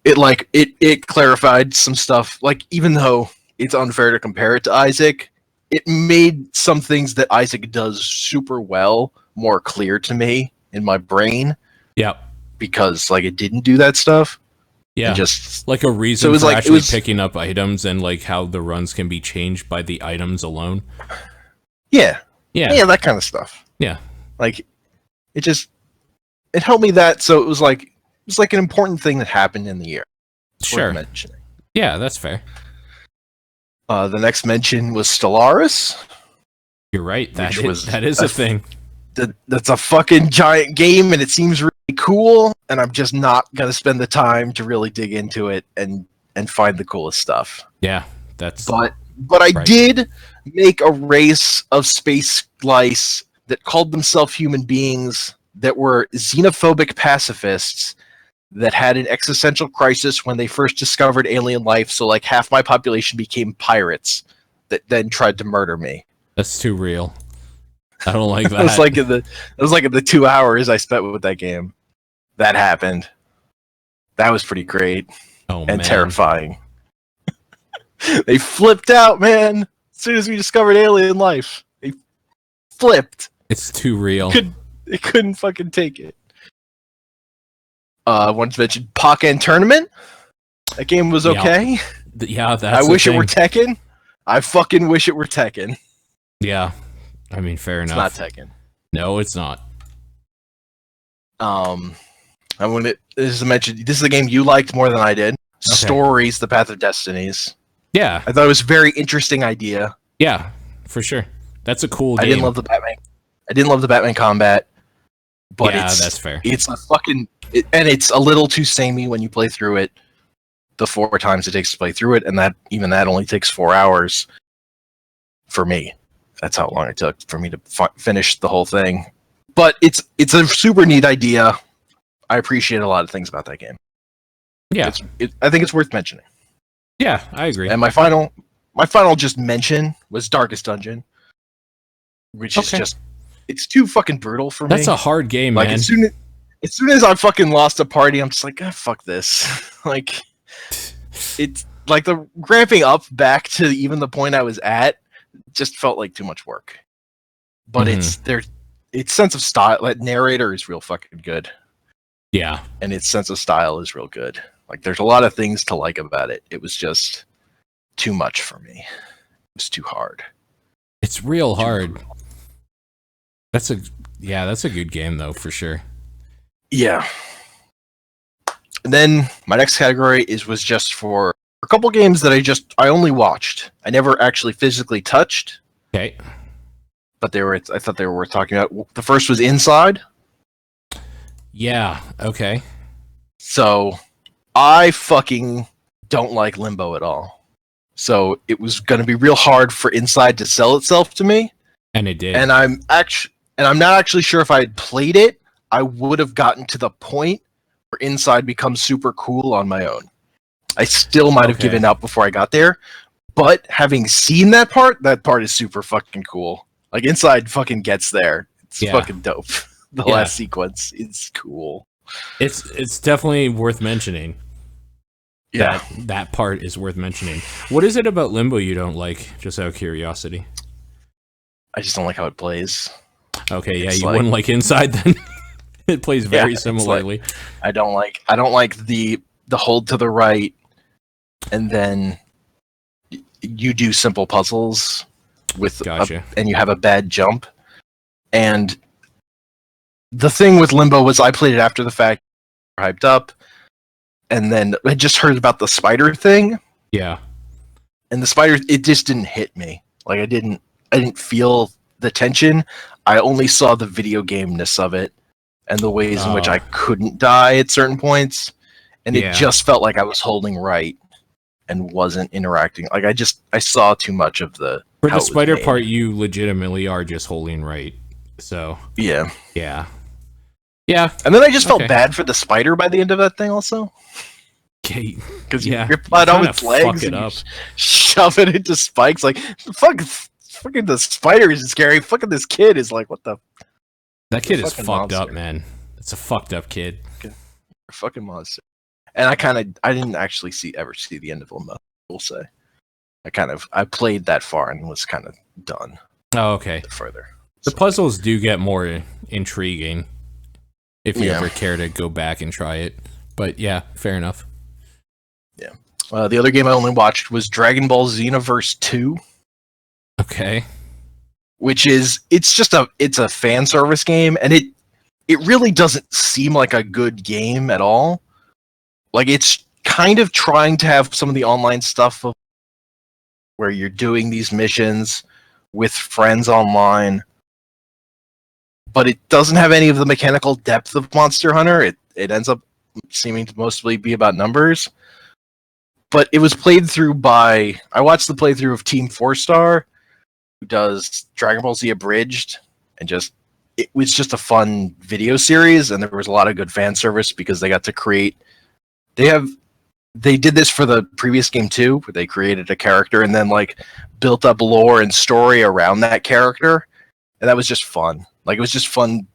It clarified some stuff. Like even though it's unfair to compare it to Isaac, it made some things that Isaac does super well more clear to me in my brain Yep. because like it didn't do that stuff. Yeah. And just like a reason So it was for like- it actually was- picking up items and like how the runs can be changed by the items alone. yeah, Yeah. that kind of stuff. Yeah. Like it helped me that. So it was like an important thing that happened in the year. It's worth Sure. mentioning. Yeah, that's fair. The next mention was Stellaris. You're right. Which was That is a a- thing. That's a fucking giant game, and it seems really cool. And I'm just not gonna spend the time to really dig into it and find the coolest stuff. Yeah. That's But I Right. did make a race of space lice that called themselves human beings that were xenophobic pacifists that had an existential crisis when they first discovered alien life. So like half my population became pirates that then tried to murder me. that's too real. I don't like that. That was like in the 2 hours I spent with that game. That happened. That was pretty great oh and man. terrifying. They flipped out, man. As soon as we discovered alien life, they flipped. It's too real. They couldn't fucking take it. I wanted to mention Pokken Tournament. That game was Yeah. okay. Yeah, that's I the wish it were thing. Tekken. I fucking wish it were Tekken. Yeah. I mean, fair It's enough. not Tekken. No, it's not. I wanted to mention this is a game you liked more than I did. Stories: The Path of Destinies. Yeah. I thought it was a very interesting idea. Yeah, for sure. That's a cool game. I didn't love the Batman. I didn't love the Batman combat, but yeah, it's that's fair. it's a fucking and it's a little too samey when you play through it. The 4 times it takes to play through it, and that only takes 4 hours for me. That's how long it took for me to finish the whole thing. But it's a super neat idea. I appreciate a lot of things about that game. Yeah. I think it's worth mentioning. Yeah, I agree. And my final just mention was Darkest Dungeon, which is Okay. just it's too fucking brutal for me. That's a hard game, like man. as soon as I fucking lost a party, I'm just like, fuck this. Like it's like the ramping up back to even the point I was at just felt like too much work. But Mhm. its sense of style, like narrator is real fucking good. Yeah. and its sense of style is real good. Like, there's a lot of things to like about it. It was just too much for me. It was too hard. It's real Too hard. brutal. That's a good game though, for sure. Yeah. And then my next category was just for a couple games that I only watched. I never actually physically touched, Okay. but I thought they were worth talking about. The first was Inside. Yeah. Okay. So I fucking don't like Limbo at all. So it was going to be real hard for Inside to sell itself to me. And it did. And I'm not actually sure if I had played it, I would have gotten to the point where Inside becomes super cool on my own. I still might have given up before I got there, but having seen that part is super fucking cool. Like, Inside fucking gets there. It's fucking dope. The last sequence is cool. It's definitely worth mentioning. Yeah. That part is worth mentioning. What is it about Limbo you don't like, just out of curiosity? I just don't like how it plays. Okay, yeah, It's you wouldn't like Inside then. It plays very similarly. I don't like the hold to the right, and then you do simple puzzles with and you have a bad jump. And the thing with Limbo was I played it after the fact, hyped up, and then I just heard about the spider thing. Yeah. And the spider, it just didn't hit me. Like, I didn't feel the tension. I only saw the video game-ness of it and the ways in which I couldn't die at certain points. And it just felt like I was holding right and wasn't interacting. Like, I saw too much of the... For the spider part, you legitimately are just holding right. So... Yeah. Yeah. Yeah. And then I just felt bad for the spider by the end of that thing also. Okay. Because you rip out all its legs and you shove it into spikes. Like, fucking the spider is scary. Fucking this kid is like, what the... That kid is fucked up, man. It's a fucked up kid. A fucking monster. And I didn't actually ever see the end of Limbo, I will say. I played that far and was kind of done. Oh, okay. Further. The puzzles do get more intriguing if you ever care to go back and try it. But yeah, fair enough. Yeah. The other game I only watched was Dragon Ball Xenoverse 2. Okay. Which is, it's a fan service game, and it really doesn't seem like a good game at all. Like, it's kind of trying to have some of the online stuff where you're doing these missions with friends online, but it doesn't have any of the mechanical depth of Monster Hunter. It ends up seeming to mostly be about numbers. But it was played through I watched the playthrough of Team 4-Star, who does Dragon Ball Z Abridged, and it was just a fun video series, and there was a lot of good fan service because they got to create... They did this for the previous game too, where they created a character and then built up lore and story around that character, and that was just fun. Like, it was just fun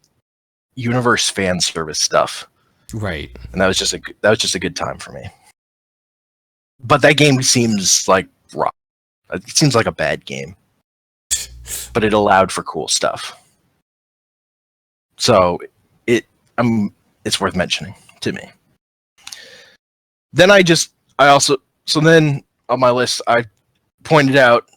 universe fan service stuff, right? And that was just a good time for me. But that game seems like rock. It seems like a bad game, but it allowed for cool stuff. So it's worth mentioning to me. Then then on my list, I pointed out,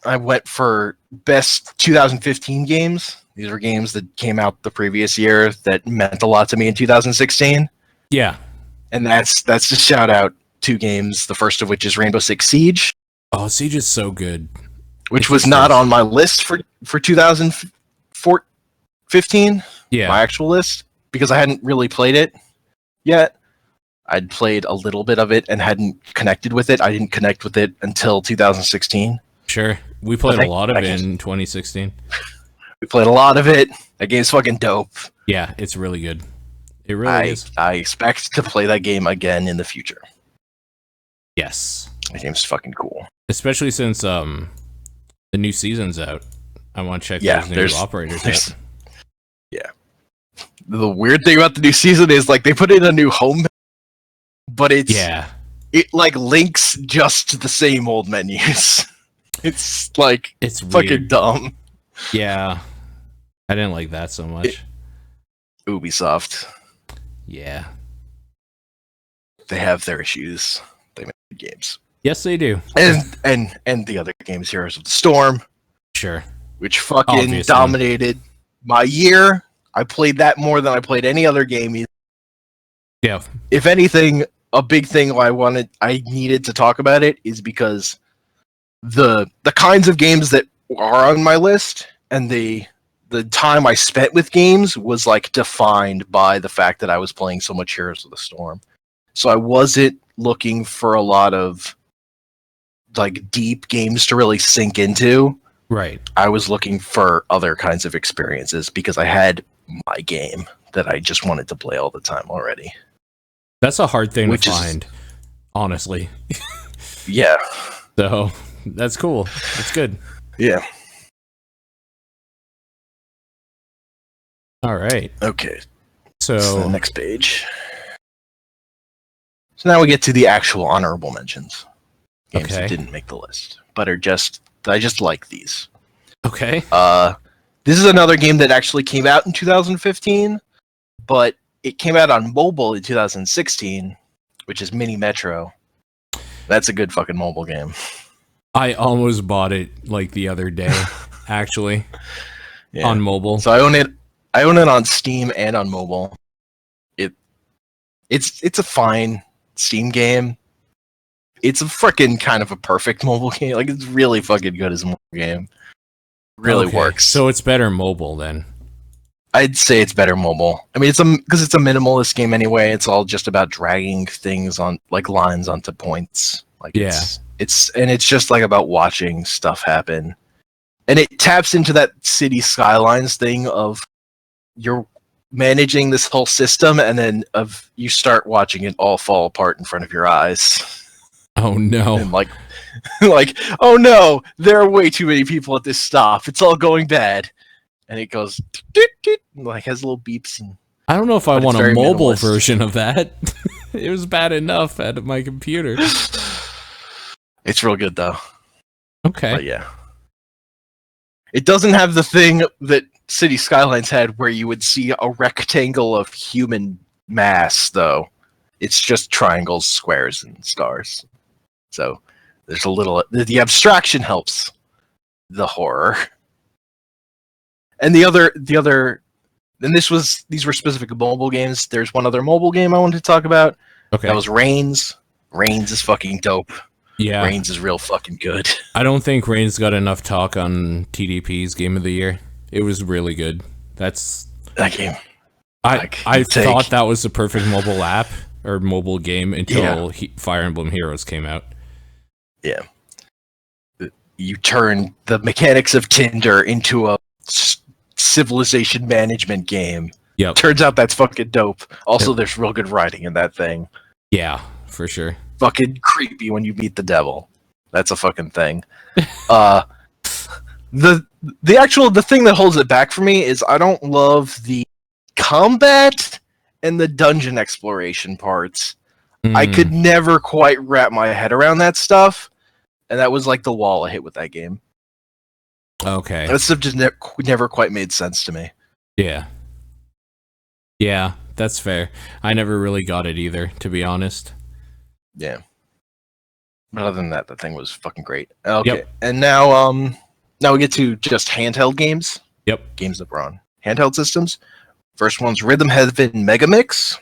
I went for best 2015 games. These were games that came out the previous year that meant a lot to me in 2016. Yeah. And that's just shout out 2 games, the first of which is Rainbow Six Siege. Oh, Siege is so good. Which was not on my list for 2015. Yeah. My actual list, because I hadn't really played it yet. I'd played a little bit of it and hadn't connected with it. I didn't connect with it until 2016. Sure. We played a lot of it in 2016. We played a lot of it. That game's fucking dope. Yeah, it's really good. It really is. I expect to play that game again in the future. Yes. That game's fucking cool. Especially since the new season's out. I want to check those new operators out. Yeah. The weird thing about the new season is they put in a new home, but it links just to the same old menus. It's fucking weird. dumb. Yeah. I didn't like that so much. Ubisoft. Yeah. They have their issues. They make good games. Yes, they do. And the other games, Heroes of the Storm, Sure. which fucking Obviously. dominated my year. I played that more than I played any other game. Yeah. If anything, a big thing I needed to talk about it is because the kinds of games that are on my list and the time I spent with games was like defined by the fact that I was playing so much Heroes of the Storm. So I wasn't looking for a lot of like deep games to really sink into. Right. I was looking for other kinds of experiences because I had my game that I just wanted to play all the time already. That's a hard thing to find, honestly. Yeah. So that's cool. That's good. Yeah. All right. Okay. So the next page. So now we get to the actual honorable mentions. Games that didn't make the list, but I just like these. Okay. This is another game that actually came out in 2015, but it came out on mobile in 2016, which is Mini Metro. That's a good fucking mobile game. I almost bought it like the other day, actually, on mobile. So I own it. I own it on Steam and on mobile. It's a fine Steam game. It's a freaking kind of a perfect mobile game. Like, it's really fucking good as a mobile game. Really works. So it's better mobile then. I'd say it's better mobile. I mean, because it's a minimalist game anyway. It's all just about dragging things on, like lines onto points. Like, it's just like about watching stuff happen, and it taps into that city skylines thing of you're managing this whole system, and then you start watching it all fall apart in front of your eyes. Oh no! And like, oh no, there are way too many people at this stop. It's all going bad, and it goes doot, doot, and like has little beeps. And I don't know if I want a mobile minimalist version of that. It was bad enough at my computer. It's real good though. Okay. But yeah, it doesn't have the thing that City Skylines had, where you would see a rectangle of human mass, though. It's just triangles, squares, and stars. So there's a little. The abstraction helps the horror. And these were specific mobile games. There's one other mobile game I wanted to talk about. Okay. That was Reigns. Reigns is fucking dope. Yeah. Reigns is real fucking good. I don't think Reigns got enough talk on TDP's Game of the Year. It was really good. That's that game. I thought that was the perfect mobile app or mobile game until Fire Emblem Heroes came out. Yeah. You turn the mechanics of Tinder into a civilization management game. Yep. Turns out that's fucking dope. Also, there's real good writing in that thing. Yeah, for sure. Fucking creepy when you meet the devil. That's a fucking thing. The thing that holds it back for me is I don't love the combat and the dungeon exploration parts. I could never quite wrap my head around that stuff, and that was like the wall I hit with that game. Okay. That stuff just never quite made sense to me. Yeah. Yeah, that's fair. I never really got it either, to be honest. Yeah. But other than that, the thing was fucking great. Okay. Yep. And now we get to just handheld games. Yep. Games that were on handheld systems. First one's Rhythm Heaven Mega Mix.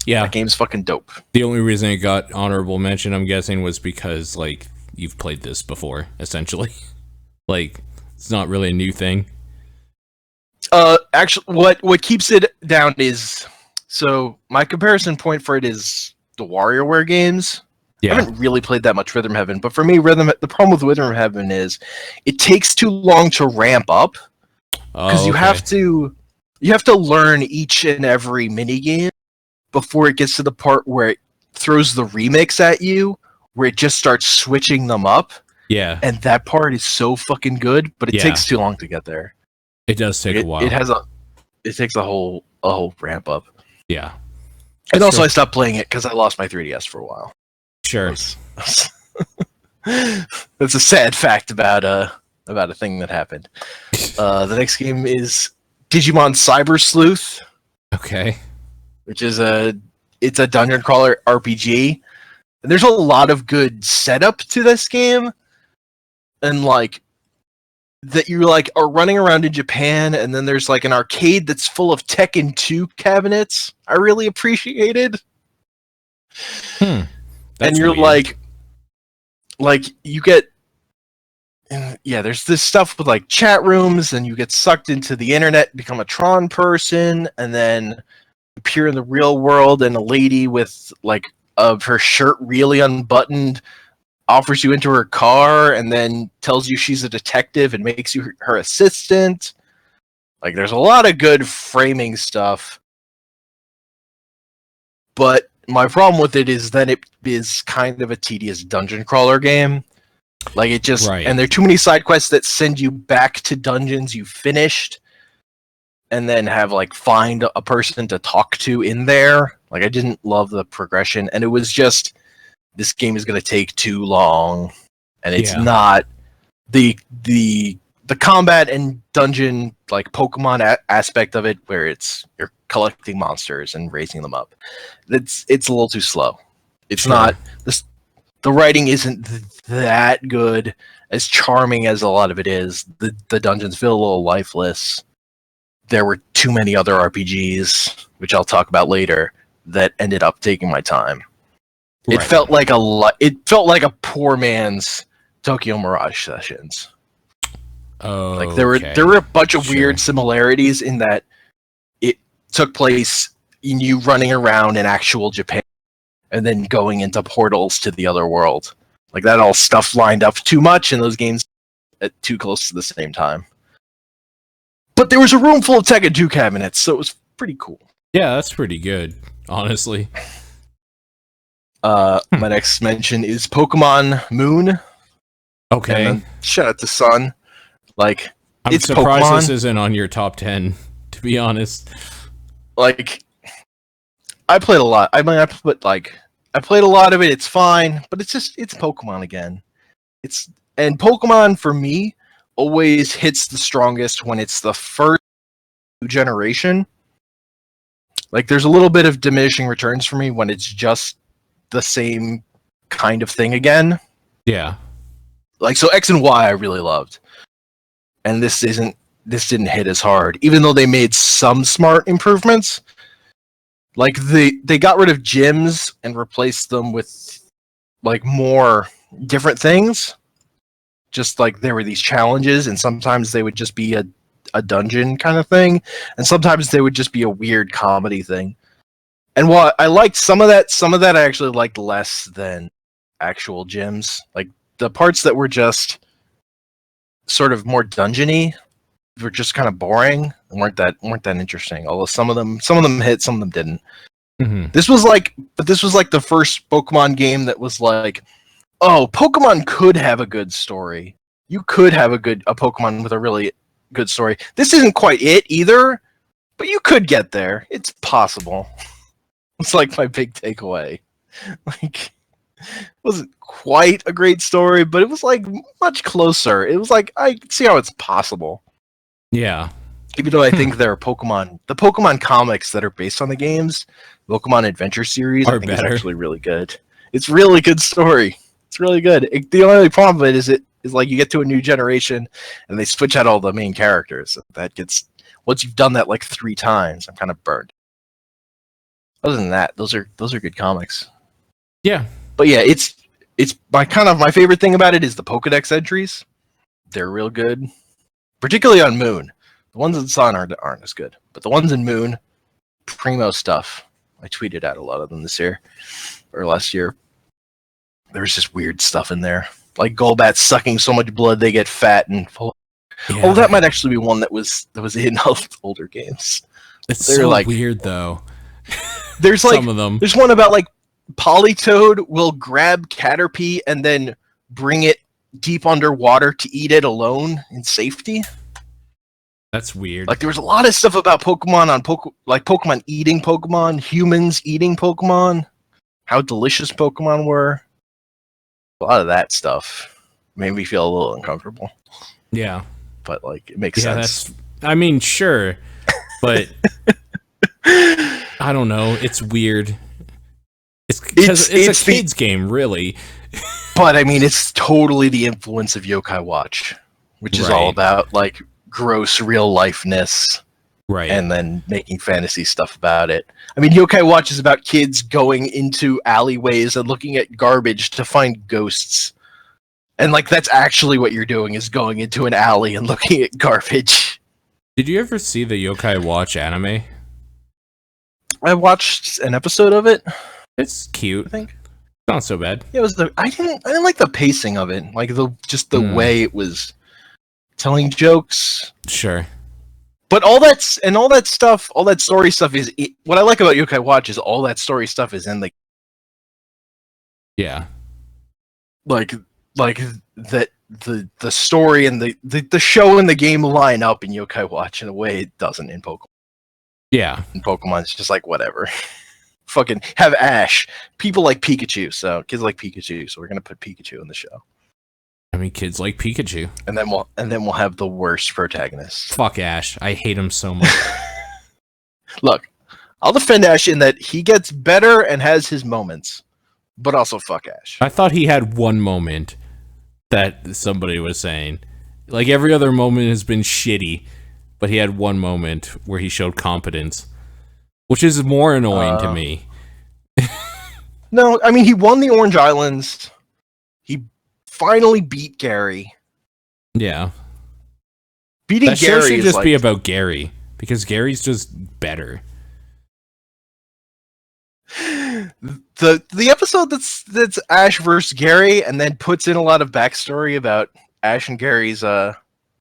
Yeah. That game's fucking dope. The only reason it got honorable mention, I'm guessing, was because, like, you've played this before, essentially. Like, it's not really a new thing. Actually, what keeps it down is... So, my comparison point for it is the WarioWare games. Yeah. I haven't really played that much Rhythm Heaven, but for me, the problem with Rhythm Heaven is it takes too long to ramp up. Because you have to learn each and every minigame before it gets to the part where it throws the remix at you, where it just starts switching them up. Yeah. And that part is so fucking good, but it takes too long to get there. It does take a while. It takes a whole ramp up. Yeah. And also I stopped playing it because I lost my 3DS for a while. Sure. That's a sad fact about a thing that happened. The next game is Digimon Cyber Sleuth. Okay. which is it's a dungeon crawler RPG. And there's a lot of good setup to this game, and like that you like are running around in Japan, and then there's like an arcade that's full of Tekken 2 cabinets. I really appreciated. And you're weird. like you get there's this stuff with like chat rooms, and you get sucked into the internet, become a Tron person, and then appear in the real world, and a lady with like of her shirt really unbuttoned offers you into her car and then tells you she's a detective and makes you her assistant. Like, there's a lot of good framing stuff. But my problem with it is that it is kind of a tedious dungeon crawler game. Like, it just... Right. And there are too many side quests that send you back to dungeons you finished and then have, like, find a person to talk to in there. Like, I didn't love the progression. And it was just... This game is going to take too long, and it's not the combat and dungeon like Pokemon aspect of it, where you're collecting monsters and raising them up. It's a little too slow. It's not the writing isn't that good, as charming as a lot of it is. The dungeons feel a little lifeless. There were too many other RPGs, which I'll talk about later, that ended up taking my time. It felt like a poor man's Tokyo Mirage Sessions. Oh, like there were a bunch of weird similarities in that it took place in you running around in actual Japan and then going into portals to the other world. Like, that all stuff lined up too much in those games at too close to the same time. But there was a room full of Tekken 2 cabinets, so it was pretty cool. Yeah, that's pretty good, honestly. My next mention is Pokemon Moon. Okay. And shout out to Sun. Like, I'm it's surprised Pokemon. This isn't on your top 10, to be honest. Like, I played a lot. I played a lot of it. It's fine, but it's Pokemon again. And Pokemon for me always hits the strongest when it's the first generation. Like, there's a little bit of diminishing returns for me when it's just the same kind of thing again. Yeah. Like, so X and Y I really loved. And this didn't hit as hard, even though they made some smart improvements. Like, they got rid of gyms and replaced them with like more different things. Just like there were these challenges, and sometimes they would just be a dungeon kind of thing, and sometimes they would just be a weird comedy thing. And while I liked some of that I actually liked less than actual gyms. Like, the parts that were just sort of more dungeony were just kind of boring and weren't that interesting. Although some of them hit, some of them didn't. Mm-hmm. This was like the first Pokemon game that was like, oh, Pokemon could have a good story. You could have a Pokemon with a really good story. This isn't quite it either, but you could get there. It's possible. It's like my big takeaway. Like, it wasn't quite a great story, but it was like much closer. It was like, I see how it's possible. Yeah. Even though I think the Pokemon comics that are based on the games, Pokemon Adventure series, I think is actually really good. It's a really good story. It's really good. The only problem with it is like you get to a new generation and they switch out all the main characters. That gets, once you've done that like 3 times, I'm kind of burned. Other than that, those are good comics. Yeah. But yeah, it's my favorite thing about it is the Pokedex entries. They're real good, particularly on Moon. The ones in Sun aren't as good, but the ones in Moon, primo stuff. I tweeted out a lot of them this year or last year. There was just weird stuff in there, like Golbat sucking so much blood they get fat and full. Yeah. Oh, that might actually be one that was in older games. It's so like, weird though. There's like some of them. There's one about like Politoed will grab Caterpie and then bring it deep underwater to eat it alone in safety. That's weird. Like, there was a lot of stuff about Pokemon like Pokemon eating Pokemon, humans eating Pokemon, how delicious Pokemon were. A lot of that stuff made me feel a little uncomfortable. Yeah. But like, it makes sense. I mean, sure. But I don't know. It's weird. It's a kid's game, really. But I mean, it's totally the influence of Yokai Watch, which is all about like gross real lifeness, right? And then making fantasy stuff about it. I mean, Yokai Watch is about kids going into alleyways and looking at garbage to find ghosts, and like that's actually what you're doing is going into an alley and looking at garbage. Did you ever see the Yokai Watch anime? I watched an episode of it. It's cute. I think. Not so bad. It was I didn't like the pacing of it, like the way it was telling jokes. Sure. But all that stuff, all that story stuff is what I like about Yokai Watch is all that story stuff is in the like that the story and the show and the game line up in Yokai Watch in a way it doesn't in Pokemon. Yeah. In Pokemon, it's just like whatever. Fucking have Ash. People like Pikachu, so kids like Pikachu, so we're gonna put Pikachu in the show. I mean, kids like Pikachu, and then we'll have the worst protagonist. Fuck Ash. I hate him so much. Look, I'll defend Ash in that he gets better and has his moments, but also fuck Ash. I thought he had one moment that somebody was saying, like every other moment has been shitty, but he had one moment where he showed competence. Which is more annoying to me. No, I mean, he won the Orange Islands. He finally beat Gary. Yeah. Beating that Gary should is just like, be about Gary, because Gary's just better. The episode that's Ash versus Gary and then puts in a lot of backstory about Ash and Gary's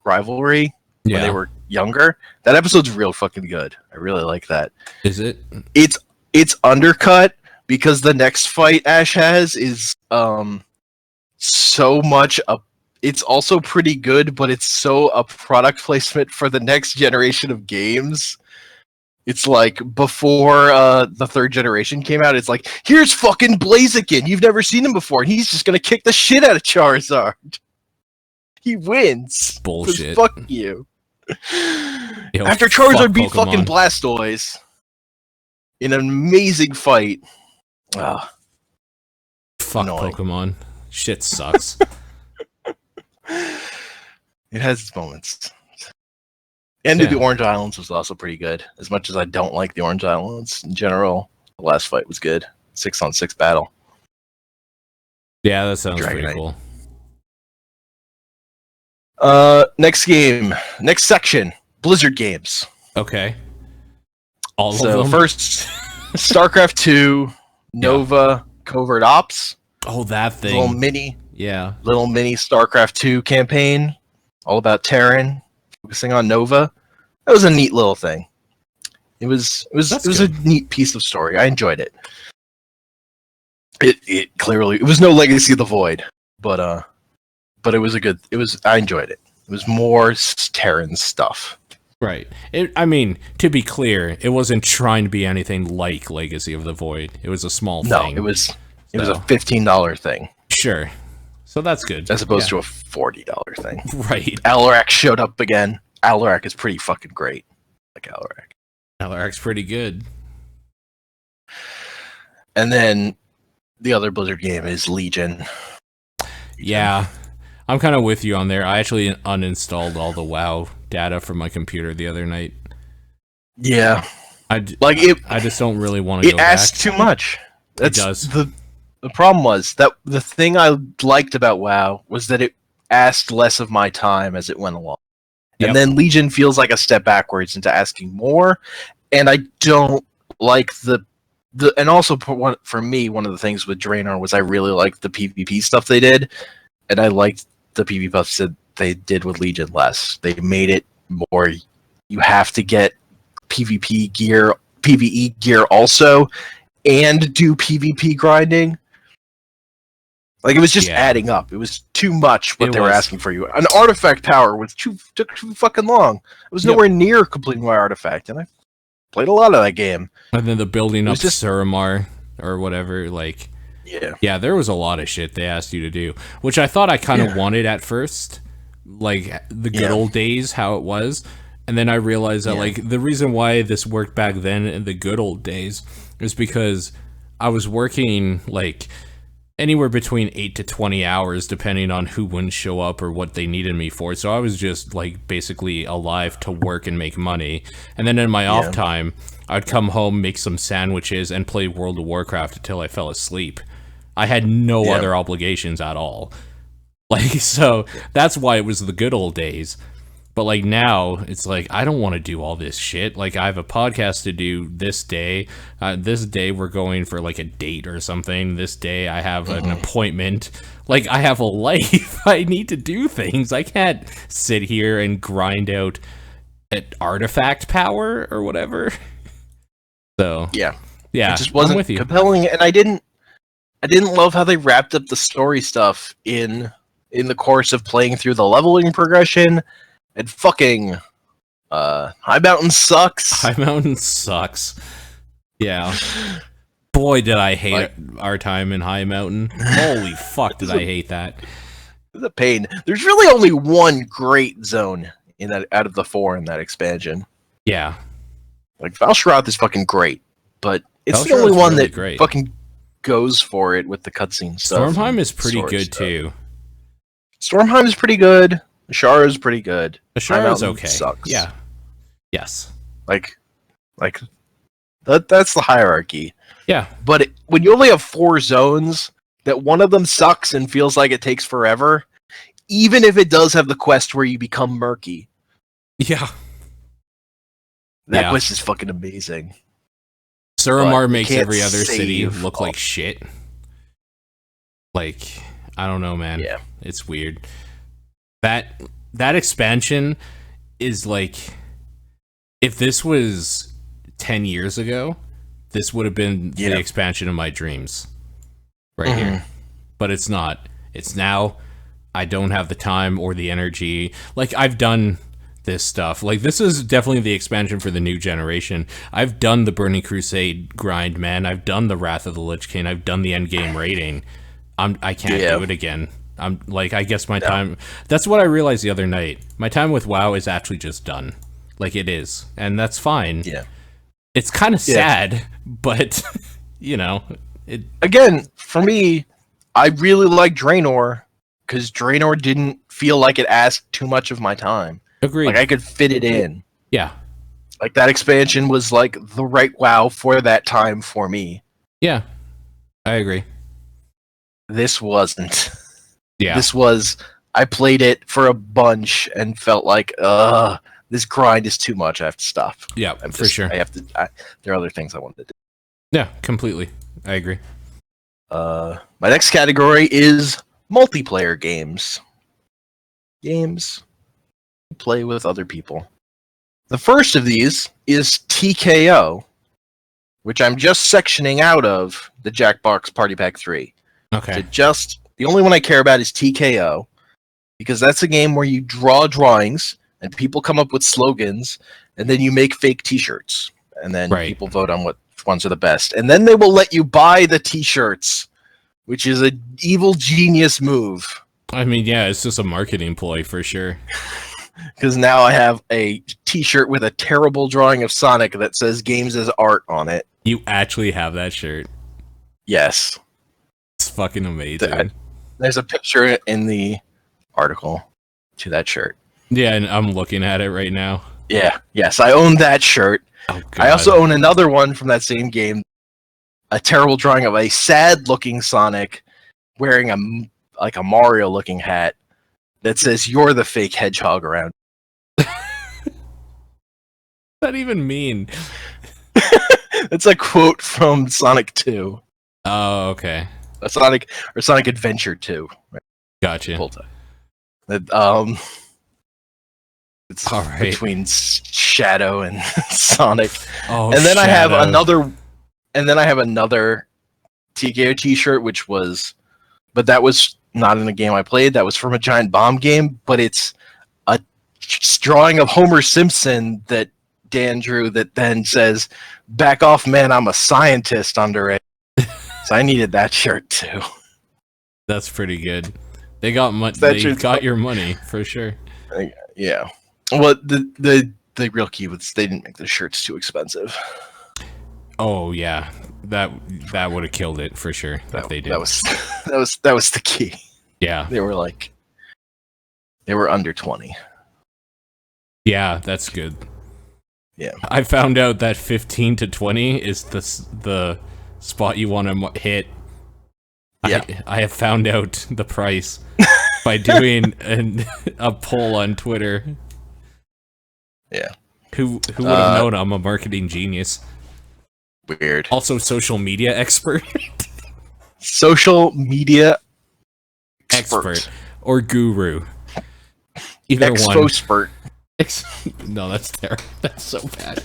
rivalry when they were younger. That episode's real fucking good. I really like that. Is it? It's undercut because the next fight Ash has is so much it's also pretty good, but it's so a product placement for the next generation of games. It's like before the third generation came out, it's like, here's fucking Blaziken. You've never seen him before, and he's just gonna kick the shit out of Charizard. He wins. Bullshit. Fuck you. Yo, after Charizard beat Pokemon. fucking Blastoise in an amazing fight. Fuck annoying. Pokemon. Shit sucks. It has its moments. And the Orange Islands was also pretty good. As much as I don't like the Orange Islands in general, the last fight was good. 6-on-6 battle. Yeah, that sounds Dragonite. pretty cool. Next game. Next section. Blizzard games. Okay. All so of them? First, StarCraft 2, Nova, Covert Ops. Oh, that thing. Little mini StarCraft 2 campaign. All about Terran. Focusing on Nova. That was a neat little thing. It was a neat piece of story. I enjoyed it. It clearly it was no Legacy of the Void, but it was I enjoyed it. It was more Terran stuff. Right. I mean, to be clear, it wasn't trying to be anything like Legacy of the Void. It was a small thing. No, it was a $15 thing. Sure. So that's good. As opposed to a $40 thing. Right. Alarak showed up again. Alarak is pretty fucking great. I like Alarak. Alarak's pretty good. And then the other Blizzard game is Legion. Yeah. I'm kind of with you on there. I actually uninstalled all the WoW data from my computer the other night. Yeah. I just don't really want to go back. It asks too much. It does. The problem was that the thing I liked about WoW was that it asked less of my time as it went along. Yep. And then Legion feels like a step backwards into asking more. And I don't like and also for me, one of the things with Draenor was I really liked the PvP stuff they did. And I liked the PvP stuff that they did with Legion less. They made it more, you have to get PvP gear, PvE gear also, and do PvP grinding. Like, it was just adding up. It was too much what they were asking for you. An artifact power took too fucking long. It was nowhere near completing my artifact, and I played a lot of that game. And then the building up Suramar or whatever, like... Yeah, there was a lot of shit they asked you to do, which I thought I kind of wanted at first. Like, the good old days, how it was. And then I realized that Yeah. like the reason why this worked back then in the good old days is because I was working like anywhere between 8 to 20 hours depending on who wouldn't show up or what they needed me for. So I was just like basically alive to work and make money. And then in my off time, I'd come home, make some sandwiches, and play World of Warcraft until I fell asleep. I had no other obligations at all. Like, so that's why it was the good old days. But like now, it's like I don't want to do all this shit. Like I have a podcast to do this day. This day we're going for like a date or something. This day I have an appointment. Like I have a life. I need to do things. I can't sit here and grind out an artifact power or whatever. So Yeah. yeah, It just wasn't I'm with you. compelling, and I didn't love how they wrapped up the story stuff in the course of playing through the leveling progression. And fucking High Mountain sucks. High Mountain sucks. Yeah. Boy, did I hate our time in High Mountain. Holy fuck, did I hate that. It's a pain. There's really only one great zone in that out of the 4 in that expansion. Yeah. Like Valshroth is fucking great, but it's the Valshroth only is one really that great. fucking goes for it with the cutscene stuff. Stormheim is pretty story good stuff. too. Stormheim is pretty good. Ashara is pretty good. High Ashara's Mountain okay. Sucks. Yeah. Yes. Like that's the hierarchy. Yeah. But when you only have 4 zones, that one of them sucks and feels like it takes forever, even if it does have the quest where you become murky. Yeah. That quest is fucking amazing. Suramar But makes can't every other city save look like shit. Like, I don't know, man. Yeah. It's weird. That expansion is like, if this was 10 years ago, this would have been the expansion of my dreams. Right here. But it's not. It's now. I don't have the time or the energy. Like, I've done this stuff. Like, this is definitely the expansion for the new generation. I've done the Burning Crusade grind, man. I've done the Wrath of the Lich King. I've done the endgame raiding. I can't do it again. I'm like, I guess my time. That's what I realized the other night. My time with WoW is actually just done. Like, it is, and that's fine. Yeah. It's kind of sad, but you know, it. Again, for me, I really like Draenor because Draenor didn't feel like it asked too much of my time. Agreed. Like I could fit it in. Yeah. Like that expansion was like the right WoW for that time for me. Yeah. I agree. This wasn't. Yeah. This was. I played it for a bunch and felt like, this grind is too much. I have to stop. Yeah, for sure. I have to. There are other things I wanted to do. Yeah, completely. I agree. My next category is multiplayer games. Games you play with other people. The first of these is TKO, which I'm just sectioning out of the Jackbox Party Pack 3. Okay. The only one I care about is TKO, because that's a game where you draw drawings and people come up with slogans, and then you make fake T-shirts, and then people vote on what ones are the best, and then they will let you buy the T-shirts, which is a evil genius move. I mean, yeah, it's just a marketing ploy for sure. Because now I have a T-shirt with a terrible drawing of Sonic that says "Games as Art" on it. You actually have that shirt. Yes, it's fucking amazing. There's a picture in the article to that shirt. Yeah, and I'm looking at it right now. Yeah, yes, I own that shirt. Oh, God. I also own another one from that same game. A terrible drawing of a sad-looking Sonic wearing a Mario-looking hat that says "You're the fake hedgehog around." What does that even mean? It's a quote from Sonic 2. Oh, okay. Sonic Adventure 2. Right? Gotcha. It's all right. Between Shadow and Sonic. Oh, and then Shadow. I have another TKO T-shirt, but that was not in a game I played. That was from a Giant Bomb game, but it's a drawing of Homer Simpson that Dan drew that then says, "Back off, man, I'm a scientist" under it. So I needed that shirt too. That's pretty good. They got money. They got your money for sure. Yeah. Well, the the real key was they didn't make the shirts too expensive. Oh yeah, that would have killed it for sure if they did. That was the key. Yeah, They were under 20. Yeah, that's good. Yeah, I found out that 15 to 20 is the spot you want to hit. Yeah. I have found out the price by doing a poll on Twitter. Yeah. Who would have known I'm a marketing genius? Weird. Also, social media expert. Social media expert or guru. Either one. Expo-spert. No, that's terrible. That's so bad.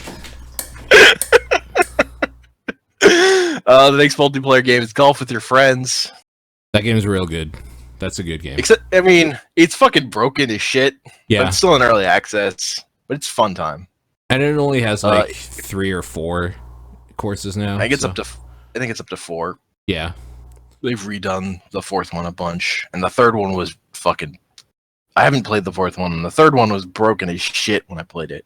The next multiplayer game is Golf with Your Friends. That game's real good. That's a good game. Except, I mean, it's fucking broken as shit. Yeah. But it's still in early access. But it's fun time. And it only has like 3 or 4 courses now. I think it's up to 4. Yeah. They've redone the 4th one a bunch, and the 3rd one was fucking. I haven't played the 4th one, and the 3rd one was broken as shit when I played it.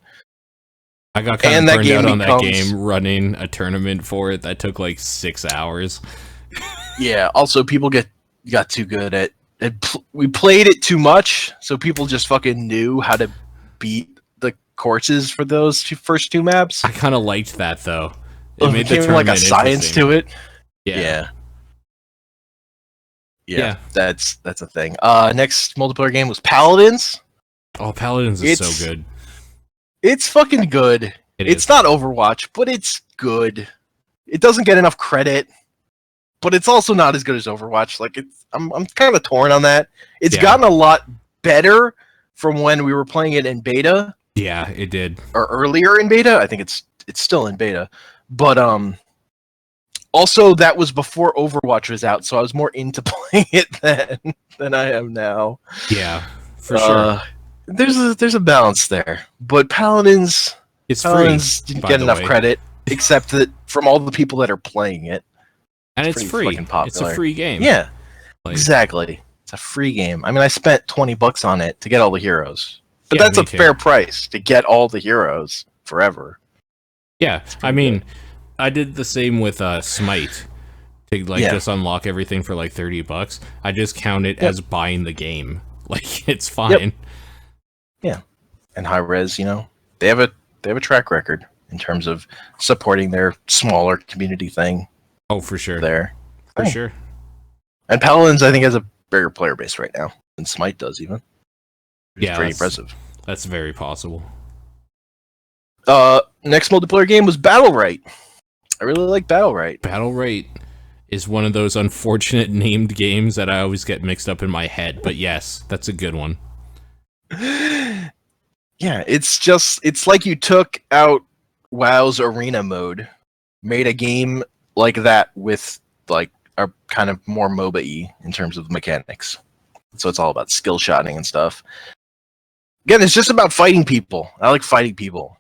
I got kind of burned out on that game running a tournament for it that took like 6 hours. Yeah. Also, people got too good at we played it too much, so people just fucking knew how to beat the courses for those first 2 maps. I kind of liked that though. It made the like a science to it. Yeah. Yeah. That's a thing. Next multiplayer game was Paladins. Oh, Paladins is so good. It's fucking good. It's not Overwatch, but it's good. It doesn't get enough credit, but it's also not as good as Overwatch. Like I'm kind of torn on that. It's gotten a lot better from when we were playing it in beta. Yeah, it did. Or earlier in beta. I think it's still in beta. But also that was before Overwatch was out, so I was more into playing it then than I am now. Yeah, for sure. There's a balance there, but Paladins didn't get enough credit, except that from all the people that are playing it, and it's free. It's a free game. Yeah, exactly. It's a free game. I mean, I spent $20 on it to get all the heroes, but that's a fair price to get all the heroes forever. Yeah, I mean, I did the same with Smite to just unlock everything for like $30. I just count it as buying the game. Like it's fine. Yeah, and High Res, they have a track record in terms of supporting their smaller community thing. Oh, for sure. For sure. And Paladins, I think, has a bigger player base right now than Smite does, even. Which is pretty impressive. That's very possible. Next multiplayer game was Battle Right. I really like Battle Right. Battle Right is one of those unfortunate named games that I always get mixed up in my head, but yes, that's a good one. Yeah, it's like you took out WoW's arena mode, made a game like that with like a kind of more MOBA-y in terms of mechanics. So it's all about skill shotting and stuff. Again, it's just about fighting people. I like fighting people.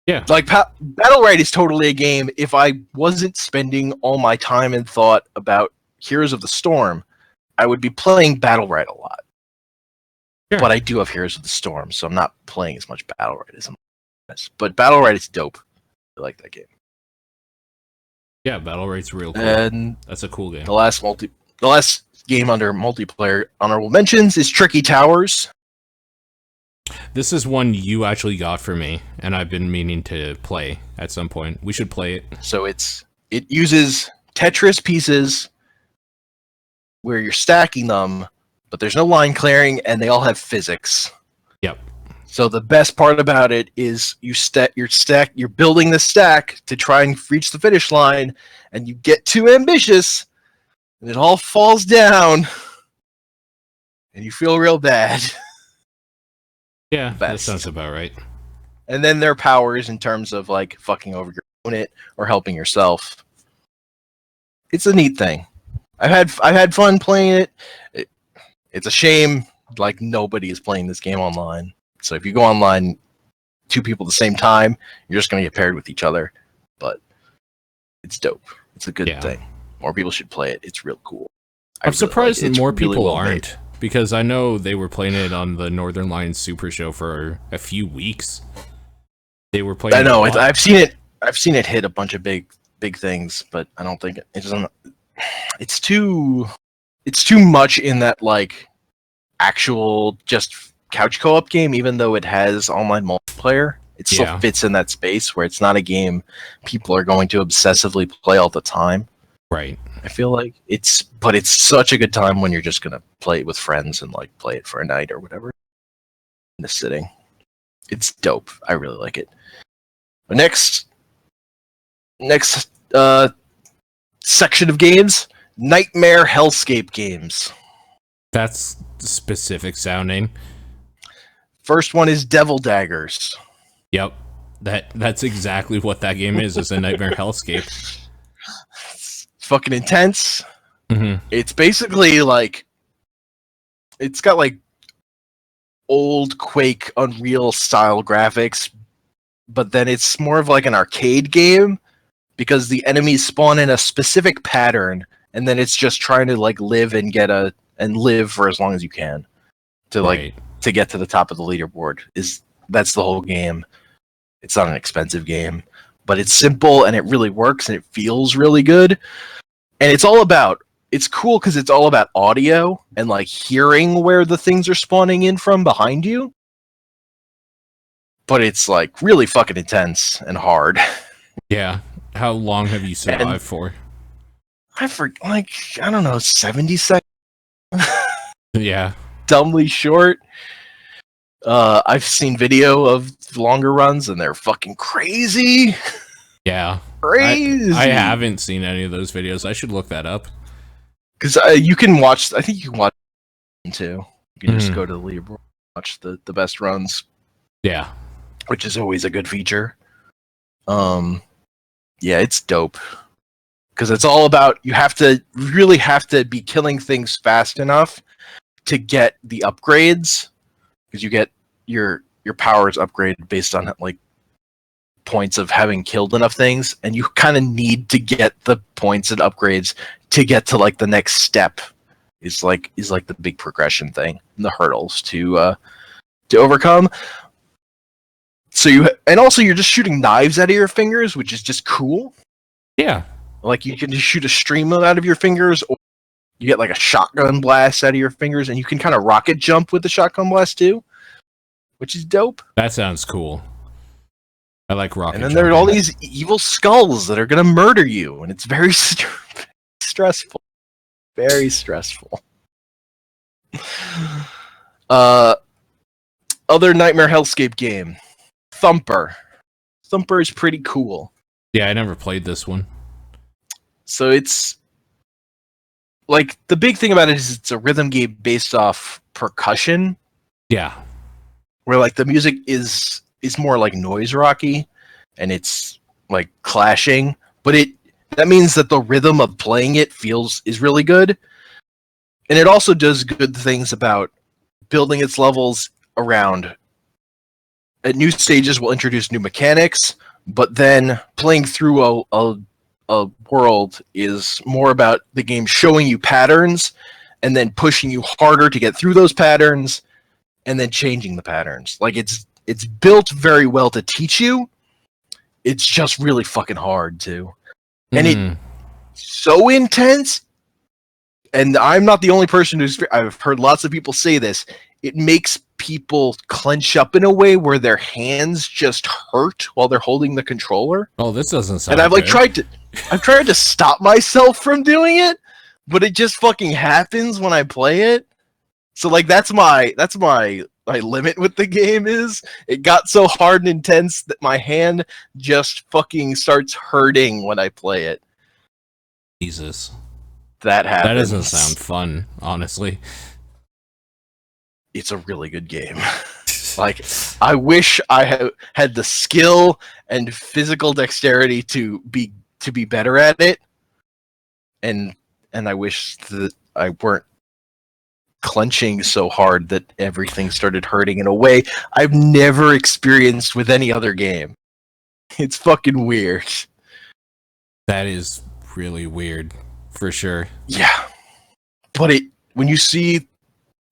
Yeah. Like Battle Right is totally a game if I wasn't spending all my time and thought about Heroes of the Storm, I would be playing Battle Right a lot. Sure. But I do have Heroes of the Storm, so I'm not playing as much Battle Right as I'm. But Battle Right is dope. I like that game. Yeah, Battle Right's real cool. And that's a cool game. The last game under multiplayer honorable mentions is Tricky Towers. This is one you actually got for me, and I've been meaning to play at some point. We should play it. So it uses Tetris pieces where you're stacking them, but there's no line clearing, and they all have physics. Yep. So the best part about it is you're building the stack to try and reach the finish line, and you get too ambitious, and it all falls down, and you feel real bad. Yeah, that sounds about right. And then there are powers in terms of like fucking over your opponent or helping yourself. It's a neat thing. I've had fun playing it. It's a shame like nobody is playing this game online. So if you go online, 2 people at the same time, you're just going to get paired with each other. But it's dope. It's a good thing. More people should play it. It's real cool. I'm surprised that more people aren't. Because I know they were playing it on the Northern Lions Super Show for a few weeks. They were playing. I know. I've seen it. I've seen it hit a bunch of big things, but I don't think it doesn't. It's too. It's too much in that like actual just couch co-op game. Even though it has online multiplayer, it still fits in that space where it's not a game people are going to obsessively play all the time. Right. I feel like it's such a good time when you're just gonna play it with friends and like play it for a night or whatever in the sitting. It's dope. I really like it. But next section of games, Nightmare Hellscape games. That's specific sounding. First one is Devil Daggers. Yep. That's exactly what that game is. It's a Nightmare Hellscape. It's fucking intense. Mm-hmm. It's basically like it's got like old Quake Unreal style graphics, but then it's more of like an arcade game because the enemies spawn in a specific pattern, and then it's just trying to like live and live for as long as you can to like to get to the top of the leaderboard. That's the whole game. It's not an expensive game, but it's simple and it really works and it feels really good. And it's cool because it's all about audio and like hearing where the things are spawning in from behind you. But it's like really fucking intense and hard. Yeah. How long have you survived for? I don't know, 70 seconds. Yeah. Dumbly short. I've seen video of longer runs and they're fucking crazy. Yeah. Crazy. I haven't seen any of those videos. I should look that up. Because you can watch, I think you can watch them too. You can just go to the leaderboard, watch the best runs. Yeah. Which is always a good feature. Yeah, it's dope. Because it's all about, you really have to be killing things fast enough to get the upgrades. Because you get your powers upgraded based on like points of having killed enough things, and you kind of need to get the points and upgrades to get to like the next step. Is like the big progression thing, and the hurdles to overcome. So you're just shooting knives out of your fingers, which is just cool. Yeah, like you can just shoot a stream out of your fingers, or you get like a shotgun blast out of your fingers, and you can kind of rocket jump with the shotgun blast too, which is dope. That sounds cool. I like rocket And then jumping. there are all these evil skulls that are going to murder you, and it's very stressful. Very stressful. Other Nightmare Hellscape game, Thumper. Thumper is pretty cool. Yeah, I never played this one. So it's like the big thing about it is it's a rhythm game based off percussion. Yeah. Where like the music is more like noise rocky and it's like clashing, but that means that the rhythm of playing it is really good. And it also does good things about building its levels around at new stages will introduce new mechanics, but then playing through a world is more about the game showing you patterns and then pushing you harder to get through those patterns and then changing the patterns. Like it's built very well to teach you. It's just really fucking hard too. And it's so intense. And I'm not the only person I've heard lots of people say this. It makes people clench up in a way where their hands just hurt while they're holding the controller. Oh, this doesn't sound And I've good. I've tried to stop myself from doing it, but it just fucking happens when I play it. So like that's my limit with the game is it got so hard and intense that my hand just fucking starts hurting when I play it. Jesus. That happens. That doesn't sound fun, honestly. It's a really good game. Like, I wish I had the skill and physical dexterity to be better at it, and I wish that I weren't clenching so hard that everything started hurting in a way I've never experienced with any other game. It's fucking weird. That is really weird, for sure. Yeah, but when you see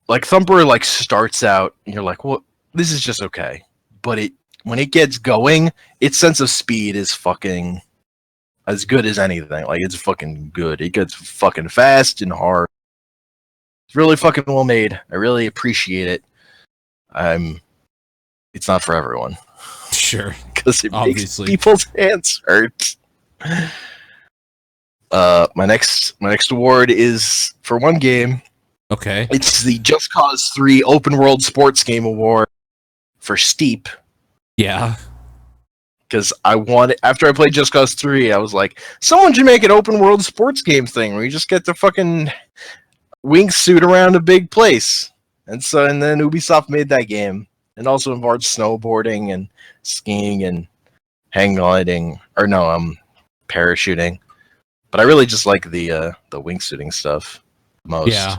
like Thumper like starts out, and you're like, well, this is just okay. But when it gets going, its sense of speed is fucking as good as anything. Like, it's fucking good. It gets fucking fast and hard. It's really fucking well made. I really appreciate it. It's not for everyone. Sure. Because it Obviously. makes people's hands hurt. My next award is for one game. Okay. It's the Just Cause 3 Open World Sports Game Award for Steep. Yeah. Because after I played Just Cause 3, I was like, someone should make an open world sports game thing where you just get to fucking wingsuit around a big place. And then Ubisoft made that game. And also involved snowboarding and skiing and hang gliding. Parachuting. But I really just like the wingsuiting stuff most. Yeah.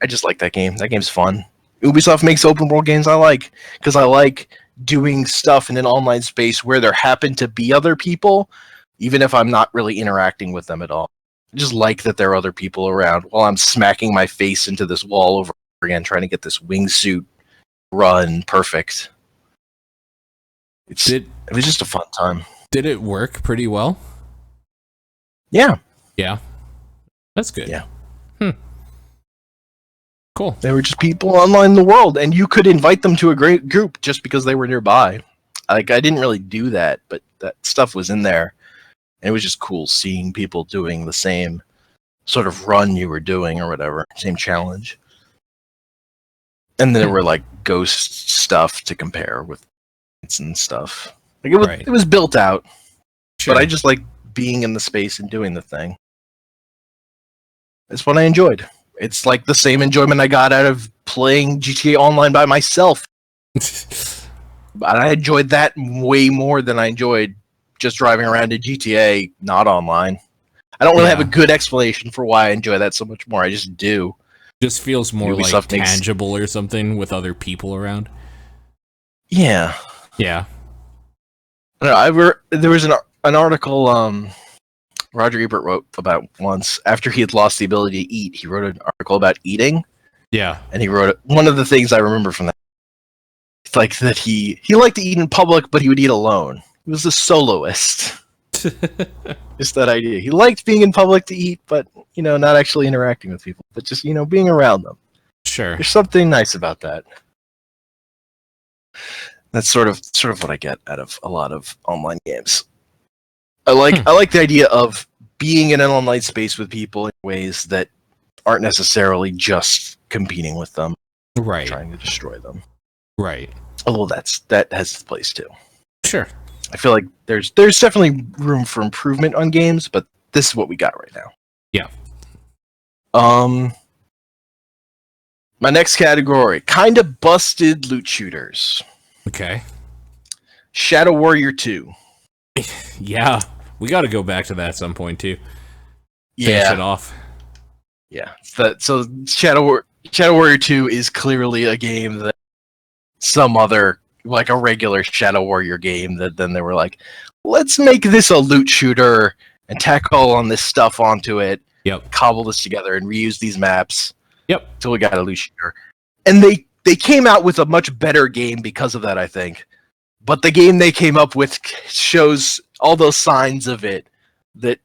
I just like that game. That game's fun. Ubisoft makes open world games I like. Because I like doing stuff in an online space where there happen to be other people, even if I'm not really interacting with them at all. I just like that there are other people around while I'm smacking my face into this wall over again, trying to get this wingsuit run perfect. It was just a fun time. Did it work pretty well? Yeah. Yeah. That's good. Yeah. Cool. They were just people online in the world, and you could invite them to a great group just because they were nearby. Like, I didn't really do that, but that stuff was in there. And it was just cool seeing people doing the same sort of run you were doing or whatever. Same challenge. And then there were like ghost stuff to compare with and stuff. Like it was built out. Sure. But I just like being in the space and doing the thing. It's what I enjoyed. It's like the same enjoyment I got out of playing GTA Online by myself. But I enjoyed that way more than I enjoyed just driving around in GTA not online. I don't really have a good explanation for why I enjoy that so much more. I just do. Just feels more like tangible or something with other people around. Yeah. Yeah. I don't know, there was an article Roger Ebert wrote about once. After he had lost the ability to eat, he wrote an article about eating. Yeah. And he wrote one of the things I remember from that. It's like that he liked to eat in public, but he would eat alone. He was a soloist. Just that idea. He liked being in public to eat, but, not actually interacting with people, but just, being around them. Sure. There's something nice about that. That's sort of what I get out of a lot of online games. I like the idea of being in an online space with people in ways that aren't necessarily just competing with them. Right. Trying to destroy them. Right. Although that has its place too. Sure. I feel like there's definitely room for improvement on games, but this is what we got right now. Yeah. My next category, kind of busted loot shooters. Okay. Shadow Warrior 2. Yeah. We got to go back to that at some point too. Finish it off. Yeah. So Shadow Warrior 2 is clearly a game that some other, like a regular Shadow Warrior game, that then they were like, let's make this a loot shooter and tack all on this stuff onto it. Yep. Cobble this together and reuse these maps. Yep. Till we got a loot shooter. And they came out with a much better game because of that, I think. But the game they came up with shows all those signs of it that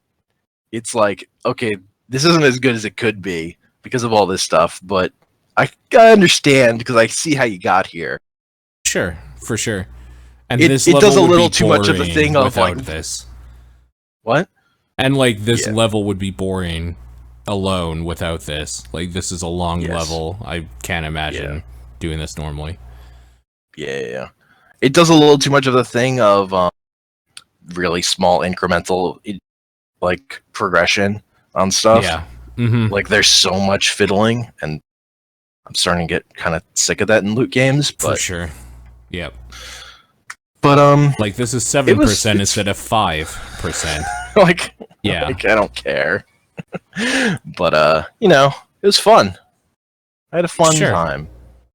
it's like, okay, this isn't as good as it could be because of all this stuff, but I understand because I see how you got here. Sure, for sure. And it does a little too much of the thing of like this. What? And like this level would be boring alone without this. Like this is a long level. I can't imagine doing this normally. Yeah. It does a little too much of the thing of really small incremental like progression on stuff. Yeah. Mm-hmm. Like there's so much fiddling, and I'm starting to get kind of sick of that in loot games. But, for sure. Yep. But like this is 7% instead of 5%. Like I don't care. But it was fun. I had a fun time.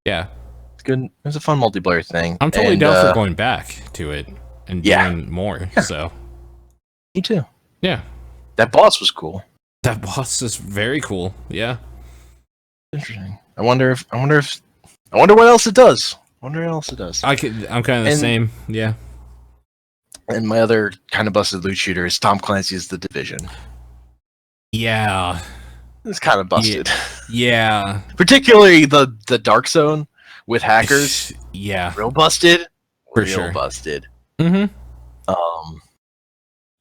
Yeah. It's good. It was a fun multiplayer thing. I'm totally down for going back to it and doing more. Yeah. So. Me too. Yeah. That boss was cool. That boss is very cool. Yeah. Interesting. I wonder what else it does. Wonder what else it does. I'm kind of the same. Yeah. And my other kind of busted loot shooter is Tom Clancy's The Division. Yeah. It's kind of busted. Yeah. Particularly the Dark Zone with hackers. Yeah. Real busted. For sure. Busted. Mm-hmm.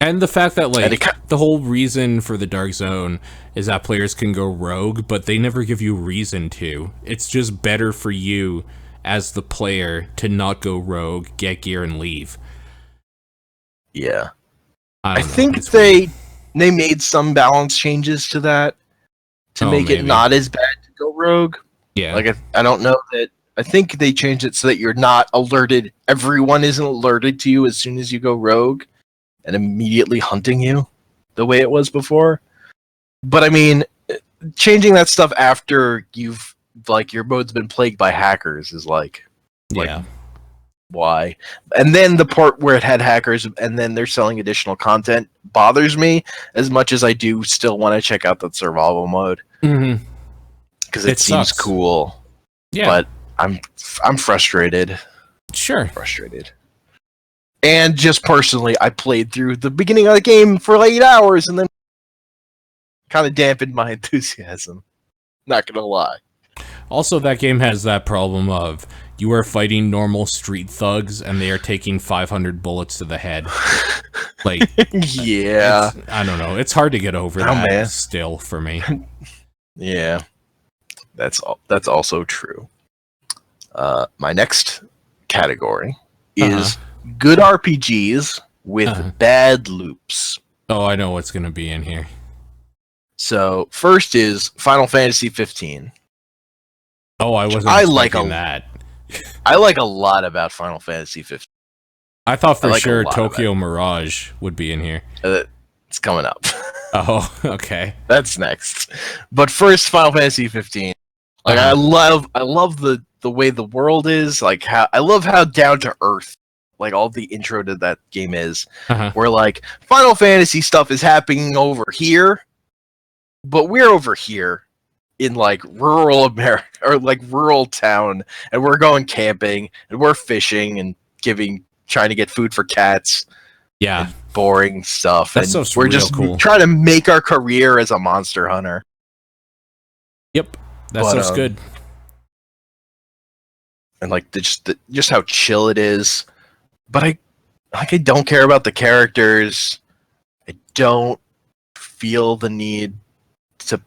And the fact that, like, the whole reason for the Dark Zone is that players can go rogue, but they never give you reason to. It's just better for you as the player to not go rogue, get gear, and leave. Yeah. I think they made some balance changes to that to make it not as bad to go rogue. Yeah. Like, I don't know that... I think they changed it so that you're not alerted. Everyone isn't alerted to you as soon as you go rogue and immediately hunting you the way it was before. But I mean, changing that stuff after you've, like, your mode's been plagued by hackers is like why? And then the part where it had hackers and then they're selling additional content bothers me as much as I do still want to check out that survival mode. Mm-hmm. Because it seems cool. Yeah. But I'm frustrated. Sure. Frustrated. And just personally, I played through the beginning of the game for like 8 hours and then kind of dampened my enthusiasm. Not gonna lie. Also, that game has that problem of you are fighting normal street thugs and they are taking 500 bullets to the head. Like, yeah. I don't know. It's hard to get over that still for me. Yeah. That's also true. My next category is good RPGs with bad loops. Oh, I know what's going to be in here. So, first is Final Fantasy 15. Oh, I wasn't expecting that. I like a lot about Final Fantasy 15. I thought for sure Tokyo Mirage would be in here. It's coming up. Oh, okay. That's next. But first, Final Fantasy 15. Like, I love the way the world is. Like, I love how down to earth, like, all the intro to that game is. Where, like, Final Fantasy stuff is happening over here, but we're over here in, like, rural America, or, like, rural town, and we're going camping, and we're fishing, and trying to get food for cats. Yeah. Boring stuff. That stuff's we're real just cool. trying to make our career as a monster hunter. Yep. That stuff's good. And like just how chill it is. But I don't care about the characters. I don't feel the need to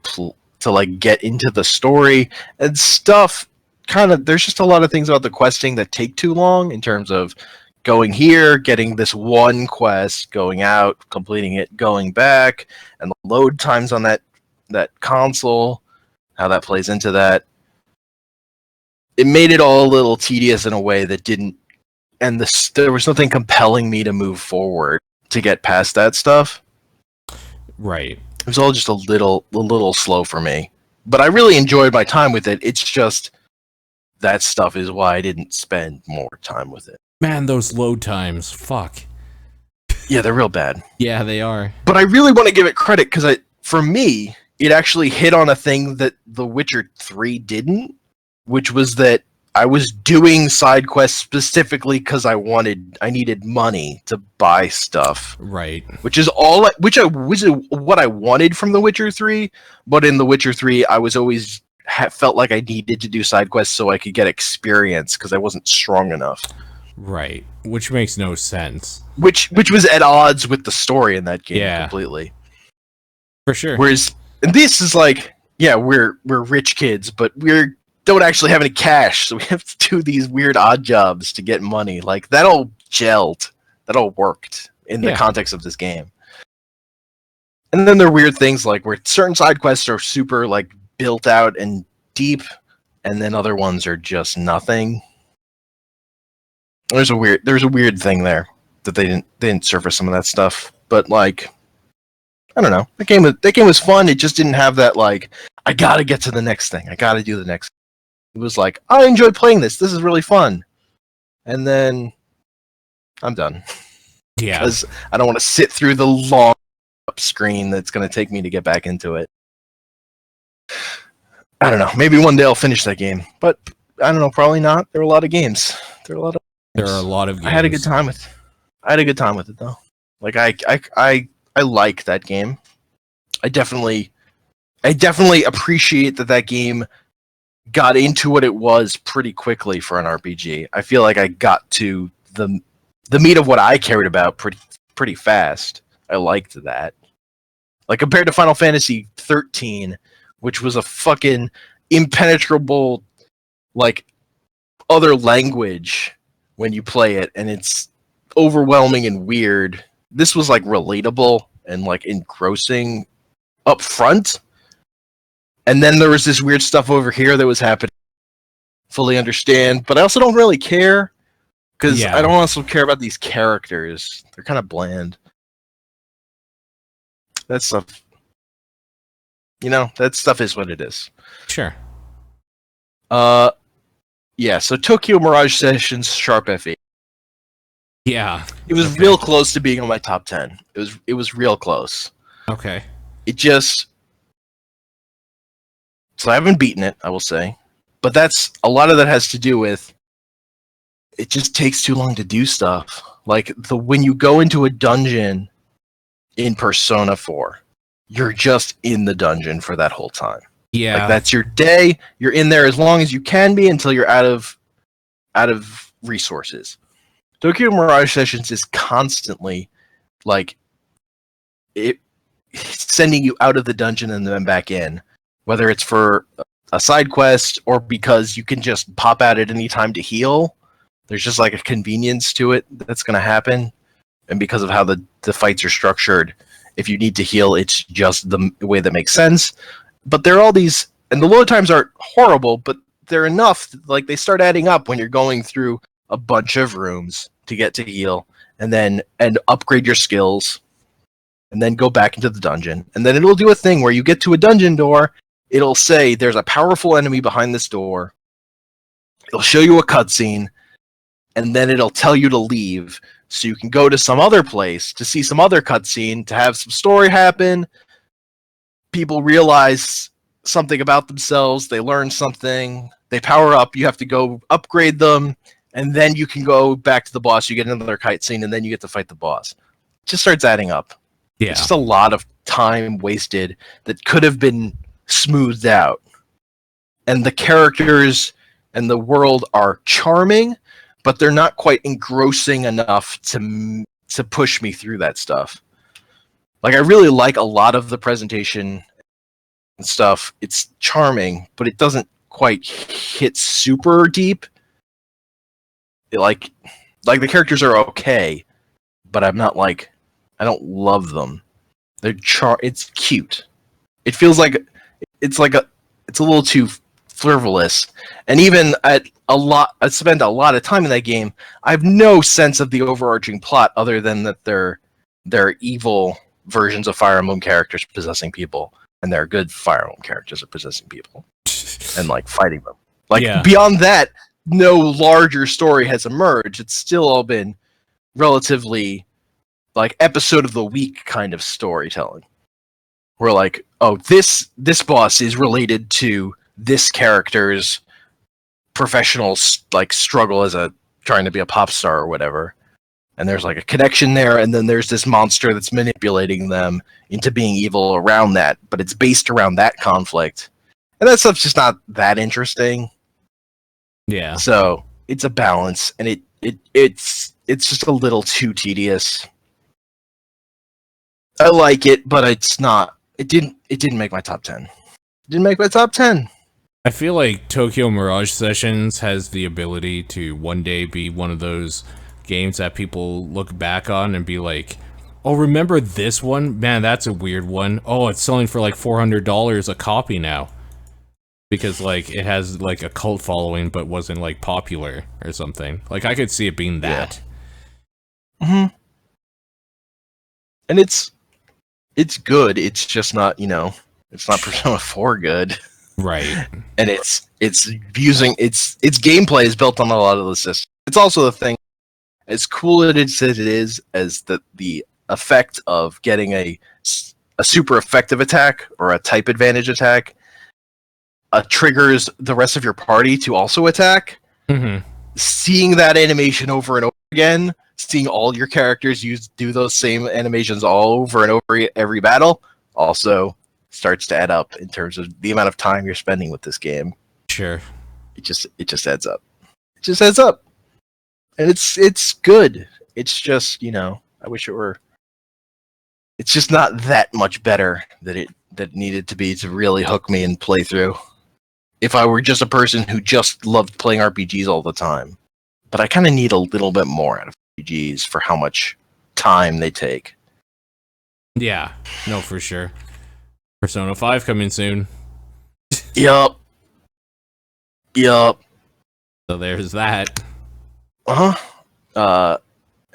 like get into the story and stuff. There's just a lot of things about the questing that take too long in terms of going here, getting this one quest, going out, completing it, going back, and the load times on that console, how that plays into that. It made it all a little tedious in a way that didn't, and there was nothing compelling me to move forward to get past that stuff. Right. It was all just a little slow for me. But I really enjoyed my time with it. It's just that stuff is why I didn't spend more time with it. Man, those load times. Fuck. Yeah, they're real bad. Yeah, they are. But I really want to give it credit because for me, it actually hit on a thing that The Witcher 3 didn't, which was that I was doing side quests specifically because I needed money to buy stuff. Right. Which is what I wanted from The Witcher 3, but in The Witcher 3, I was always felt like I needed to do side quests so I could get experience because I wasn't strong enough. Right, which makes no sense. Which was at odds with the story in that game completely. For sure. Whereas and this is like, yeah, we're rich kids, but don't actually have any cash, so we have to do these weird odd jobs to get money. Like, that all gelled. That all worked in the context of this game. And then there are weird things like where certain side quests are super like built out and deep, and then other ones are just nothing. There's a weird thing there that they didn't surface some of that stuff. But like, I don't know. That game was fun. It just didn't have that like, I gotta get to the next thing. I gotta do the next thing. It was like, I enjoy playing this. This is really fun. And then I'm done. Yeah. Because I don't want to sit through the long screen that's going to take me to get back into it. I don't know. Maybe one day I'll finish that game. But I don't know, probably not. There were a lot of games. There were a lot of. There are a lot of games. I had a good time with. I had a good time with it though. Like I like that game. I definitely appreciate that game got into what it was pretty quickly for an RPG. I feel like I got to the meat of what I cared about pretty fast. I liked that. Like compared to Final Fantasy 13, which was a fucking impenetrable like other language when you play it, and it's overwhelming and weird. This was like relatable and like engrossing up front. And then there was this weird stuff over here that was happening. Fully understand, but I also don't really care because I don't also care about these characters. They're kind of bland. That stuff, that stuff is what it is. Sure. Yeah. So Tokyo Mirage Sessions Sharp F8. Yeah. It was real close to being on my top 10. It was real close. Okay. It just. So I haven't beaten it, I will say. But that's a lot of that has to do with it just takes too long to do stuff. Like when you go into a dungeon in Persona 4, you're just in the dungeon for that whole time. Yeah. Like that's your day. You're in there as long as you can be until you're out of resources. Tokyo Mirage Sessions is constantly like it sending you out of the dungeon and then back in. Whether it's for a side quest or because you can just pop out at any time to heal, there's just like a convenience to it that's going to happen. And because of how the fights are structured, if you need to heal, it's just the way that makes sense. But there are all these, and the load times aren't horrible, but they're enough. Like they start adding up when you're going through a bunch of rooms to get to heal, and upgrade your skills, and then go back into the dungeon. And then it'll do a thing where you get to a dungeon door. It'll say there's a powerful enemy behind this door. It'll show you a cutscene, and then it'll tell you to leave so you can go to some other place to see some other cutscene, to have some story happen. People realize something about themselves. They learn something. They power up. You have to go upgrade them, and then you can go back to the boss. You get another cutscene, and then you get to fight the boss. It just starts adding up. Yeah. It's just a lot of time wasted that could have been smoothed out. And the characters and the world are charming, but they're not quite engrossing enough to push me through that stuff. Like I really like a lot of the presentation and stuff. It's charming, but it doesn't quite hit super deep. Like the characters are okay, but I'm not like I don't love them. It's cute. It feels like it's a little too frivolous. And even I spent a lot of time in that game. I have no sense of the overarching plot other than that they're evil versions of Fire Emblem characters possessing people, and they're good Fire Emblem characters of possessing people and like fighting them. Beyond that, no larger story has emerged. It's still all been relatively like episode of the week kind of storytelling. We're like, oh, this boss is related to this character's professional like struggle as trying to be a pop star or whatever, and there's like a connection there, and then there's this monster that's manipulating them into being evil around that, but it's based around that conflict, and that stuff's just not that interesting. Yeah. So it's a balance, and it's just a little too tedious. I like it, but it's not. It didn't make my top 10. It didn't make my top 10. I feel like Tokyo Mirage Sessions has the ability to one day be one of those games that people look back on and be like, oh, remember this one? Man, that's a weird one. Oh, it's selling for like $400 a copy now. Because like it has like a cult following but wasn't like popular or something. Like I could see it being that. Yeah. Mm-hmm. And it's good. It's just not, it's not Persona 4 good. Right. And it's using its gameplay is built on a lot of the systems. It's also the thing, as cool as it is as the effect of getting a super effective attack or a type advantage attack. triggers the rest of your party to also attack. Mm-hmm. Seeing that animation over and over again, seeing all your characters do those same animations all over and over every battle, also starts to add up in terms of the amount of time you're spending with this game. Sure. It just adds up. It just adds up, and it's good. It's just, I wish it were. It's just not that much better that it needed to be to really hook me and play through. If I were just a person who just loved playing RPGs all the time. But I kind of need a little bit more out of RPGs for how much time they take. Yeah, no, for sure. Persona 5 coming soon. Yup. So there's that. And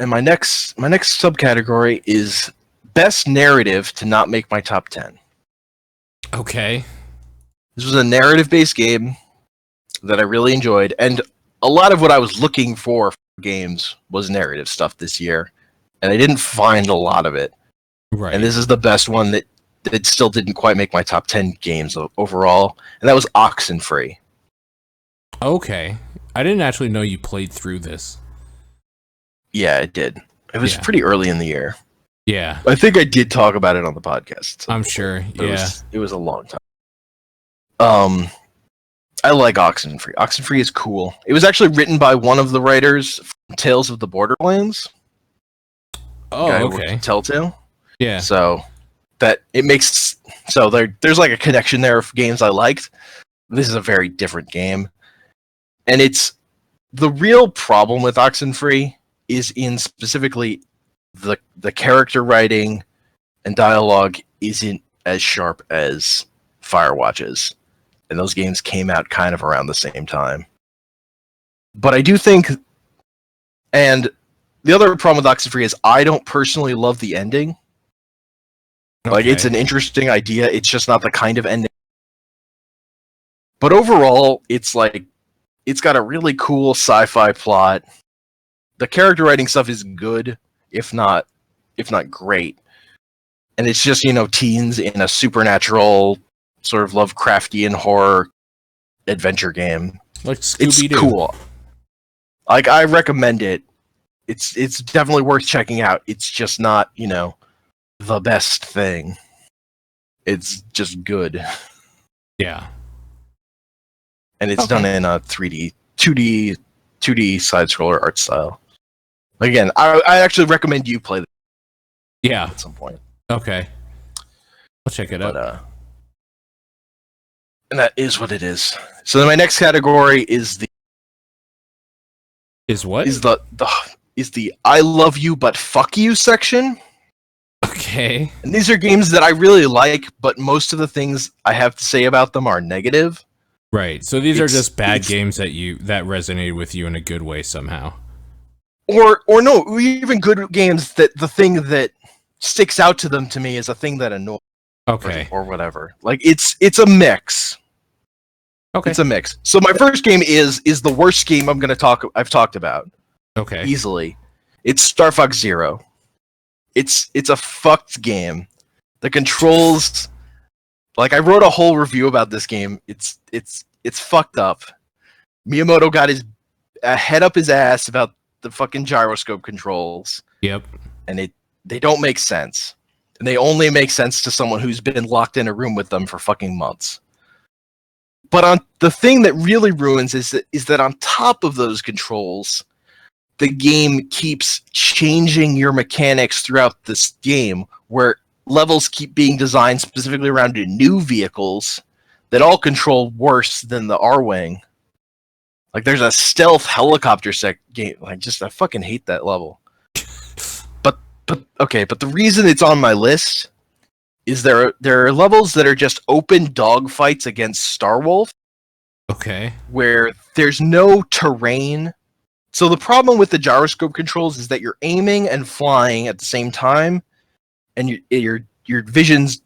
my next subcategory is best narrative to not make my top 10. Okay. This was a narrative-based game that I really enjoyed, and a lot of what I was looking for games was narrative stuff this year, and I didn't find a lot of it. Right. And this is the best one that still didn't quite make my top 10 games overall, and that was Oxenfree. Okay. I didn't actually know you played through this. Yeah, it did. It was pretty early in the year. Yeah. I think I did talk about it on the podcast. I'm sure. Yeah. It was a long time. I like Oxenfree. Oxenfree is cool. It was actually written by one of the writers from Tales of the Borderlands. Oh, okay. Telltale. Yeah. So that it makes there's like a connection there of games I liked. This is a very different game, and it's the real problem with Oxenfree is in specifically the character writing and dialogue isn't as sharp as Firewatch's. And those games came out kind of around the same time. But I do think, and the other problem with Oxenfree is I don't personally love the ending. Okay. Like, it's an interesting idea, it's just not the kind of ending. But overall, it's got a really cool sci-fi plot. The character writing stuff is good, if not great. And it's just, teens in a supernatural sort of Lovecraftian horror adventure game. Like Scooby-Doo. It's cool. Like, I recommend it. It's definitely worth checking out. It's just not, the best thing. It's just good. Yeah. And it's done in a 2D side-scroller art style. Again, I actually recommend you play this at some point. Okay. I'll check it out. And that is what it is. So then my next category is the I love you but fuck you section. Okay. And these are games that I really like, but most of the things I have to say about them are negative. Right. So these are just bad games that resonated with you in a good way somehow. Or no, even good games that the thing that sticks out to them to me is a thing that annoys. Okay. Or whatever. Like it's a mix. Okay. It's a mix. So my first game is the worst game I've talked about. Okay. Easily. It's Star Fox Zero. It's a fucked game. The controls, like, I wrote a whole review about this game. It's fucked up. Miyamoto got his head up his ass about the fucking gyroscope controls. Yep. And they don't make sense. And they only make sense to someone who's been locked in a room with them for fucking months. But the thing that really ruins is that on top of those controls, the game keeps changing your mechanics throughout this game, where levels keep being designed specifically around new vehicles that all control worse than the R-Wing. Like, there's a stealth helicopter game. I fucking hate that level. But the reason it's on my list is there are levels that are just open dogfights against Starwolf. Okay. Where there's no terrain. So the problem with the gyroscope controls is that you're aiming and flying at the same time, and your vision's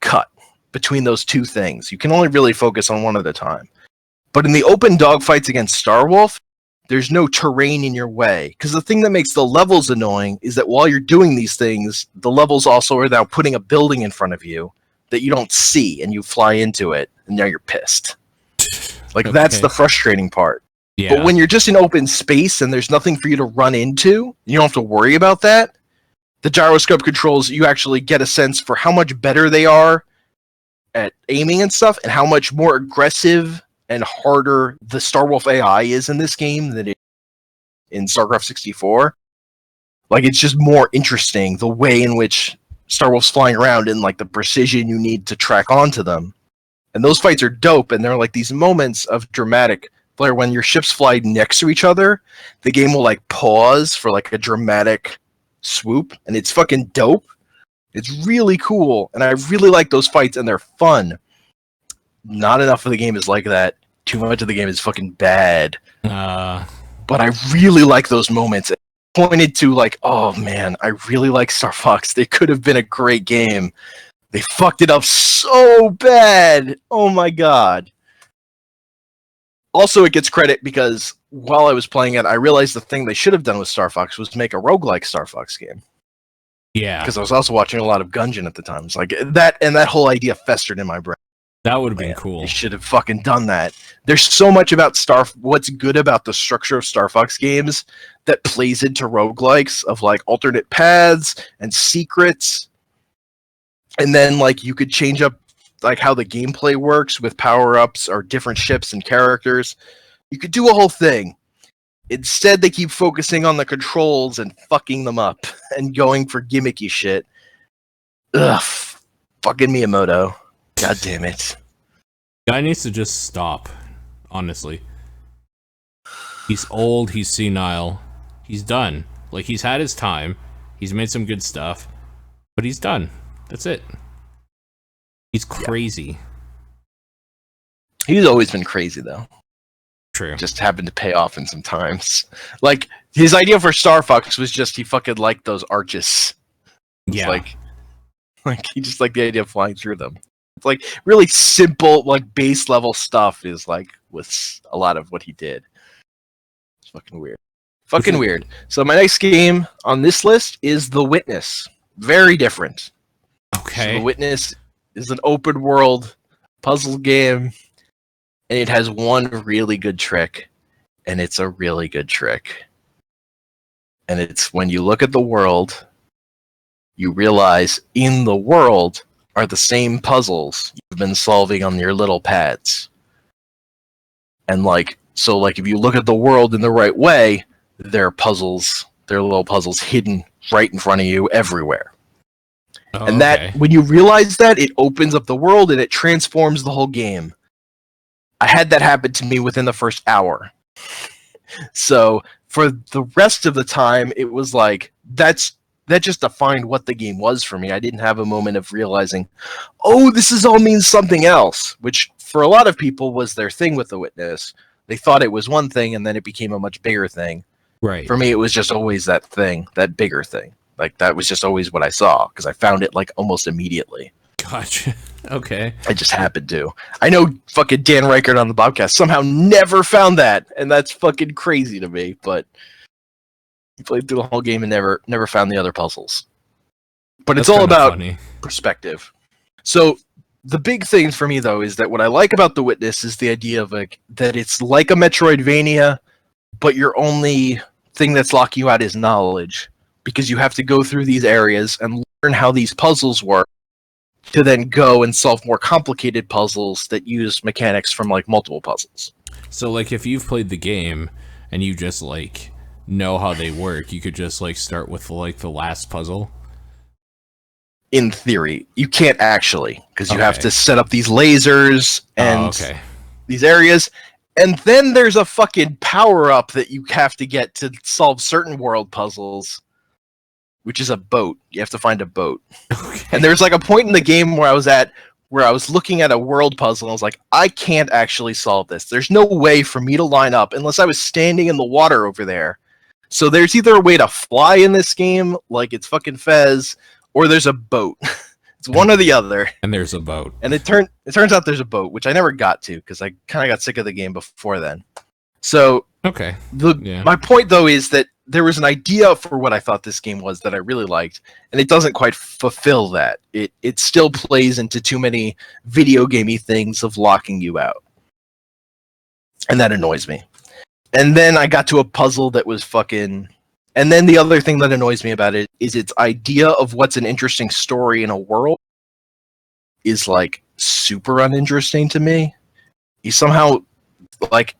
cut between those two things. You can only really focus on one at a time. But in the open dogfights against Starwolf, there's no terrain in your way. Because the thing that makes the levels annoying is that while you're doing these things, the levels also are now putting a building in front of you that you don't see, and you fly into it, and now you're pissed. Like, Okay. that's the frustrating part. Yeah. But when you're just in open space and there's nothing for you to run into, you don't have to worry about that. The gyroscope controls, you actually get a sense for how much better they are at aiming and stuff, and how much more aggressive and harder the Starwolf AI is in this game than it in StarCraft 64. Like, it's just more interesting the way in which Starwolf's flying around and like the precision you need to track onto them. And those fights are dope, and they're like these moments of dramatic where when your ships fly next to each other, the game will like pause for like a dramatic swoop, and it's fucking dope. It's really cool, and I really like those fights, and they're fun. Not enough of the game is like that. Too much of the game is fucking bad. But I really like those moments. It pointed to like, oh man, I really like Star Fox. They could have been a great game. They fucked it up so bad. Oh my god. Also, it gets credit because while I was playing it, I realized the thing they should have done with Star Fox was make a roguelike Star Fox game. Yeah. Because I was also watching a lot of Gungeon at the time. It's like that, and that whole idea festered in my brain. That would have been Man, cool. They should have fucking done that. There's so much about what's good about the structure of Star Fox games that plays into roguelikes of like alternate paths and secrets. And then like you could change up like how the gameplay works with power-ups or different ships and characters. You could do a whole thing. Instead, they keep focusing on the controls and fucking them up and going for gimmicky shit. Ugh, fucking Miyamoto. God damn it. Guy needs to just stop, honestly. He's old, he's senile, he's done. Like, he's had his time, he's made some good stuff, but he's done. That's it. He's crazy. He's always been crazy, though. True. Just happened to pay off in some times. Like, his idea for Star Fox was just he fucking liked those arches. It's Yeah. like he just liked the idea of flying through them. It's like really simple, like base level stuff is like with a lot of what he did. It's fucking weird. Fucking weird. So my next game on this list is The Witness. Very different. Okay. So The Witness is an open world puzzle game, and it has one really good trick, and it's a really good trick. And it's when you look at the world, you realize in the world are the same puzzles you've been solving on your little pads. And like, so like if you look at the world in the right way, there are puzzles, there are little puzzles hidden right in front of you everywhere. And that, when you realize that, it opens up the world and it transforms the whole game. I had that happen to me within the first hour. So for the rest of the time, it was like, that just defined what the game was for me. I didn't have a moment of realizing, oh, this is all means something else, which for a lot of people was their thing with The Witness. They thought it was one thing, and then it became a much bigger thing. Right. For me, it was just always that thing, that bigger thing. Like, that was just always what I saw, because I found it, like, almost immediately. Gotcha. Okay. I just happened to. I know fucking Dan Reichert on the Bobcast somehow never found that, and that's fucking crazy to me, but he played through the whole game and never found the other puzzles. But it's all about perspective. So the big thing for me, though, is that what I like about The Witness is the idea of like that it's like a Metroidvania, but your only thing that's locking you out is knowledge, because you have to go through these areas and learn how these puzzles work to then go and solve more complicated puzzles that use mechanics from like multiple puzzles. So like if you've played the game and you just like know how they work, you could just like start with like the last puzzle. In theory, you can't actually, because you have to set up these lasers and these areas, and then there's a fucking power-up that you have to get to solve certain world puzzles, which is a boat. You have to find a boat. And there's like a point in the game where I was looking at a world puzzle and I was like, I can't actually solve this. There's no way for me to line up unless I was standing in the water over there. So there's either a way to fly in this game, like it's fucking Fez, or there's a boat. It's one or the other. And there's a boat. And it turns out there's a boat, which I never got to because I kind of got sick of the game before then. So my point though is that there was an idea for what I thought this game was that I really liked, and it doesn't quite fulfill that. It still plays into too many video gamey things of locking you out, and that annoys me. And then I got to a puzzle that was fucking. And then the other thing that annoys me about it is its idea of what's an interesting story in a world is like super uninteresting to me. He somehow, like,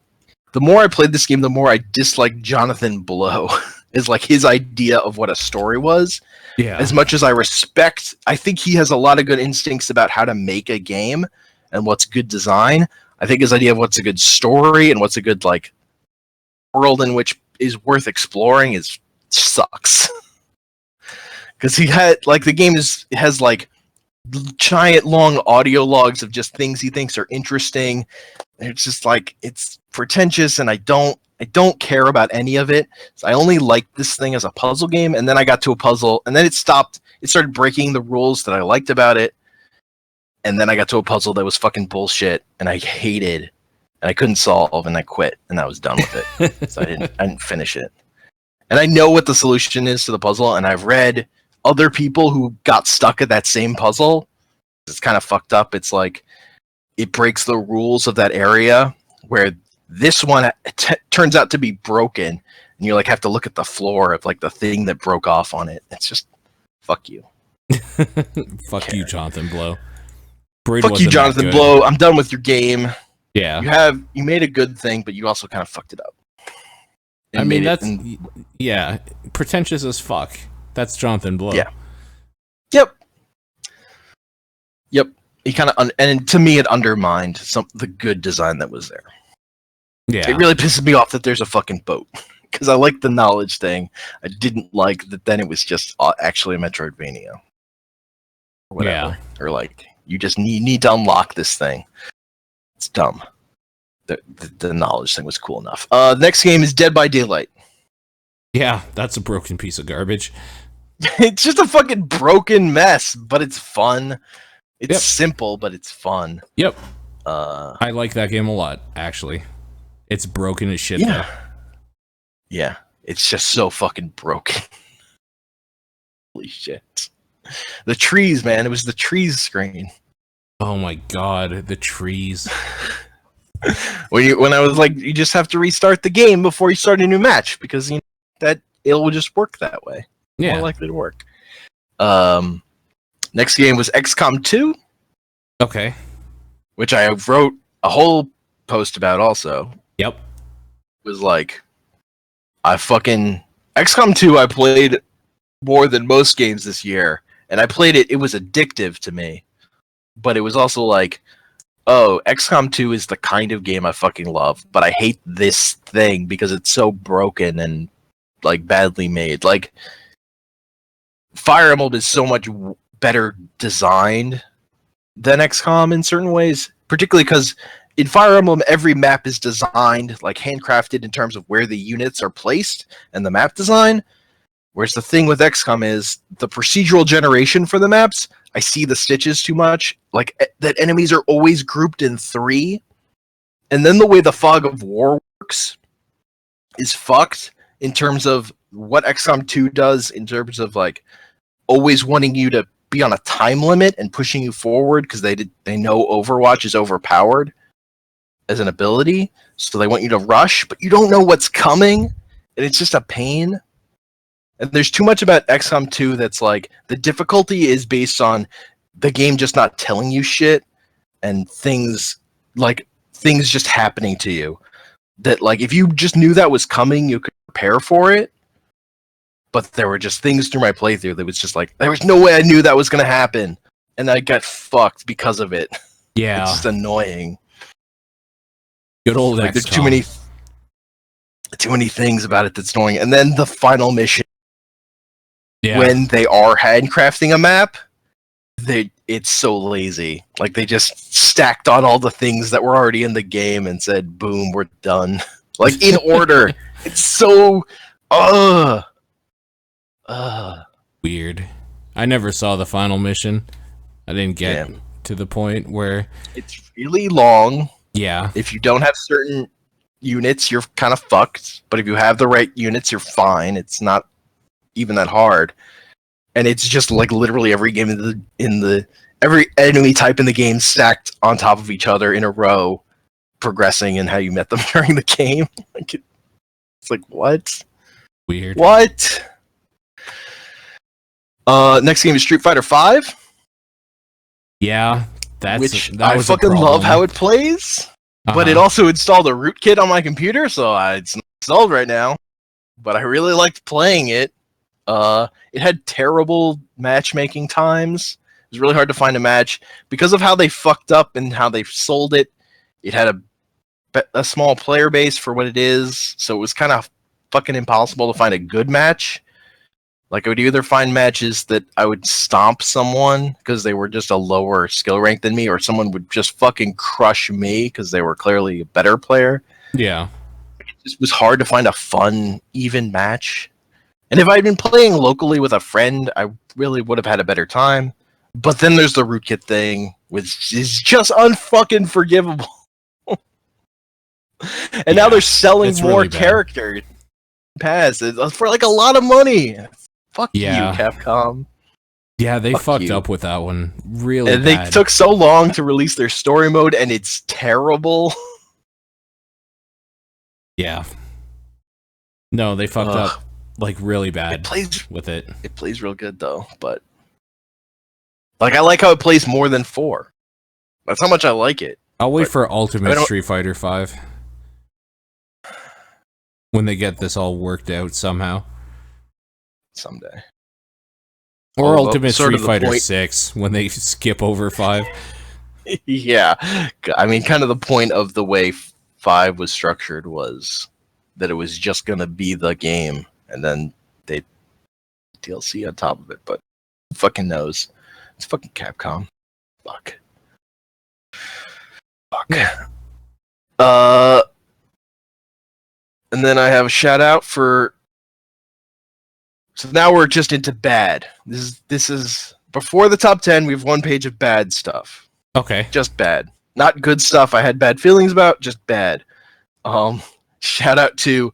the more I played this game, the more I disliked Jonathan Blow. Is like his idea of what a story was. Yeah. As much as I think he has a lot of good instincts about how to make a game and what's good design. I think his idea of what's a good story and what's a good like world in which is worth exploring sucks. Because he had like the game has like giant long audio logs of just things he thinks are interesting. And it's just like it's pretentious, and I don't care about any of it. So I only liked this thing as a puzzle game, and then I got to a puzzle, and then it stopped. It started breaking the rules that I liked about it, and then I got to a puzzle that was fucking bullshit, and I hated, and I couldn't solve, and I quit, and I was done with it. So I didn't finish it. And I know what the solution is to the puzzle, and I've read other people who got stuck at that same puzzle. It's kind of fucked up. It's like it breaks the rules of that area where this one turns out to be broken, and you like have to look at the floor of like the thing that broke off on it. It's just fuck you. Fuck you, Jonathan Blow. Fuck you, Jonathan Blow. I'm done with your game. Yeah. You made a good thing, but you also kind of fucked it up. I mean, yeah, pretentious as fuck. That's Jonathan Blow. Yeah. Yep. He kind of and to me it undermined the good design that was there. Yeah. It really pisses me off that there's a fucking boat, because I like the knowledge thing. I didn't like that then it was just actually a Metroidvania. Or whatever. Yeah. Or like you just need to unlock this thing. It's dumb. The knowledge thing was cool enough. Next game is Dead by Daylight. Yeah, that's a broken piece of garbage. It's just a fucking broken mess, but it's fun. It's simple, but it's fun. Yep. I like that game a lot, actually. It's broken as shit, though. Yeah. It's just so fucking broken. Holy shit. The trees, man. It was the trees screen. Oh my god, the trees. When I was like, you just have to restart the game before you start a new match, because you know that it will just work that way. Yeah. More likely to work. Next game was XCOM 2. Okay. Which I wrote a whole post about also. Yep. It was like, XCOM 2 I played more than most games this year. And I played it was addictive to me. But it was also like, oh, XCOM 2 is the kind of game I fucking love, but I hate this thing because it's so broken and like badly made. Like Fire Emblem is so much better designed than XCOM in certain ways, particularly because in Fire Emblem every map is designed like handcrafted in terms of where the units are placed and the map design. Whereas the thing with XCOM is the procedural generation for the maps. I see the stitches too much. Like that enemies are always grouped in 3. And then the way the Fog of War works is fucked in terms of what XCOM 2 does in terms of like always wanting you to be on a time limit and pushing you forward because they know Overwatch is overpowered as an ability. So they want you to rush, but you don't know what's coming. And it's just a pain. And there's too much about XCOM 2 that's like, the difficulty is based on the game just not telling you shit and things just happening to you. That like, if you just knew that was coming, you could prepare for it. But there were just things through my playthrough that was just like, there was no way I knew that was going to happen. And I got fucked because of it. Yeah. It's just annoying. Good old like, XCOM. There's too many things about it that's annoying. And then the final mission, when they are handcrafting a map, it's so lazy. Like they just stacked on all the things that were already in the game and said, boom, we're done. Like in order. It's so weird. I never saw the final mission. I didn't get to the point where it's really long. Yeah. If you don't have certain units, you're kind of fucked. But if you have the right units, you're fine. It's not even that hard. And it's just like literally every game every enemy type in the game stacked on top of each other in a row, progressing in how you met them during the game. It's like, what? Weird. What? Next game is Street Fighter V. Yeah, That was I fucking love how it plays. But it also installed a rootkit on my computer, so it's not installed right now. But I really liked playing it. It had terrible matchmaking times. It was really hard to find a match because of how they fucked up and how they sold it. It had a small player base for what it is, so it was kind of fucking impossible to find a good match. Like, I would either find matches that I would stomp someone because they were just a lower skill rank than me, or someone would just fucking crush me because they were clearly a better player. Yeah. It just was hard to find a fun, even match. And if I'd been playing locally with a friend, I really would have had a better time. But then there's the rootkit thing, which is just unfucking forgivable. And now they're selling more really characters pass for like a lot of money. Fuck you, Capcom. Yeah, they fucked up with that one really and bad. They took so long to release their story mode, and it's terrible. Yeah. No, they fucked up like really bad with it. It plays real good though, but like I like how it plays more than 4. That's how much I like it. I'll wait for Ultimate Street Fighter 5 when they get this all worked out somehow. Someday. Or Ultimate Street Fighter 6 when they skip over 5. Yeah. I mean, kind of the point of the way 5 was structured was that it was just going to be the game, and then they DLC on top of it, but who fucking knows? It's fucking Capcom. Fuck. And then I have a shout out for. So now we're just into bad. This is before the top 10. We have one page of bad stuff. Okay. Just bad, not good stuff. I had bad feelings about. Just bad. Shout out to.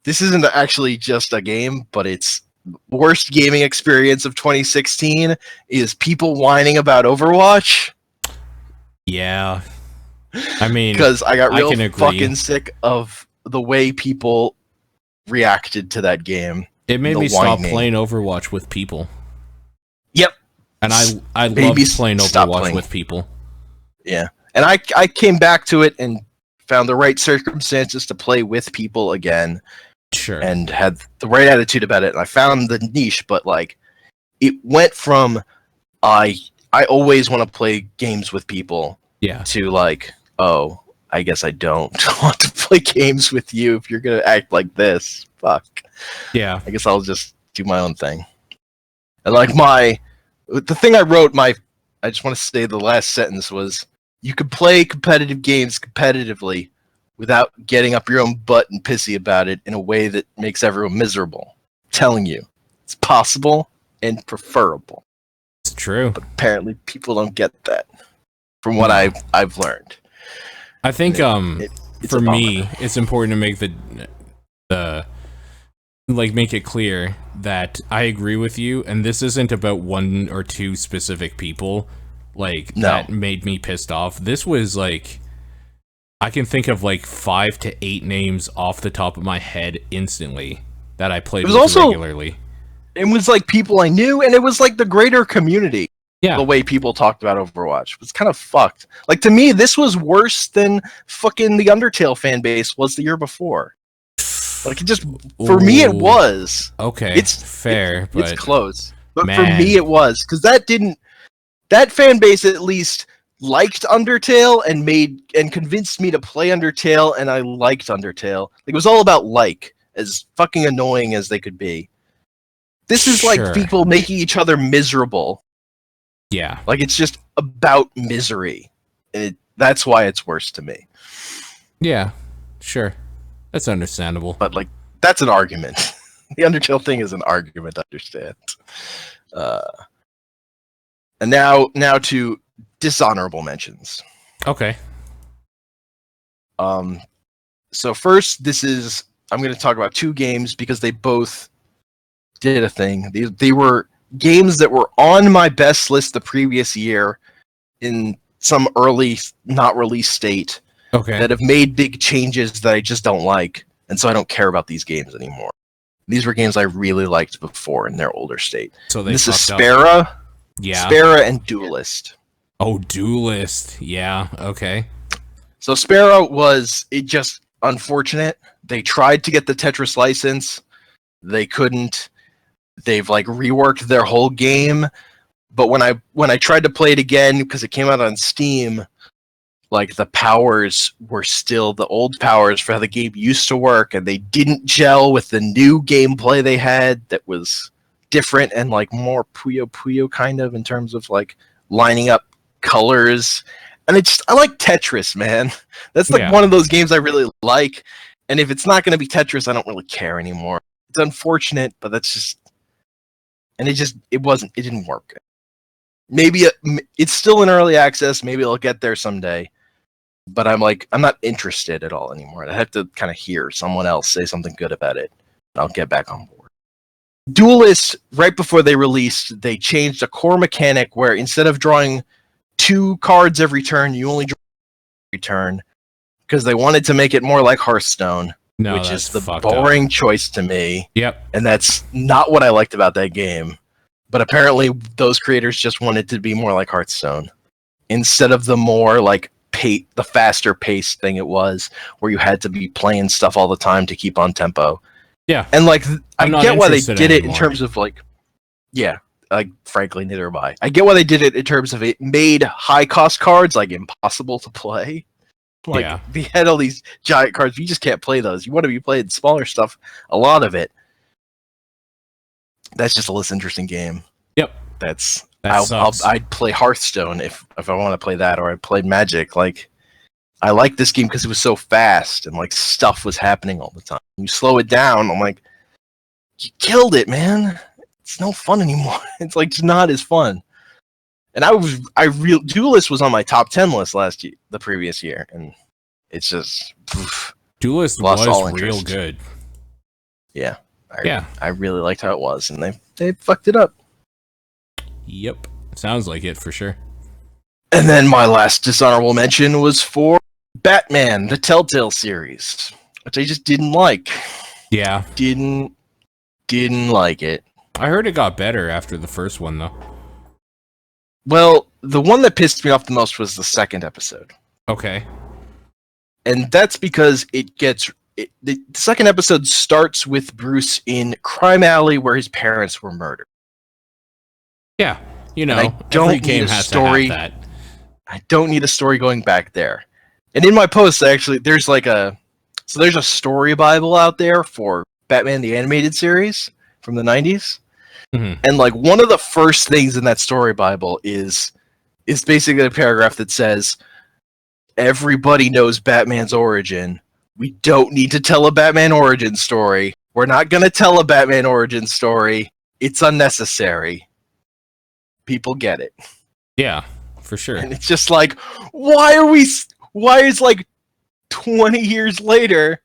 This isn't actually just a game, but it's worst gaming experience of 2016 is people whining about Overwatch. Yeah. I mean, because I got real fucking sick of the way people reacted to that game. It made me stop playing Overwatch with people. Yep. And I love playing Overwatch with people. Yeah. And I came back to it and found the right circumstances to play with people again. Sure. And had the right attitude about it. And I found the niche, but like it went from I always want to play games with people. Yeah. To like, oh, I guess I don't want to play games with you if you're gonna act like this. Fuck. Yeah. I guess I'll just do my own thing. And like the thing I wrote, I just want to say the last sentence was, you could play competitive games competitively without getting up your own butt and pissy about it in a way that makes everyone miserable. I'm telling you, it's possible and preferable. It's true. But apparently people don't get that from what I've learned. I think for me, it's important to make make it clear that I agree with you, and this isn't about one or two specific people that made me pissed off. This was like, I can think of like 5 to 8 names off the top of my head instantly that I played with regularly. It was like people I knew, and it was like the greater community. Yeah. The way people talked about Overwatch was kind of fucked. Like, to me, this was worse than fucking the Undertale fan base was the year before. Like, it just, for me, it was. Okay, it's fair, but it's close. But for me, it was. Because that fan base at least liked Undertale and convinced me to play Undertale, and I liked Undertale. Like, it was all about as fucking annoying as they could be. This is like people making each other miserable. Yeah. Like, it's just about misery. And that's why it's worse to me. Yeah. Sure. That's understandable. But, like, that's an argument. The Undertale thing is an argument, I understand. And now to dishonorable mentions. Okay. So first, I'm going to talk about two games because they both did a thing. They were games that were on my best list the previous year in some early, not released state that have made big changes that I just don't like, and so I don't care about these games anymore. These were games I really liked before in their older state. So this is Spera, Spera and Duelist. Oh, Duelist. Yeah, okay. So Spera was just unfortunate. They tried to get the Tetris license. They couldn't. They've like reworked their whole game. But when I tried to play it again, because it came out on Steam, like the powers were still the old powers for how the game used to work, and they didn't gel with the new gameplay they had that was different and like more Puyo Puyo kind of in terms of like lining up colors. And I like Tetris, man. That's like one of those games I really like. And if it's not going to be Tetris, I don't really care anymore. It's unfortunate, but that's just, and it didn't work. Maybe it's still in early access. Maybe it'll get there someday. But I'm not interested at all anymore. I have to kind of hear someone else say something good about it. And I'll get back on board. Duelist, right before they released, they changed a core mechanic where instead of drawing 2 cards every turn, you only draw every turn, because they wanted to make it more like Hearthstone, which is the boring choice to me. Yep. And that's not what I liked about that game. But apparently those creators just wanted to be more like Hearthstone instead of the more like the faster paced thing it was, where you had to be playing stuff all the time to keep on tempo. Yeah. And like I get why they did it in terms of like, yeah, like frankly neither am I. I get why they did it in terms of it made high cost cards like impossible to play. Like they had all these giant cards, you just can't play those. You want to be playing smaller stuff, a lot of it. That's just a less interesting game. Yep. I'd play Hearthstone if I want to play that, or I played Magic. Like, I like this game because it was so fast and like stuff was happening all the time. You slow it down, I'm like, you killed it, man. It's no fun anymore. It's like it's not as fun. And Duelist was on my top 10 list the previous year, and it's just Duelist was real good. Yeah. I really liked how it was, and they fucked it up. Yep. Sounds like it for sure. And then my last dishonorable mention was for Batman, the Telltale series, which I just didn't like. Yeah. Didn't like it. I heard it got better after the first one, though. Well, the one that pissed me off the most was the second episode. Okay. And that's because the second episode starts with Bruce in Crime Alley where his parents were murdered. Yeah, every game has to have that. I don't need a story going back there. And in my post, there's there's a story Bible out there for Batman the Animated Series from the 90s. Mm-hmm. And like one of the first things in that story Bible is basically a paragraph that says, everybody knows Batman's origin. We don't need to tell a Batman origin story. We're not going to tell a Batman origin story. It's unnecessary. People get it. Yeah, for sure. And it's just like, why is like 20 years later,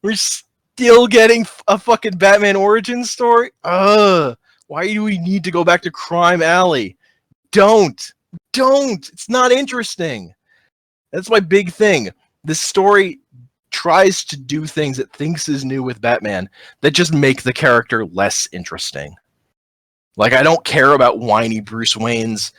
we're still getting a fucking Batman origin story? Why do we need to go back to Crime Alley? Don't. It's not interesting. That's my big thing. This story tries to do things it thinks is new with Batman that just make the character less interesting. Like, I don't care about whiny Bruce Wayne's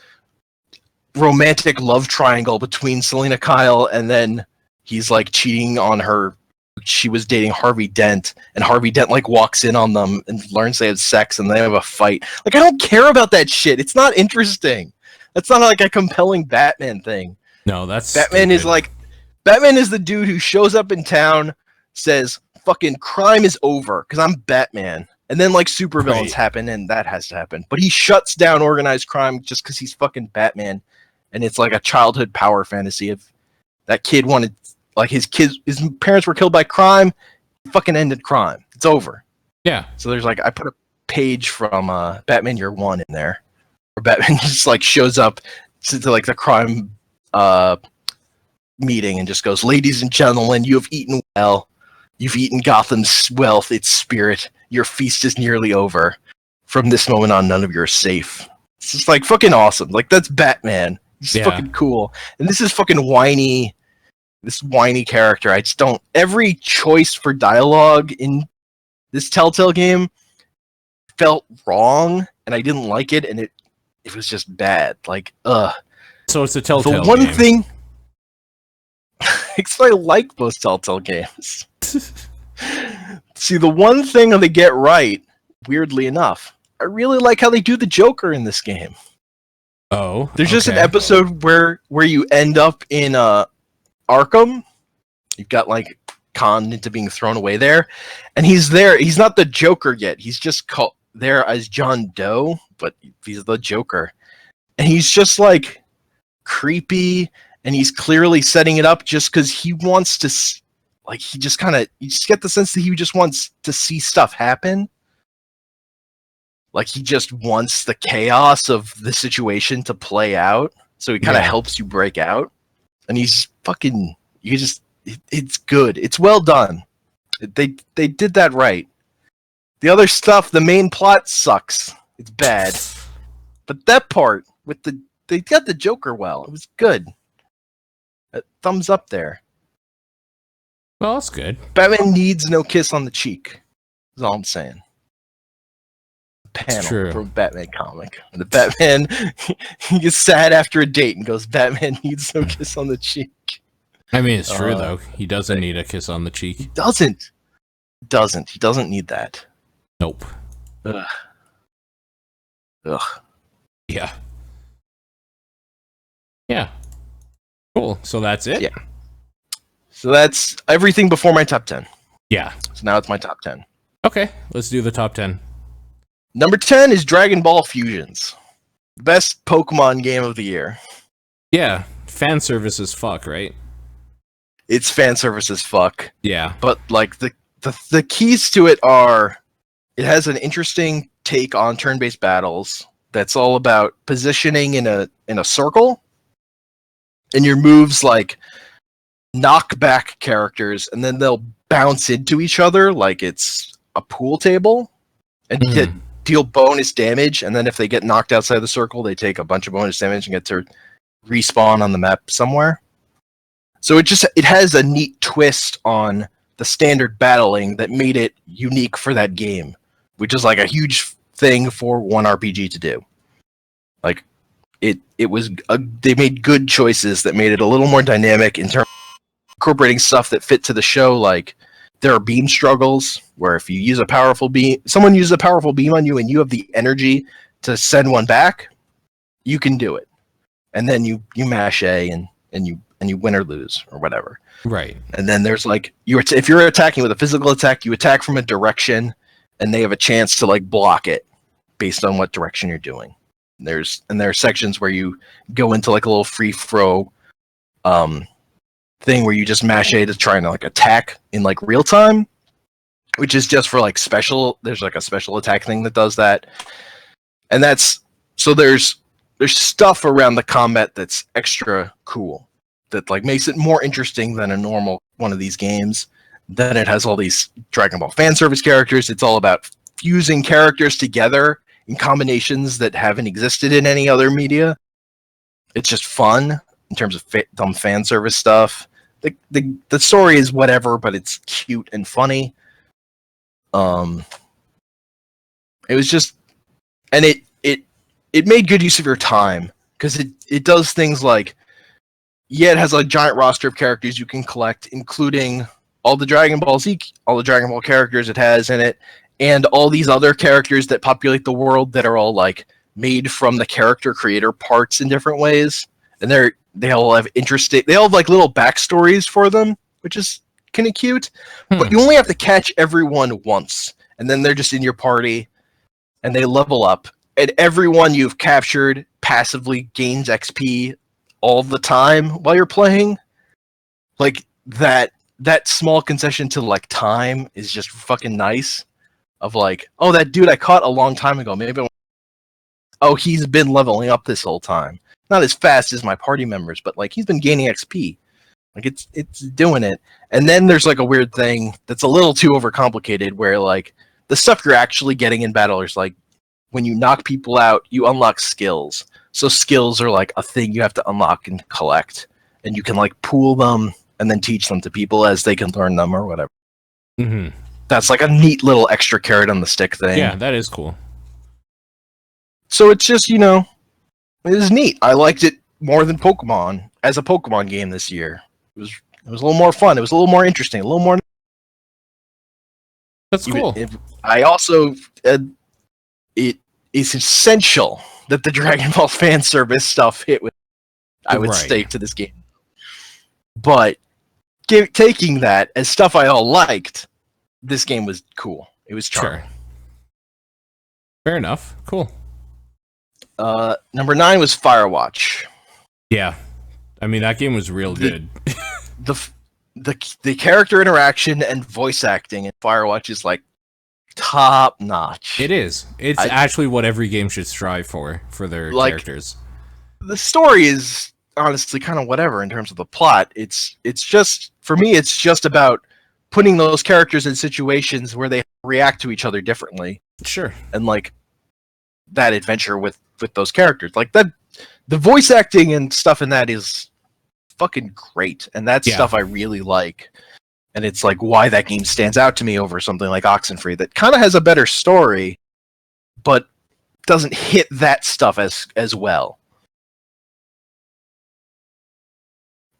romantic love triangle between Selina Kyle, and then he's like cheating on her. She was dating Harvey Dent, and Harvey Dent like walks in on them and learns they have sex, and they have a fight. Like, I don't care about that shit. It's not interesting. That's not like a compelling Batman thing. No, that's Batman stupid. Batman is the dude who shows up in town, says, fucking crime is over, because I'm Batman. And then, like, supervillains happen, and that has to happen. But he shuts down organized crime just because he's fucking Batman. And it's like a childhood power fantasy of that kid wanted, like, his parents were killed by crime, fucking ended crime. It's over. Yeah. So there's, like, I put a page from Batman Year One in there, where Batman just, like, shows up to like, the crime meeting and just goes, ladies and gentlemen, you have eaten well. You've eaten Gotham's wealth, its spirit. Your feast is nearly over. From this moment on, none of you are safe. It's just like fucking awesome. Like that's Batman. He's fucking cool. And this is fucking whiny. This whiny character. I just don't. Every choice for dialogue in this Telltale game felt wrong, and I didn't like it, and it was just bad. Like, So it's a Telltale the one game. thing. Because I like most Telltale games. See, the one thing they get right, weirdly enough, I really like how they do the Joker in this game. Oh, there's just an episode where you end up in Arkham. You've got like conned into being thrown away there, and he's there. He's not the Joker yet. He's just there as John Doe, but he's the Joker, and he's just like creepy, and he's clearly setting it up just because he wants to. Like he just kind of, you just get the sense that he just wants to see stuff happen. Like he just wants the chaos of the situation to play out, so he kind of helps you break out. And he's fucking, it's good. It's well done. They did that right. The other stuff, the main plot sucks. It's bad. But that part with they got the Joker well. It was good. Thumbs up there. Well, that's good. Batman needs no kiss on the cheek. That's all I'm saying. Panel from Batman comic. The Batman he gets sad after a date and goes, Batman needs no kiss on the cheek. I mean, it's true though. He doesn't need a kiss on the cheek. He doesn't. He doesn't need that. Nope. Ugh. Yeah. Yeah. Cool. So that's it? Yeah. So that's everything before my top 10. Yeah. So now it's my top 10. Okay, let's do the top 10. Number 10 is Dragon Ball Fusions. Best Pokemon game of the year. Yeah, fan service as fuck, right? It's fan service as fuck. Yeah. But like the keys to it are, it has an interesting take on turn-based battles that's all about positioning in a circle, and your moves like knock back characters, and then they'll bounce into each other like it's a pool table, and deal bonus damage. And then if they get knocked outside the circle, they take a bunch of bonus damage and get to respawn on the map somewhere. So it has a neat twist on the standard battling that made it unique for that game, which is like a huge thing for one RPG to do. Like they made good choices that made it a little more dynamic in terms of incorporating stuff that fit to the show. Like there are beam struggles where if you use someone uses a powerful beam on you and you have the energy to send one back, you can do it. And then you mash A and you win or lose or whatever. Right. And then there's like if you're attacking with a physical attack, you attack from a direction and they have a chance to like block it based on what direction you're doing. There are sections where you go into like a little free throw thing where you just mash A to try and like attack in like real time, which is just for like there's like a special attack thing that does that. And there's stuff around the combat that's extra cool that like makes it more interesting than a normal one of these games. Then it has all these Dragon Ball fan service characters. It's all about fusing characters together in combinations that haven't existed in any other media. It's just fun in terms of dumb fan service stuff. The story is whatever, but it's cute and funny. It was just, and it made good use of your time because it does things like, it has a giant roster of characters you can collect, including all the Dragon Ball Z, all the Dragon Ball characters it has in it, and all these other characters that populate the world that are all like made from the character creator parts in different ways. And they all have like little backstories for them, which is kind of cute. But you only have to catch everyone once, and then they're just in your party, and they level up. And everyone you've captured passively gains XP all the time while you're playing. Like that small concession to like time is just fucking nice. Of like, oh, that dude I caught a long time ago. He's been leveling up this whole time. Not as fast as my party members, but like he's been gaining XP. Like it's doing it. And then there's like a weird thing that's a little too overcomplicated where like the stuff you're actually getting in battle is like when you knock people out, you unlock skills. So skills are like a thing you have to unlock and collect. And you can like pool them and then teach them to people as they can learn them or whatever. Mm-hmm. That's like a neat little extra carrot on the stick thing. Yeah, that is cool. So it's just, you know, it is neat. I liked it more than Pokemon as a Pokemon game this year. It was a little more fun. It was a little more interesting. A little more. That's cool. I also it is essential that the Dragon Ball fan service stuff hit with. I would say to this game, but taking that as stuff I all liked, this game was cool. It was charming. Sure. Fair enough. Cool. Number 9 was Firewatch. Yeah, I mean that game was real good. The character interaction and voice acting in Firewatch is like top notch. It is. It's actually what every game should strive for their characters. The story is honestly kind of whatever in terms of the plot. It's just, for me, it's just about putting those characters in situations where they react to each other differently. Sure. And like that adventure with those characters. Like that, the voice acting and stuff in that is fucking great. And that's stuff I really like. And it's like why that game stands out to me over something like Oxenfree that kind of has a better story, but doesn't hit that stuff as well.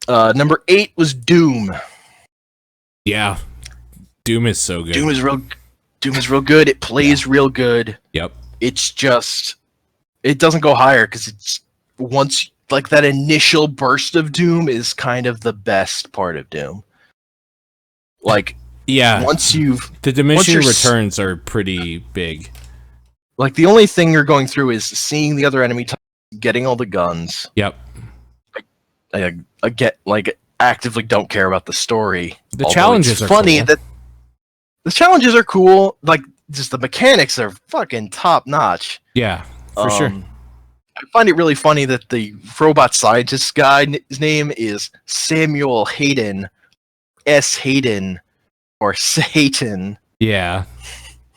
Number 8 was Doom. Yeah, Doom is so good. Doom is real good. It plays real good. Yep. It's just, it doesn't go higher because it's once like that initial burst of Doom is kind of the best part of Doom. Like, yeah, the diminishing returns are pretty big. Like the only thing you're going through is seeing the other enemy, getting all the guns. Yep. I get like actively don't care about the story. The challenges are funny cool. that the challenges are cool. Like just the mechanics are fucking top notch. Yeah, for sure. I find it really funny that the robot scientist guy's name is Samuel Hayden, S. Hayden, or Satan. Yeah.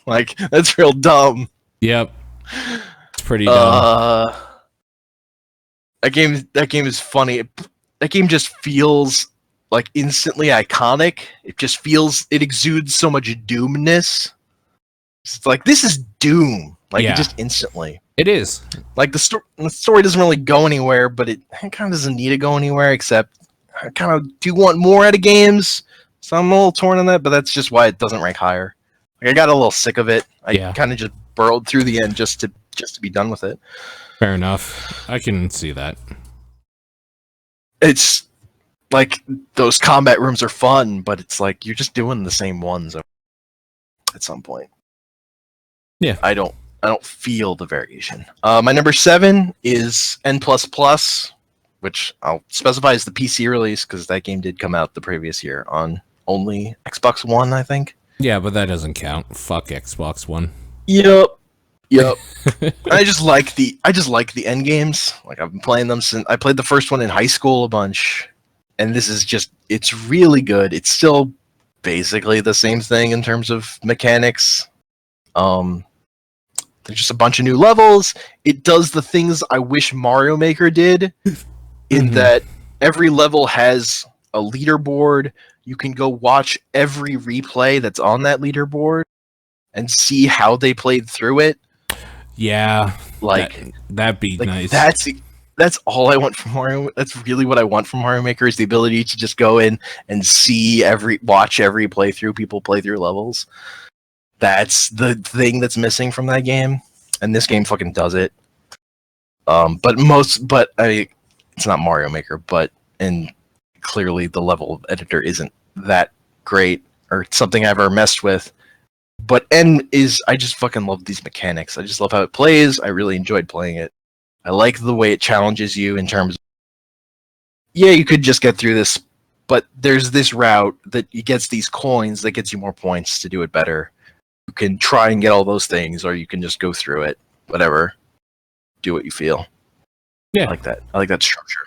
Like, that's real dumb. Yep. It's pretty dumb. That game is funny. That game just feels like instantly iconic. It just feels, it exudes so much doomness. It's like, this is Doom. Like, it just instantly. It is. Like, the story doesn't really go anywhere, but it kind of doesn't need to go anywhere, except I kind of do want more out of games. So I'm a little torn on that, but that's just why it doesn't rank higher. Like, I got a little sick of it. I kind of just burrowed through the end just to be done with it. Fair enough. I can see that. It's like those combat rooms are fun, but it's like you're just doing the same ones at some point. Yeah. I don't feel the variation. My number 7 is N++, which I'll specify as the PC release because that game did come out the previous year on only Xbox One, I think. Yeah, but that doesn't count. Fuck Xbox One. Yep. I just like the end games. Like I've been playing them since I played the first one in high school a bunch, and this is just, it's really good. It's still basically the same thing in terms of mechanics. There's just a bunch of new levels. It does the things I wish Mario Maker did, in that every level has a leaderboard. You can go watch every replay that's on that leaderboard and see how they played through it. Yeah, like that'd be nice. That's all I want from Mario. That's really what I want from Mario Maker, is the ability to just go in and watch every playthrough, people play through levels. That's the thing that's missing from that game, and this game fucking does it. It's not Mario Maker, and clearly the level editor isn't that great or something I've ever messed with. But I just fucking love these mechanics. I just love how it plays. I really enjoyed playing it. I like the way it challenges you in terms of, you could just get through this, but there's this route that gets these coins that gets you more points to do it better. You can try and get all those things, or you can just go through it. Whatever. Do what you feel. Yeah. I like that. I like that structure.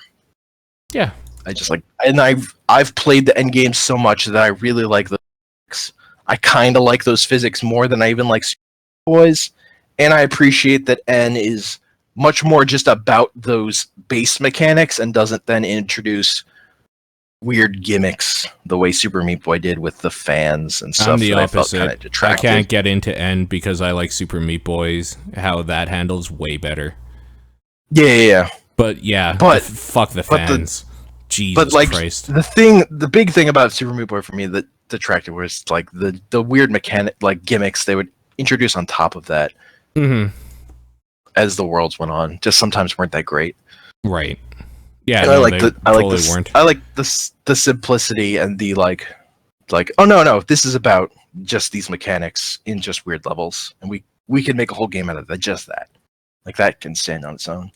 Yeah. I just like, and I've played the end game so much that I really like the physics. I kind of like those physics more than I even like Super Boys, and I appreciate that N is much more just about those base mechanics and doesn't then introduce weird gimmicks the way Super Meat Boy did with the fans and stuff. I'm the that I felt opposite. kinda I detracted. can't get into N because I like Super Meat Boys. How that handles way better. Yeah. But yeah, But- fuck the but fans. Jesus But like Christ. the big thing about Super Meat Boy for me that detracted was like the weird mechanic, like gimmicks they would introduce on top of that Mm-hmm. as the worlds went on. Just sometimes weren't that great. Right. Yeah, And no, I like they the totally weren't. I like the simplicity and the like oh no, this is about just these mechanics in just weird levels, and we can make a whole game out of that, just that. Like that can stand on its own.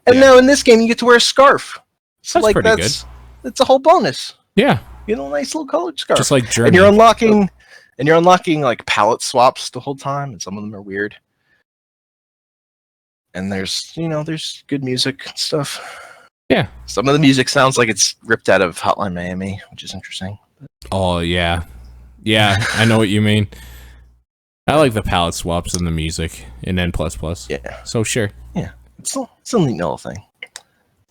And Yeah. now in this game you get to wear a scarf. So That's like pretty that's a whole bonus. Yeah, You know, a nice little colored scarf. just like Journey. And you're unlocking like palette swaps the whole time, and some of them are weird. And there's good music and stuff. Yeah. Some of the music sounds like it's ripped out of Hotline Miami, which is interesting. Oh, yeah. Yeah, I know what you mean. I like the palette swaps and the music in N++. Yeah, So sure. it's a neat little thing.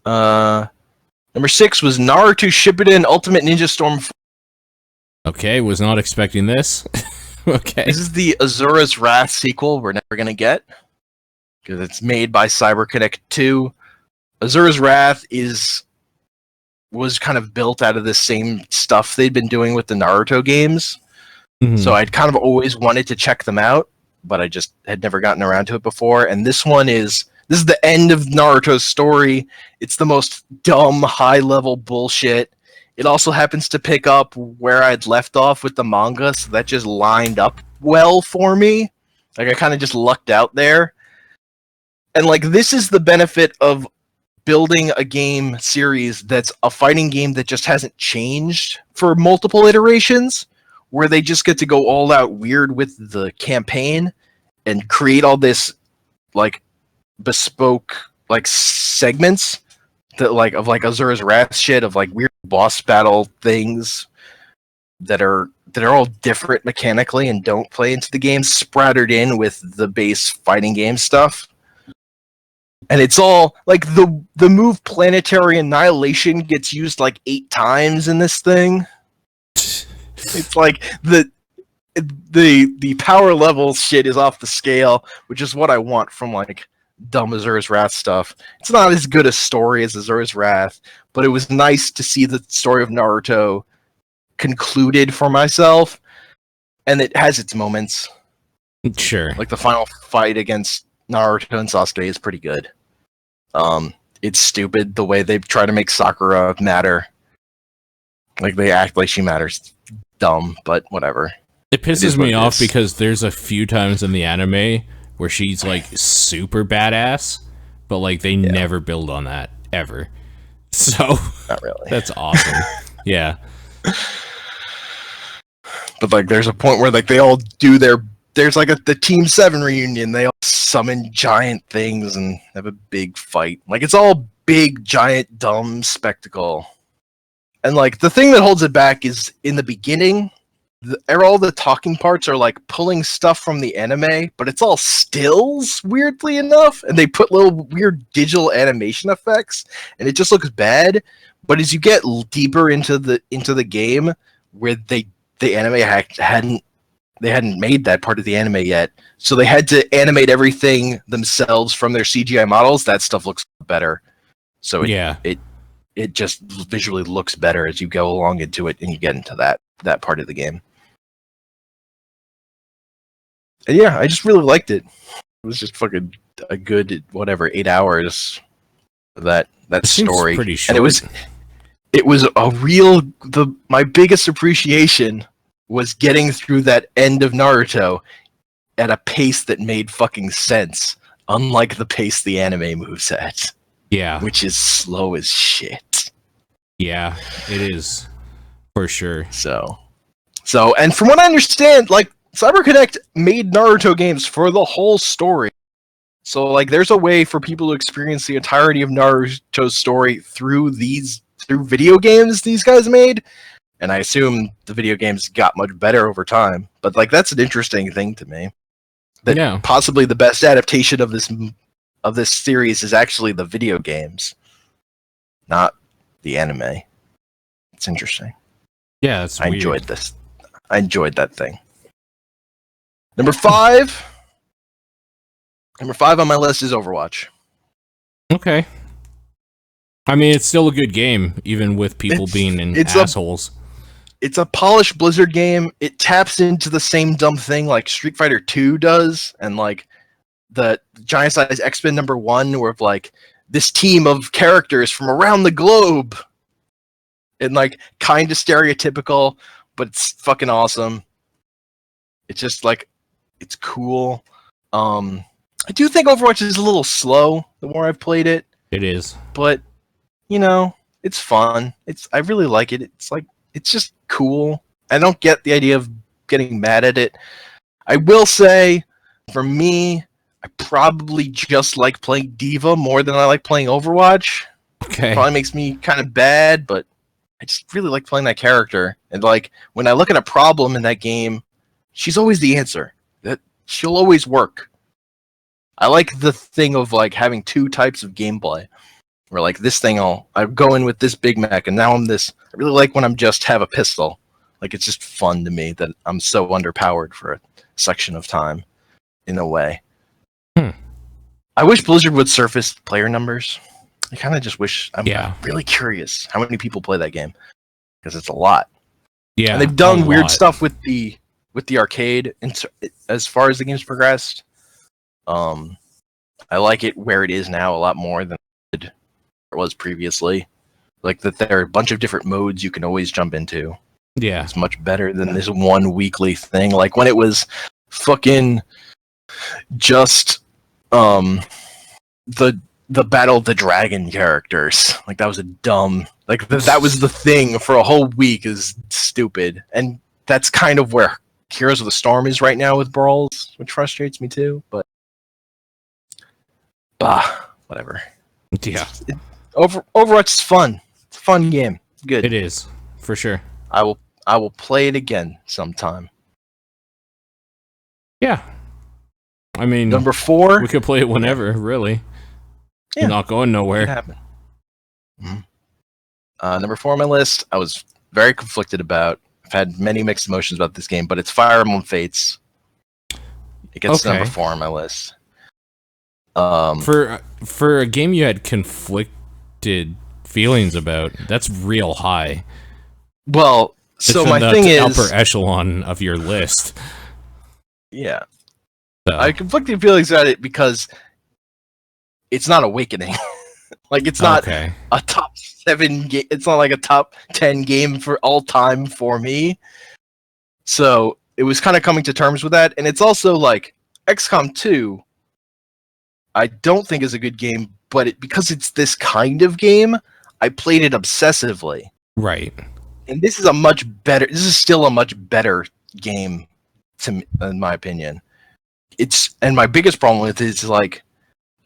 Number 6 was Naruto Shippuden Ultimate Ninja Storm 4. Okay, was not expecting this. Okay. This is the Azura's Wrath sequel we're never gonna get because it's made by CyberConnect 2. Azura's Wrath was kind of built out of the same stuff they'd been doing with the Naruto games. Mhm. So I'd kind of always wanted to check them out, but I just had never gotten around to it before. And this is the end of Naruto's story. It's the most dumb, high-level bullshit. It also happens to pick up where I'd left off with the manga, so that just lined up well for me. Like, I kind of just lucked out there. And, like, this is the benefit of building a game series that's a fighting game that just hasn't changed for multiple iterations, where they just get to go all out weird with the campaign and create all this, like, bespoke, like, segments that of Azura's Wrath shit, of like weird boss battle things that are all different mechanically and don't play into the game, splattered in with the base fighting game stuff. And it's all like the move Planetary Annihilation gets used like 8 times in this thing. It's like the power level shit is off the scale, which is what I want from like dumb Azura's Wrath stuff. It's not as good a story as Azura's Wrath, but it was nice to see the story of Naruto concluded for myself, and it has its moments. Sure. Like the final fight against Naruto and Sasuke is pretty good. It's stupid the way they try to make Sakura matter. Like they act like she matters. Dumb, but whatever. It pisses is what me it off is. because there's a few times in the anime where she's like super badass, but like they never build on that ever. So Not really. that's awesome. Yeah. But like there's a point where like they all do there's like the Team 7 reunion, they all summon giant things and have a big fight. Like it's all big, giant, dumb spectacle. And like the thing that holds it back is in the beginning, all the talking parts are like pulling stuff from the anime, but it's all stills, weirdly enough, and they put little weird digital animation effects, and it just looks bad. But as you get deeper into the game, where the anime hadn't made that part of the anime yet, so they had to animate everything themselves from their CGI models. That stuff looks better. So it just visually looks better as you go along into it and you get into that part of the game. And yeah, I just really liked it. It was just fucking a good 8 hours of that Seems story. pretty And it was a real my biggest appreciation was getting through that end of Naruto at a pace that made fucking sense, unlike the pace the anime moves at. Yeah. Which is slow as shit. Yeah, it is. For sure. So and from what I understand, like CyberConnect made Naruto games for the whole story. So like there's a way for people to experience the entirety of Naruto's story through these through video games these guys made, and I assume the video games got much better over time. But like that's an interesting thing to me. That possibly the best adaptation of this series is actually the video games, not the anime. It's interesting. Yeah, it's I weird. enjoyed this. I enjoyed that thing. Number 5 on my list is Overwatch. Okay. I mean, it's still a good game, even with people being assholes. It's a polished Blizzard game. It taps into the same dumb thing like Street Fighter 2 does, and like the Giant Size X-Men #1, where like this team of characters from around the globe, and like kind of stereotypical, but it's fucking awesome. It's just like it's cool. I do think Overwatch is a little slow the more I've played it. It is, but you know, it's fun. I really like it. It's just cool. I don't get the idea of getting mad at it. I will say, for me, I probably just like playing Diva more than I like playing Overwatch. Okay. Probably makes me kind of bad, but I just really like playing that character. And like when I look at a problem in that game, she's always the answer. That she'll always work. I like the thing of like having two types of gameplay. Where like this thing, I go in with this big mech, and now I'm this. I really like when I'm just have a pistol. Like it's just fun to me that I'm so underpowered for a section of time, in a way. I wish Blizzard would surface player numbers. I kind of just wish. I'm really curious how many people play that game, because it's a lot. Yeah, and they've done weird stuff with the arcade, as far as the game's progressed. I like it where it is now a lot more than it was previously. Like that there are a bunch of different modes you can always jump into. Yeah. It's much better than this one weekly thing. Like when it was fucking just the Battle of the Dragon characters. Like that was a dumb, like that was the thing for a whole week is stupid. And that's kind of where Heroes of the Storm is right now with brawls, which frustrates me too, but whatever. Yeah. Overwatch is fun. It's a fun game. It's good. It is, for sure. I will play it again sometime. Yeah. I mean, number 4. We could play it whenever, really. Yeah. You're not going nowhere. It happened. Mm-hmm. Number 4 on my list, I was very conflicted about. I've had many mixed emotions about this game, but it's Fire Emblem Fates. It gets number 4 on my list. For a game you had conflicted feelings about, that's real high. Well, so my thing is upper echelon of your list. Yeah, so. I had conflicted feelings about it because it's not Awakening. Like it's not a top 7 game. It's not like a top 10 game for all time for me. So it was kind of coming to terms with that, and it's also like XCOM 2. I don't think is a good game, but because it's this kind of game, I played it obsessively. Right. And this is still a much better game to me, in my opinion. And my biggest problem with it is like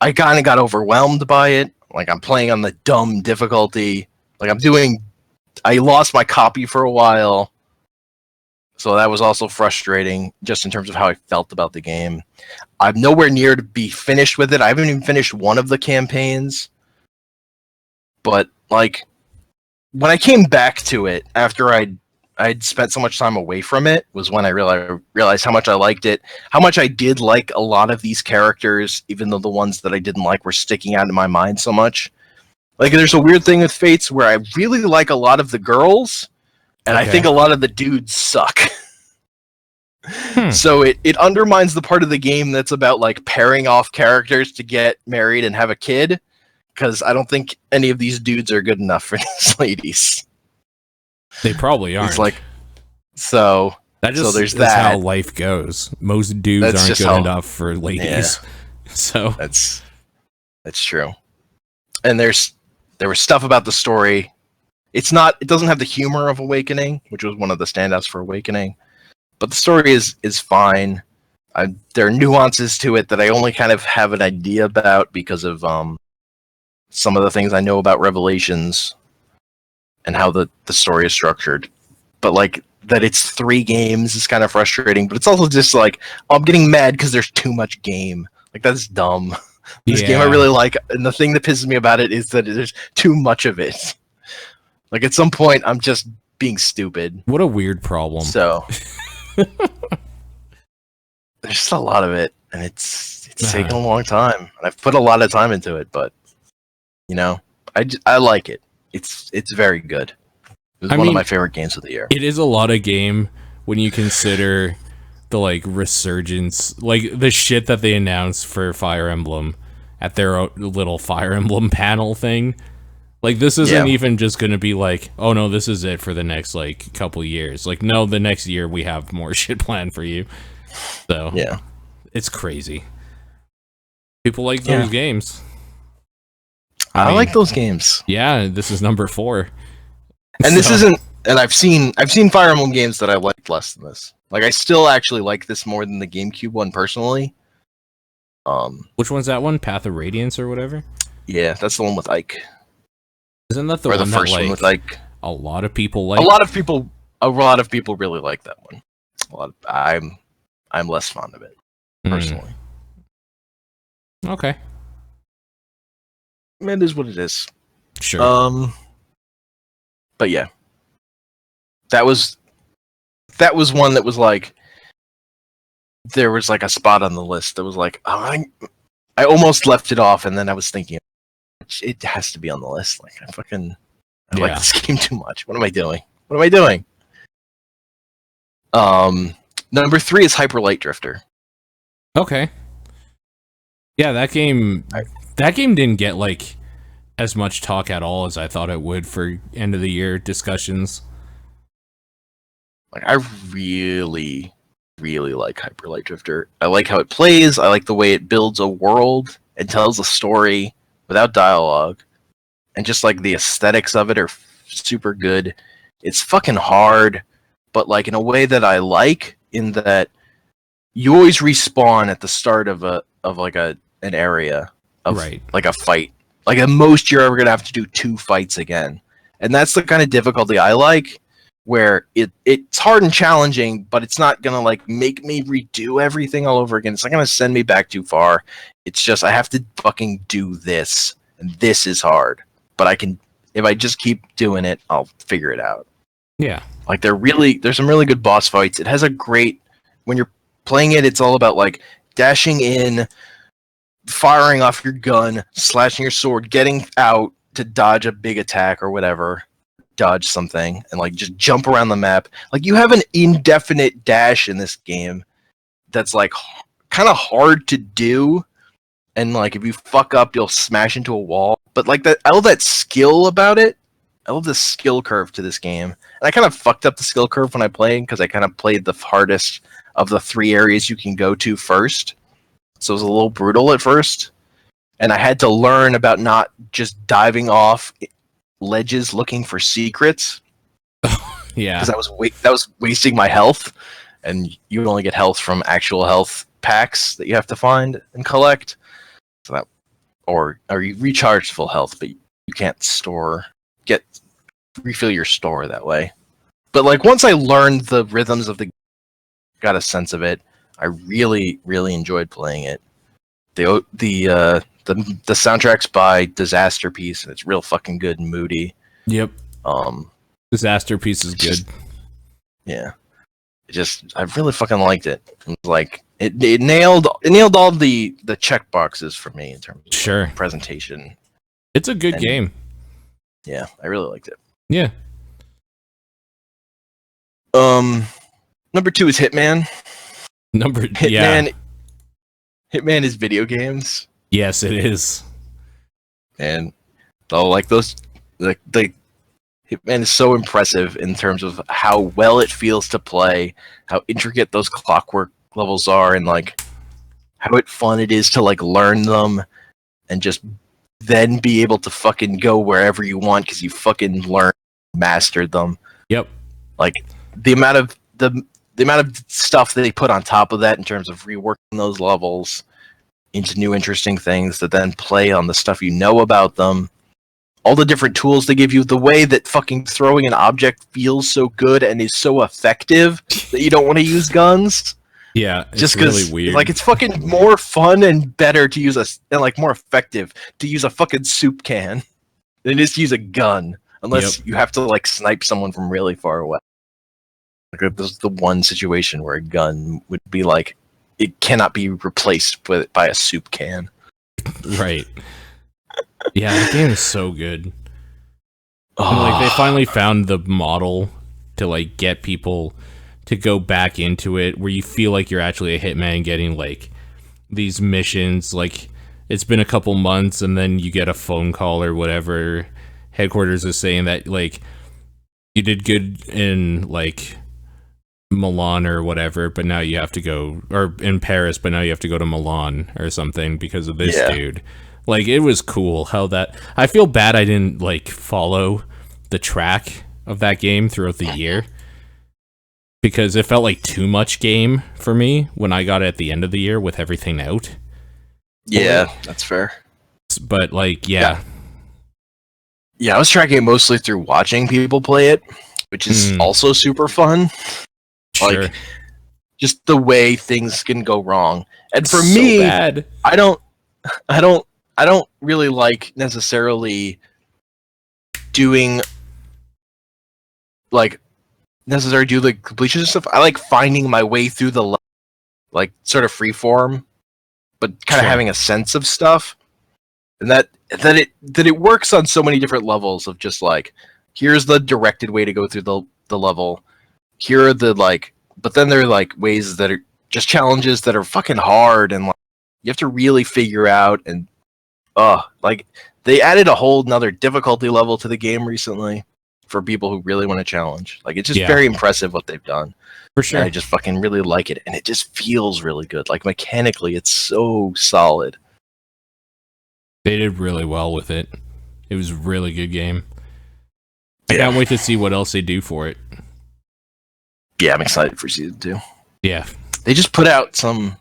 I kind of got overwhelmed by it. Like I'm playing on the dumb difficulty. Like I lost my copy for a while. So that was also frustrating, just in terms of how I felt about the game. I'm nowhere near to be finished with it. I haven't even finished one of the campaigns. But, like, when I came back to it, after I'd spent so much time away from it, was when I realized how much I liked it. How much I did like a lot of these characters, even though the ones that I didn't like were sticking out in my mind so much. Like, there's a weird thing with Fates where I really like a lot of the girls, and I think a lot of the dudes suck. So it undermines the part of the game that's about like pairing off characters to get married and have a kid, because I don't think any of these dudes are good enough for these ladies. They probably aren't. It's like so there's that. How life goes. Most dudes aren't good enough for ladies. Yeah. So that's true. And there was stuff about the story. It doesn't have the humor of Awakening, which was one of the standouts for Awakening. But the story is fine. There are nuances to it that I only kind of have an idea about because of some of the things I know about Revelations. and how the story is structured. But like that it's 3 games is kind of frustrating, but it's also just like, oh, I'm getting mad because there's too much game. Like, that's dumb. This game I really like, and the thing that pisses me about it is that there's too much of it. Like, at some point, I'm just being stupid. What a weird problem. So there's just a lot of it, and it's taken a long time. And I've put a lot of time into it, but you know, I like it. It's very good. It was one of my favorite games of the year. It is a lot of game when you consider the like resurgence, like the shit that they announced for Fire Emblem at their little Fire Emblem panel thing. Like, this isn't even just going to be like, oh no, this is it for the next like couple years. Like, no, the next year we have more shit planned for you. So yeah, it's crazy. People like those games. I mean, like those games. Yeah, this is number 4. And this isn't. And I've seen Fire Emblem games that I liked less than this. Like, I still actually like this more than the GameCube one personally. Which one's that one? Path of Radiance or whatever? Yeah, that's the one with Ike. Isn't that the one first that, like, one with Ike? A lot of people like? A lot of people really like that one. I'm less fond of it personally. Okay. It is what it is. Sure. But yeah, that was one that was like, there was like a spot on the list that was like, oh, I almost left it off, and then I was thinking, it has to be on the list. Like, I like this game too much. What am I doing? Number 3 is Hyper Light Drifter. Okay. Yeah, that game didn't get like as much talk at all as I thought it would for end of the year discussions. Like, I really, really like Hyper Light Drifter. I like how it plays. I like the way it builds a world and tells a story without dialogue. And just like the aesthetics of it are super good. It's fucking hard, but like in a way that I like, in that you always respawn at the start of an area of like a fight. Like, at most you're ever gonna have to do 2 fights again. And that's the kind of difficulty I like, where it's hard and challenging, but it's not gonna like make me redo everything all over again. It's not gonna send me back too far. It's just, I have to fucking do this, and this is hard. But I can, if I just keep doing it, I'll figure it out. Yeah. Like, there's some really good boss fights. It has a great, when you're playing it, it's all about like dashing in, firing off your gun, slashing your sword, getting out to dodge a big attack or whatever, dodge something, and like just jump around the map. Like, you have an indefinite dash in this game that's like kind of hard to do, and like if you fuck up, you'll smash into a wall. But like that, I love that skill about it. I love the skill curve to this game. And I kind of fucked up the skill curve when I played, because I kind of played the hardest of the 3 areas you can go to first. So it was a little brutal at first. And I had to learn about not just diving off ledges looking for secrets. Yeah. Because that was wasting my health. And you only get health from actual health packs that you have to find and collect. So that, or you recharge full health, but you can't refill your store that way. But like, once I learned the rhythms of got a sense of it, I really, really enjoyed playing it. The soundtrack's by Disaster Piece, and it's real fucking good and moody. Yep. Disaster Piece is good. Yeah. I really fucking liked it. It was like, it nailed all the check boxes for me in terms of presentation. It's a good game. Yeah, I really liked it. Yeah. Number 2 is Hitman. Hitman is video games. Yes, it is. And though, like, those, like, Hitman is so impressive in terms of how well it feels to play, how intricate those clockwork levels are, and like how fun it is to like learn them and just then be able to fucking go wherever you want because you fucking mastered them. Yep. Like, the amount of stuff that they put on top of that in terms of reworking those levels into new interesting things that then play on the stuff you know about them. all the different tools they give you, the way that fucking throwing an object feels so good and is so effective that you don't want to use guns. Yeah, it's Just really because, weird. like, it's fucking more fun and better to use and like more effective to use a fucking soup can than just use a gun, unless you have to like snipe someone from really far away. Like, this is the one situation where a gun would be like, it cannot be replaced by a soup can. Right. Yeah, the game is so good. And, like, they finally found the model to like get people to go back into it, where you feel like you're actually a hitman getting like these missions. Like, it's been a couple months, and then you get a phone call or whatever. Headquarters is saying that like you did good in like Milan or whatever, but now you have to go, or in Paris, but now you have to go to Milan or something because of this dude. Like, it was cool how that, I feel bad I didn't like follow the track of that game throughout the year, because it felt like too much game for me when I got it at the end of the year with everything out. Yeah, that's fair. But like, Yeah, I was tracking it mostly through watching people play it, which is also super fun. Sure. Like, just the way things can go wrong. And for So me, bad. I don't really like necessarily doing like do the completion stuff. I like finding my way through the like sort of freeform, but kind of having a sense of stuff. And that it works on so many different levels of just like, here's the directed way to go through the level. Here are the like, but then there are like ways that are just challenges that are fucking hard, and like you have to really figure out. And like they added a whole nother difficulty level to the game recently for people who really want to challenge. Like, it's just very impressive what they've done. For sure. And I just fucking really like it, and it just feels really good. Like, mechanically, it's so solid. They did really well with it. It was a really good game. I can't wait to see what else they do for it. Yeah, I'm excited for season 2. Yeah. They just put out some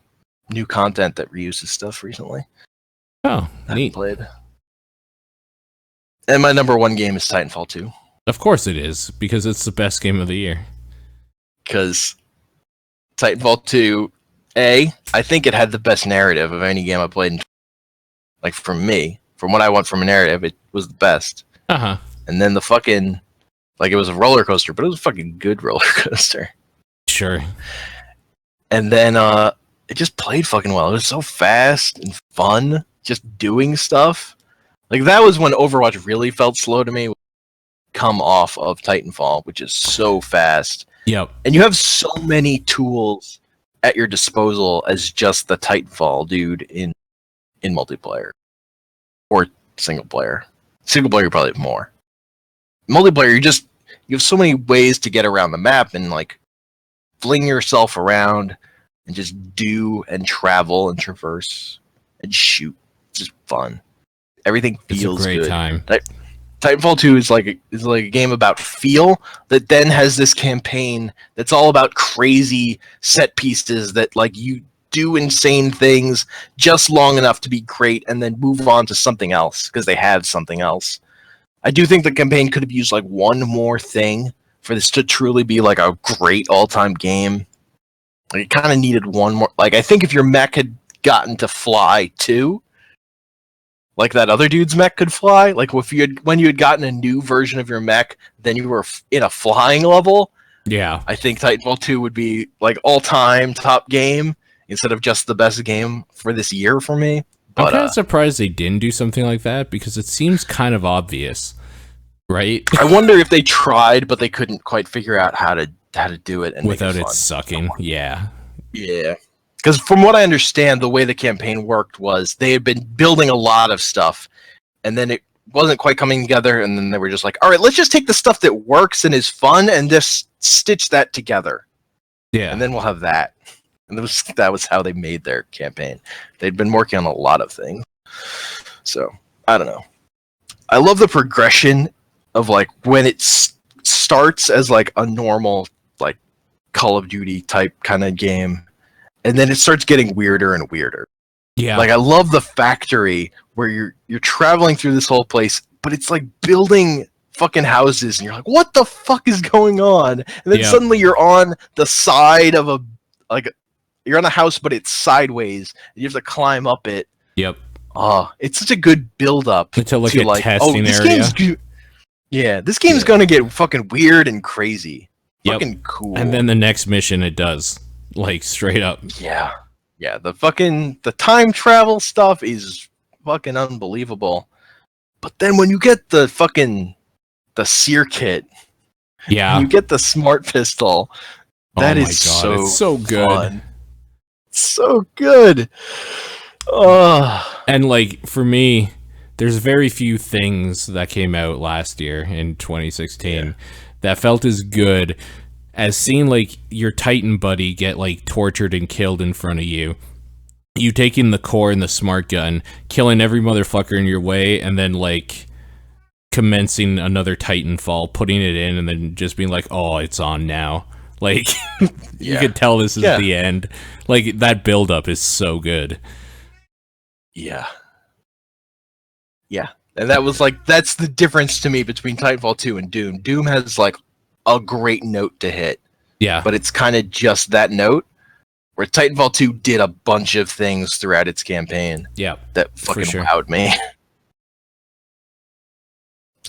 new content that reuses stuff recently. Oh, neat. Played. And my number one game is Titanfall 2. Of course it is, because it's the best game of the year. Because Titanfall 2, I think it had the best narrative of any game I played. Like, from what I want from a narrative, it was the best. Uh-huh. And then the fucking, like, it was a roller coaster, but it was a fucking good roller coaster. Sure. And then it just played fucking well. It was so fast and fun, just doing stuff. Like, that was when Overwatch really felt slow to me. Come off of Titanfall, which is so fast. Yep. And you have so many tools at your disposal as just the Titanfall dude in multiplayer. Or single player. Single player, you probably have more. Multiplayer, you have so many ways to get around the map and like fling yourself around and just do and travel and traverse and shoot. It's just fun. Everything feels it's a great good. time. Titanfall 2 is like a game about feel that then has this campaign that's all about crazy set pieces that like you do insane things just long enough to be great and then move on to something else because they have something else. I do think the campaign could have used like one more thing for this to truly be like a great all-time game. Like, it kind of needed one more. Like, I think if your mech had gotten to fly too, like that other dude's mech could fly. Like, when you had gotten a new version of your mech, then you were in a flying level. Yeah. I think Titanfall 2 would be like all-time top game instead of just the best game for this year for me. But, I'm kind of surprised they didn't do something like that because it seems kind of obvious, right? I wonder if they tried, but they couldn't quite figure out how to do it and without make it sucking. Yeah. Yeah. Because from what I understand, the way the campaign worked was they had been building a lot of stuff, and then it wasn't quite coming together, and then they were just like, all right, let's just take the stuff that works and is fun and just stitch that together. Yeah. And then we'll have that. And that was how they made their campaign. They'd been working on a lot of things. So, I don't know. I love the progression of, like, when it starts as, like, a normal, like, Call of Duty type kind of game, and then it starts getting weirder and weirder. Yeah. Like, I love the factory where you're traveling through this whole place but it's like building fucking houses, and you're like, what the fuck is going on? And then suddenly you're on the side of you're on a house, but it's sideways, and you have to climb up it. Yep. Oh, it's such a good build up to like a testing area. This game's gonna get fucking weird and crazy. Yep. Fucking cool. And then the next mission, it does, like, straight up. Yeah. The time travel stuff is fucking unbelievable. But then when you get the sear kit, you get the smart pistol. That is it's so good. Fun. So good. And like for me, there's very few things that came out last year in 2016 that felt as good as seeing like your Titan buddy get like tortured and killed in front of you. You taking the core and the smart gun, killing every motherfucker in your way, and then like commencing another Titanfall, putting it in, and then just being like, "Oh, it's on now." Like you could tell this is the end. Like that build up is so good. Yeah. And that was like, that's the difference to me between Titanfall 2 and Doom. Doom has like a great note to hit. Yeah. But it's kind of just that note, where Titanfall 2 did a bunch of things throughout its campaign. Yeah. That fucking wowed me.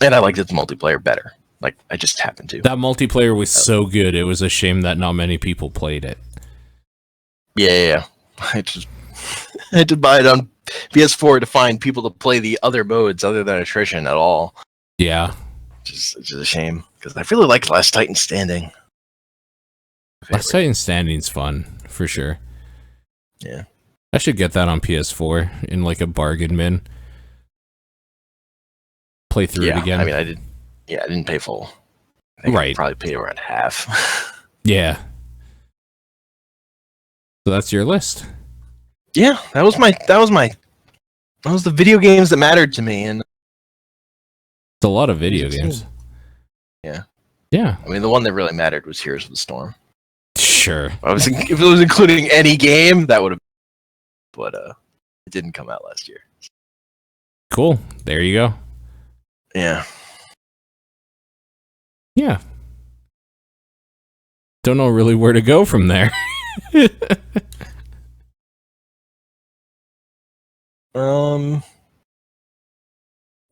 And I liked its multiplayer better. Like, I just happened to. That multiplayer was so good, it was a shame that not many people played it. Yeah. I had to buy it on PS4 to find people to play the other modes other than attrition at all. Yeah. It's just a shame, because I really liked Last Titan Standing. Last Titan Standing's fun, for sure. Yeah. I should get that on PS4 in like a bargain bin. Play through it again. I mean, I didn't pay full. I think I probably paid around half. Yeah. So that's your list. Yeah, that was the video games that mattered to me, and it's a lot of video games. Yeah. Yeah. I mean, the one that really mattered was Heroes of the Storm. Sure. If it was including any game, that would have. But it didn't come out last year. Cool. There you go. Yeah. Yeah. Don't know really where to go from there. I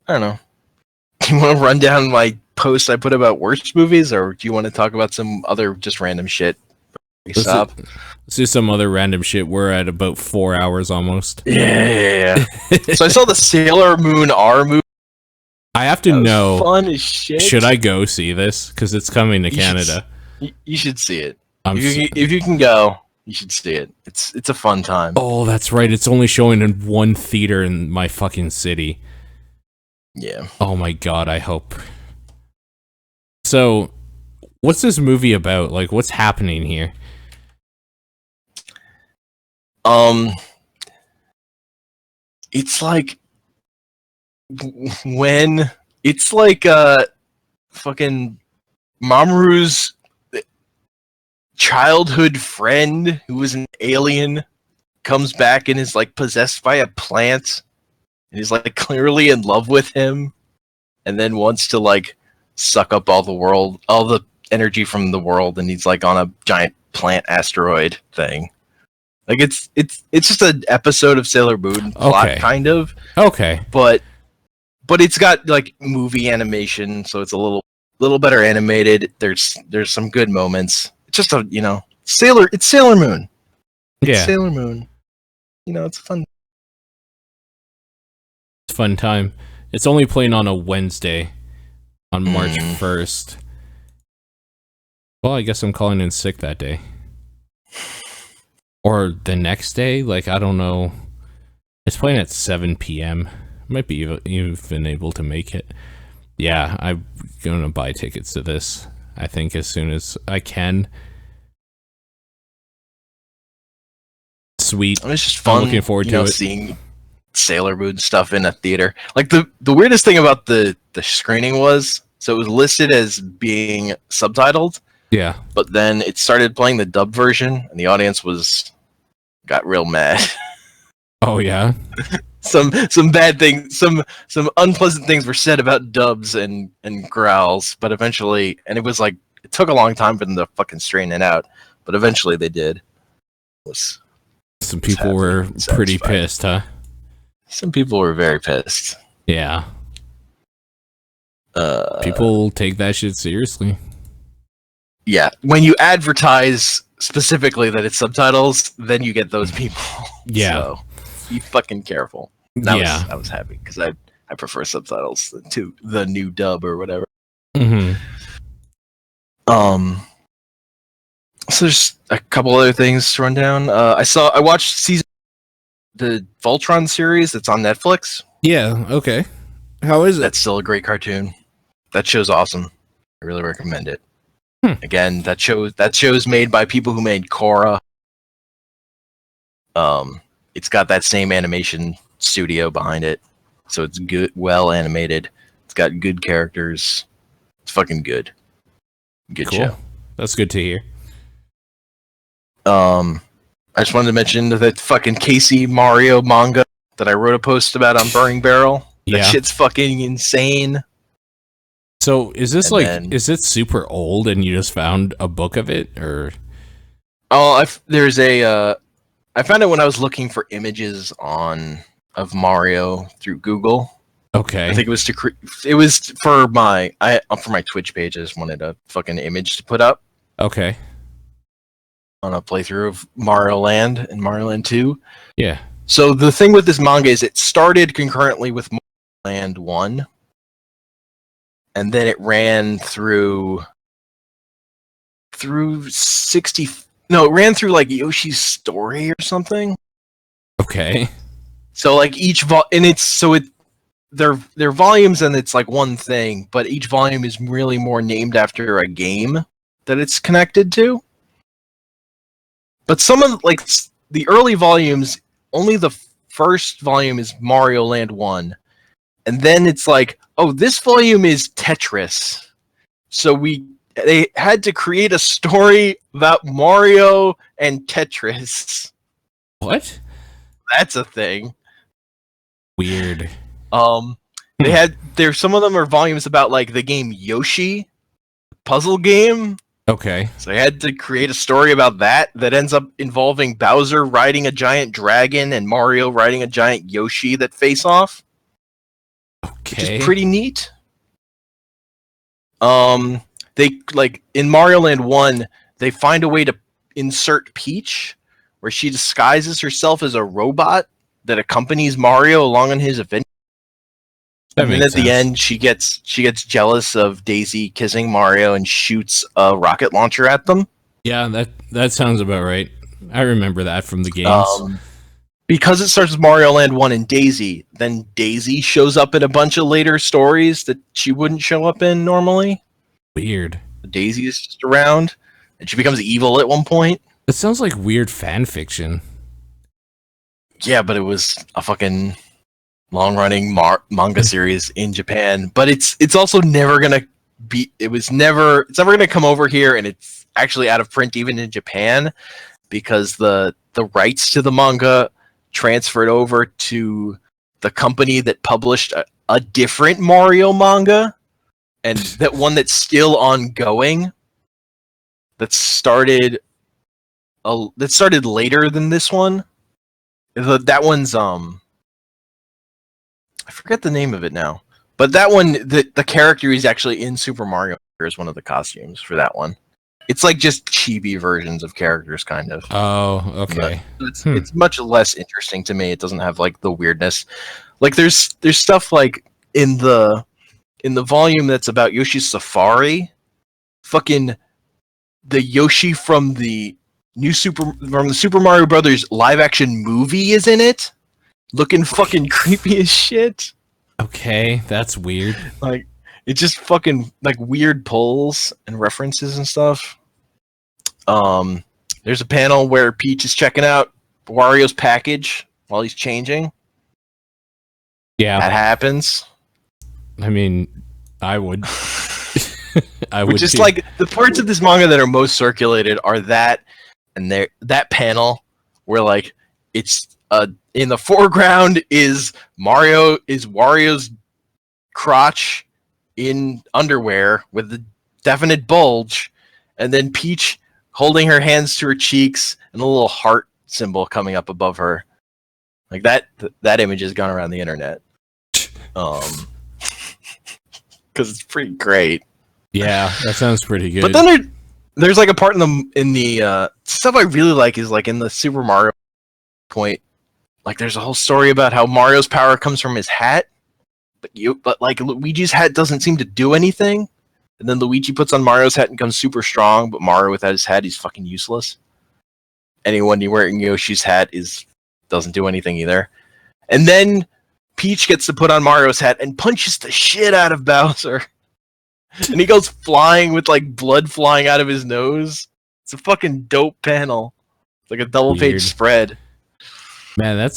don't know. Do you want to run down my post I put about worst movies, or do you want to talk about some other just random shit? Let's do some other random shit. We're at about 4 hours almost. Yeah. So I saw the Sailor Moon R movie. I have to know. Fun as shit. Should I go see this? Because it's coming to Canada. You should see it. If you can go, you should see it. It's a fun time. Oh, that's right. It's only showing in one theater in my fucking city. Yeah. Oh my god, I hope. So, what's this movie about? Like, what's happening here? It's like when it's like fucking Mamoru's childhood friend who was an alien comes back and is like possessed by a plant, and he's like clearly in love with him, and then wants to like suck up all the energy from the world, and he's like on a giant plant asteroid thing. Like it's just an episode of Sailor Moon plot, kind of. Okay. But it's got like movie animation, so it's a little better animated. There's some good moments. It's just it's Sailor Moon. It's Sailor Moon. It's fun. It's a fun time. It's only playing on a Wednesday on March 1st. Well, I guess I'm calling in sick that day. Or the next day, like, I don't know. It's playing at 7 p.m. Might be even able to make it. Yeah, I'm going to buy tickets to this, I think, as soon as I can. Sweet. It's just fun. I'm looking forward to it. Seeing Sailor Moon stuff in a theater. Like, the weirdest thing about the screening was, so it was listed as being subtitled. Yeah. But then it started playing the dub version, and the audience got real mad. Oh, yeah? some bad things, some unpleasant things were said about dubs and growls, but eventually, and it was like it took a long time for them to fucking straighten it out, but eventually they did. Some people were pretty pissed, huh? Some people were very pissed. Yeah. People take that shit seriously. Yeah, when you advertise specifically that it's subtitles, then you get those people. Yeah. So be fucking careful. I was happy because I prefer subtitles to the new dub or whatever. Mm-hmm. So there's a couple other things to run down. I watched the Voltron series that's on Netflix. Yeah. Okay. How is it? That's still a great cartoon. That show's awesome. I really recommend it. Again, that show's made by people who made Korra. It's got that same animation studio behind it, so it's good, well animated. It's got good characters. It's fucking good. Good cool. show. That's good to hear. I just wanted to mention that fucking KC Mario manga that I wrote a post about on Burning Barrel. That shit's fucking insane. So is this is it super old and you just found a book of it, or? Oh, I found it when I was looking for images of Mario through Google. Okay. I think it was for my Twitch page. I just wanted a fucking image to put up. Okay. On a playthrough of Mario Land and Mario Land 2. Yeah. So the thing with this manga is it started concurrently with Mario Land 1. And then it ran through it ran through like Yoshi's Story or something. Okay. So like they're volumes and it's like one thing, but each volume is really more named after a game that it's connected to. But some of like the early volumes, only the first volume is Mario Land 1. And then it's like, oh, this volume is Tetris. So they had to create a story about Mario and Tetris. What? That's a thing. Weird. Some of them are volumes about like the game Yoshi, puzzle game. Okay. So they had to create a story about that ends up involving Bowser riding a giant dragon and Mario riding a giant Yoshi that face off. Okay. Which is pretty neat. They like in Mario Land 1, they find a way to insert Peach where she disguises herself as a robot that accompanies Mario along on his adventure. And then at the end, she gets jealous of Daisy kissing Mario and shoots a rocket launcher at them. Yeah, that sounds about right. I remember that from the games. Because it starts with Mario Land 1 and Daisy, then Daisy shows up in a bunch of later stories that she wouldn't show up in normally. Weird. Daisy is just around, and she becomes evil at one point. It sounds like weird fan fiction. Yeah, but it was a fucking long-running manga series in Japan. But it's also never gonna be. It's never gonna come over here, and it's actually out of print even in Japan because the rights to the manga transferred over to the company that published a different Mario manga, and that one that's still ongoing. That started later than this one. That one's I forget the name of it now, but that one the character is actually in Super Mario as one of the costumes for that one. It's like just chibi versions of characters, kind of. Oh, okay. It's much less interesting to me. It doesn't have like the weirdness. Like there's stuff like in the volume that's about Yoshi's Safari. Fucking the Yoshi from the Super Mario Brothers live action movie is in it, looking fucking creepy as shit. Okay, that's weird. Like it's just fucking like weird pulls and references and stuff. There's a panel where Peach is checking out Wario's package while he's changing. Yeah, that happens. I mean, I would. I would. Just like the parts of this manga that are most circulated are that and that panel where like it's In the foreground is Wario's crotch in underwear with a definite bulge, and then Peach holding her hands to her cheeks and a little heart symbol coming up above her. Like that image has gone around the internet. Because it's pretty great. Yeah, that sounds pretty good. But then there's like a part in the stuff I really like is like in the Super Mario point. Like there's a whole story about how Mario's power comes from his hat, but like Luigi's hat doesn't seem to do anything. And then Luigi puts on Mario's hat and becomes super strong, but Mario without his hat, he's fucking useless. Anyone wearing Yoshi's hat doesn't do anything either. And then Peach gets to put on Mario's hat and punches the shit out of Bowser. And he goes flying with like blood flying out of his nose. It's a fucking dope panel. It's like a double-page spread. Man,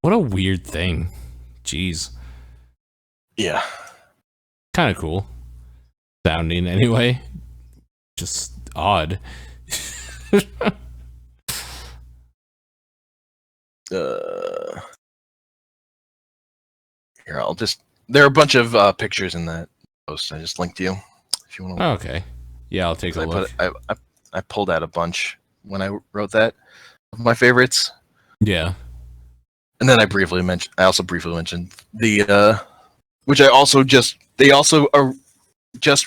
what a weird thing. Jeez. Yeah. Kind of cool. Sounding anyway. Just odd. Here, there are a bunch of pictures in that post I just linked to you. If you want to. Oh, okay. Yeah, I'll take a look. I pulled out a bunch when I wrote that of my favorites. Yeah. And then I also briefly mentioned the which they also just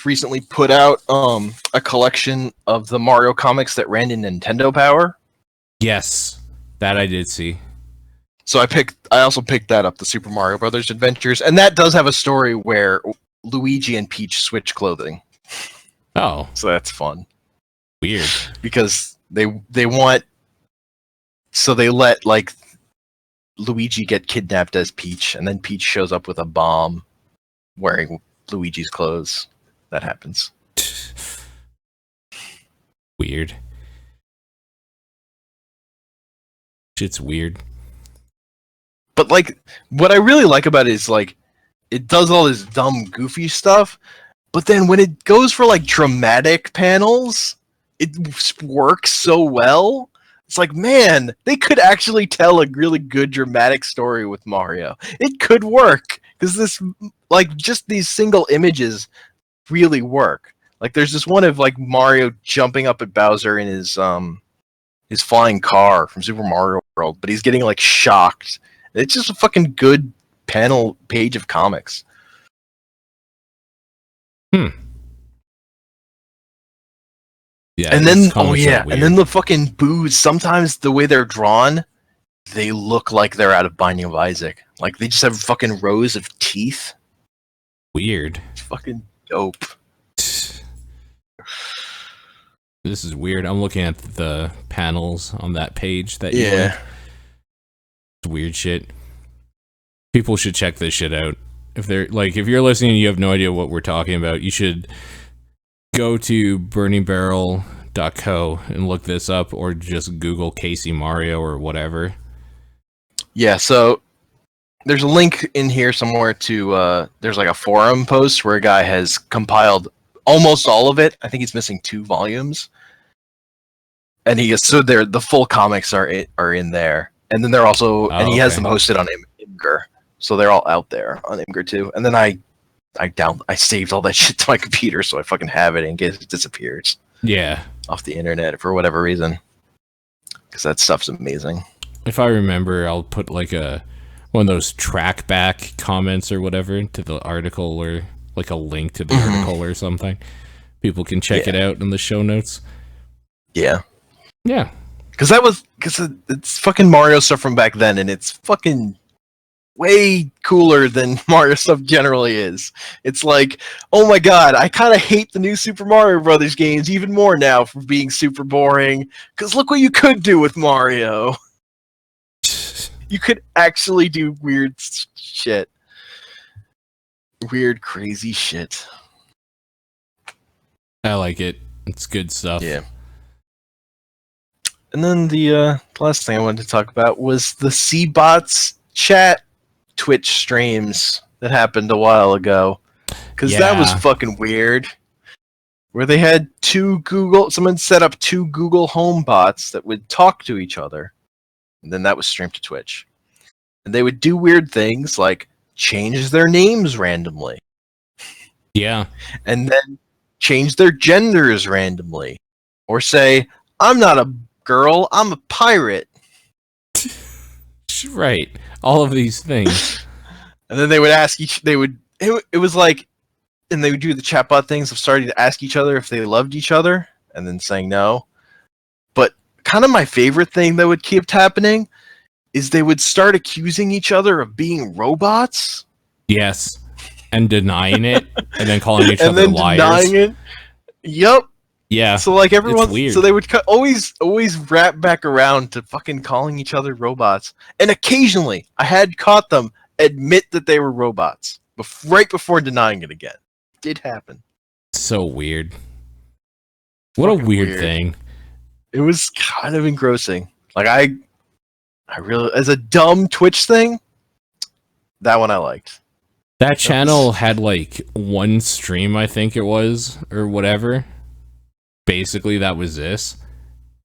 recently put out a collection of the Mario comics that ran in Nintendo Power. Yes, that I did see. So I also picked that up, the Super Mario Brothers Adventures, and that does have a story where Luigi and Peach switch clothing. Oh, so that's fun. Weird, because they let like Luigi get kidnapped as Peach, and then Peach shows up with a bomb, wearing Luigi's clothes. That happens. Weird. Shit's weird. But like, what I really like about it is like, it does all this dumb, goofy stuff, but then when it goes for like dramatic panels, it works so well. It's like, man, they could actually tell a really good dramatic story with Mario. It could work because this, like, just these single images really work. Like, there's this one of like Mario jumping up at Bowser in his flying car from Super Mario World, but he's getting like shocked. It's just a fucking good panel page of comics. Yeah. And then and then the fucking boos. Sometimes the way they're drawn, they look like they're out of Binding of Isaac. Like they just have fucking rows of teeth. Weird. It's fucking dope. This is weird. I'm looking at the panels on that page that you linked. It's weird shit. People should check this shit out. If you're listening and you have no idea what we're talking about, you should go to burningbarrel.co and look this up, or just Google KC Mario or whatever. Yeah, so there's a link in here somewhere to there's like a forum post where a guy has compiled almost all of it. I think he's missing 2 volumes. And the full comics are in there. And then they're also he has them hosted on Imgur. So they're all out there on Imgur too. And then I saved all that shit to my computer, so I fucking have it in case it disappears. Yeah. Off the internet for whatever reason. Because that stuff's amazing. If I remember, I'll put like one of those track back comments or whatever to the article, or like a link to the article or something. People can check it out in the show notes. Yeah. Yeah. Because it's fucking Mario stuff from back then, and it's fucking way cooler than Mario stuff generally is. It's like, oh my god, I kind of hate the new Super Mario Brothers games even more now for being super boring, because look what you could do with Mario. You could actually do weird shit. Weird, crazy shit. I like it. It's good stuff. Yeah. And then the last thing I wanted to talk about was the C-Bots chat Twitch streams that happened a while ago. Because that was fucking weird. Where they had someone set up 2 Google Home bots that would talk to each other. and then that was streamed to Twitch. And they would do weird things like change their names randomly. Yeah. And then change their genders randomly. Or say, I'm not a girl, I'm a pirate. Right. All of these things. And then they would ask it was like, and they would do the chatbot things of starting to ask each other if they loved each other, and then saying no. But kind of my favorite thing that would keep happening is they would start accusing each other of being robots. Yes. And denying it, and then calling each other liars. Denying it. Yep. Yeah. So like everyone, weird. so they would always wrap back around to fucking calling each other robots. And occasionally, I had caught them admit that they were robots, right before denying it again. It did happen. So weird. What a weird thing. It was kind of engrossing. Like I really, as a dumb Twitch thing, that one I liked. That channel had like one stream, I think it was, or whatever. Basically, that was this.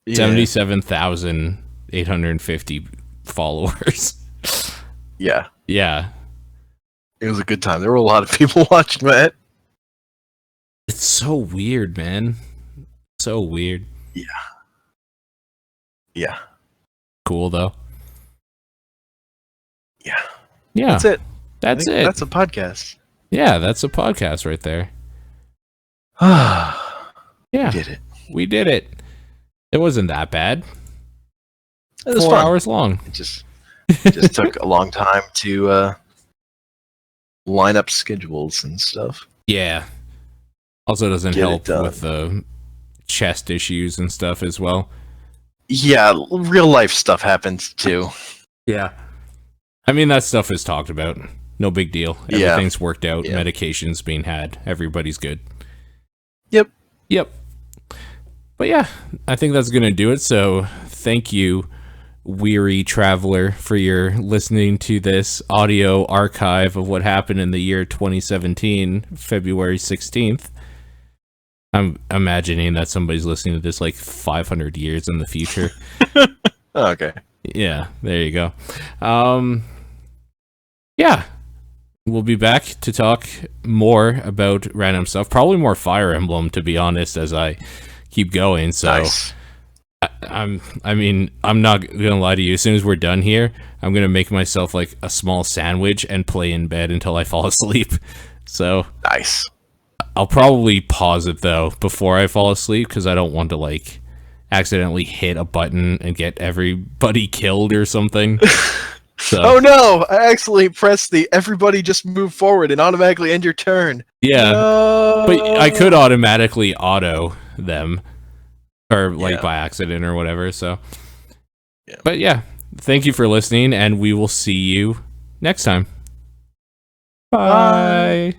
Yeah. 77,850 followers. Yeah. Yeah. It was a good time. There were a lot of people watching that. It's so weird, man. So weird. Yeah. Yeah. Cool, though. Yeah. Yeah. That's it. That's it. That's a podcast. Yeah, that's a podcast right there. Yeah. We did it. It wasn't that bad. It was 4 fun. hours long. It just took a long time to line up schedules and stuff. Yeah. Also doesn't Get help with the chest issues and stuff as well. Yeah, real life stuff happens too. Yeah. I mean, that stuff is talked about. No big deal. Everything's worked out. Yeah. Medication's being had. Everybody's good. Yep. But yeah, I think that's going to do it. So thank you, weary traveler, for your listening to this audio archive of what happened in the year 2017, February 16th. I'm imagining that somebody's listening to this like 500 years in the future. Okay. Yeah, there you go. Yeah. We'll be back to talk more about random stuff. Probably more Fire Emblem, to be honest, as I keep going. So nice. I'm not gonna lie to you. As soon as we're done here, I'm gonna make myself like a small sandwich and play in bed until I fall asleep. So nice. I'll probably pause it though before I fall asleep, because I don't want to like accidentally hit a button and get everybody killed or something. So. Oh no! I actually pressed the everybody just move forward and automatically end your turn. Yeah, no! But I could automatically auto them, or like by accident or whatever. So, but yeah, thank you for listening, and we will see you next time. Bye.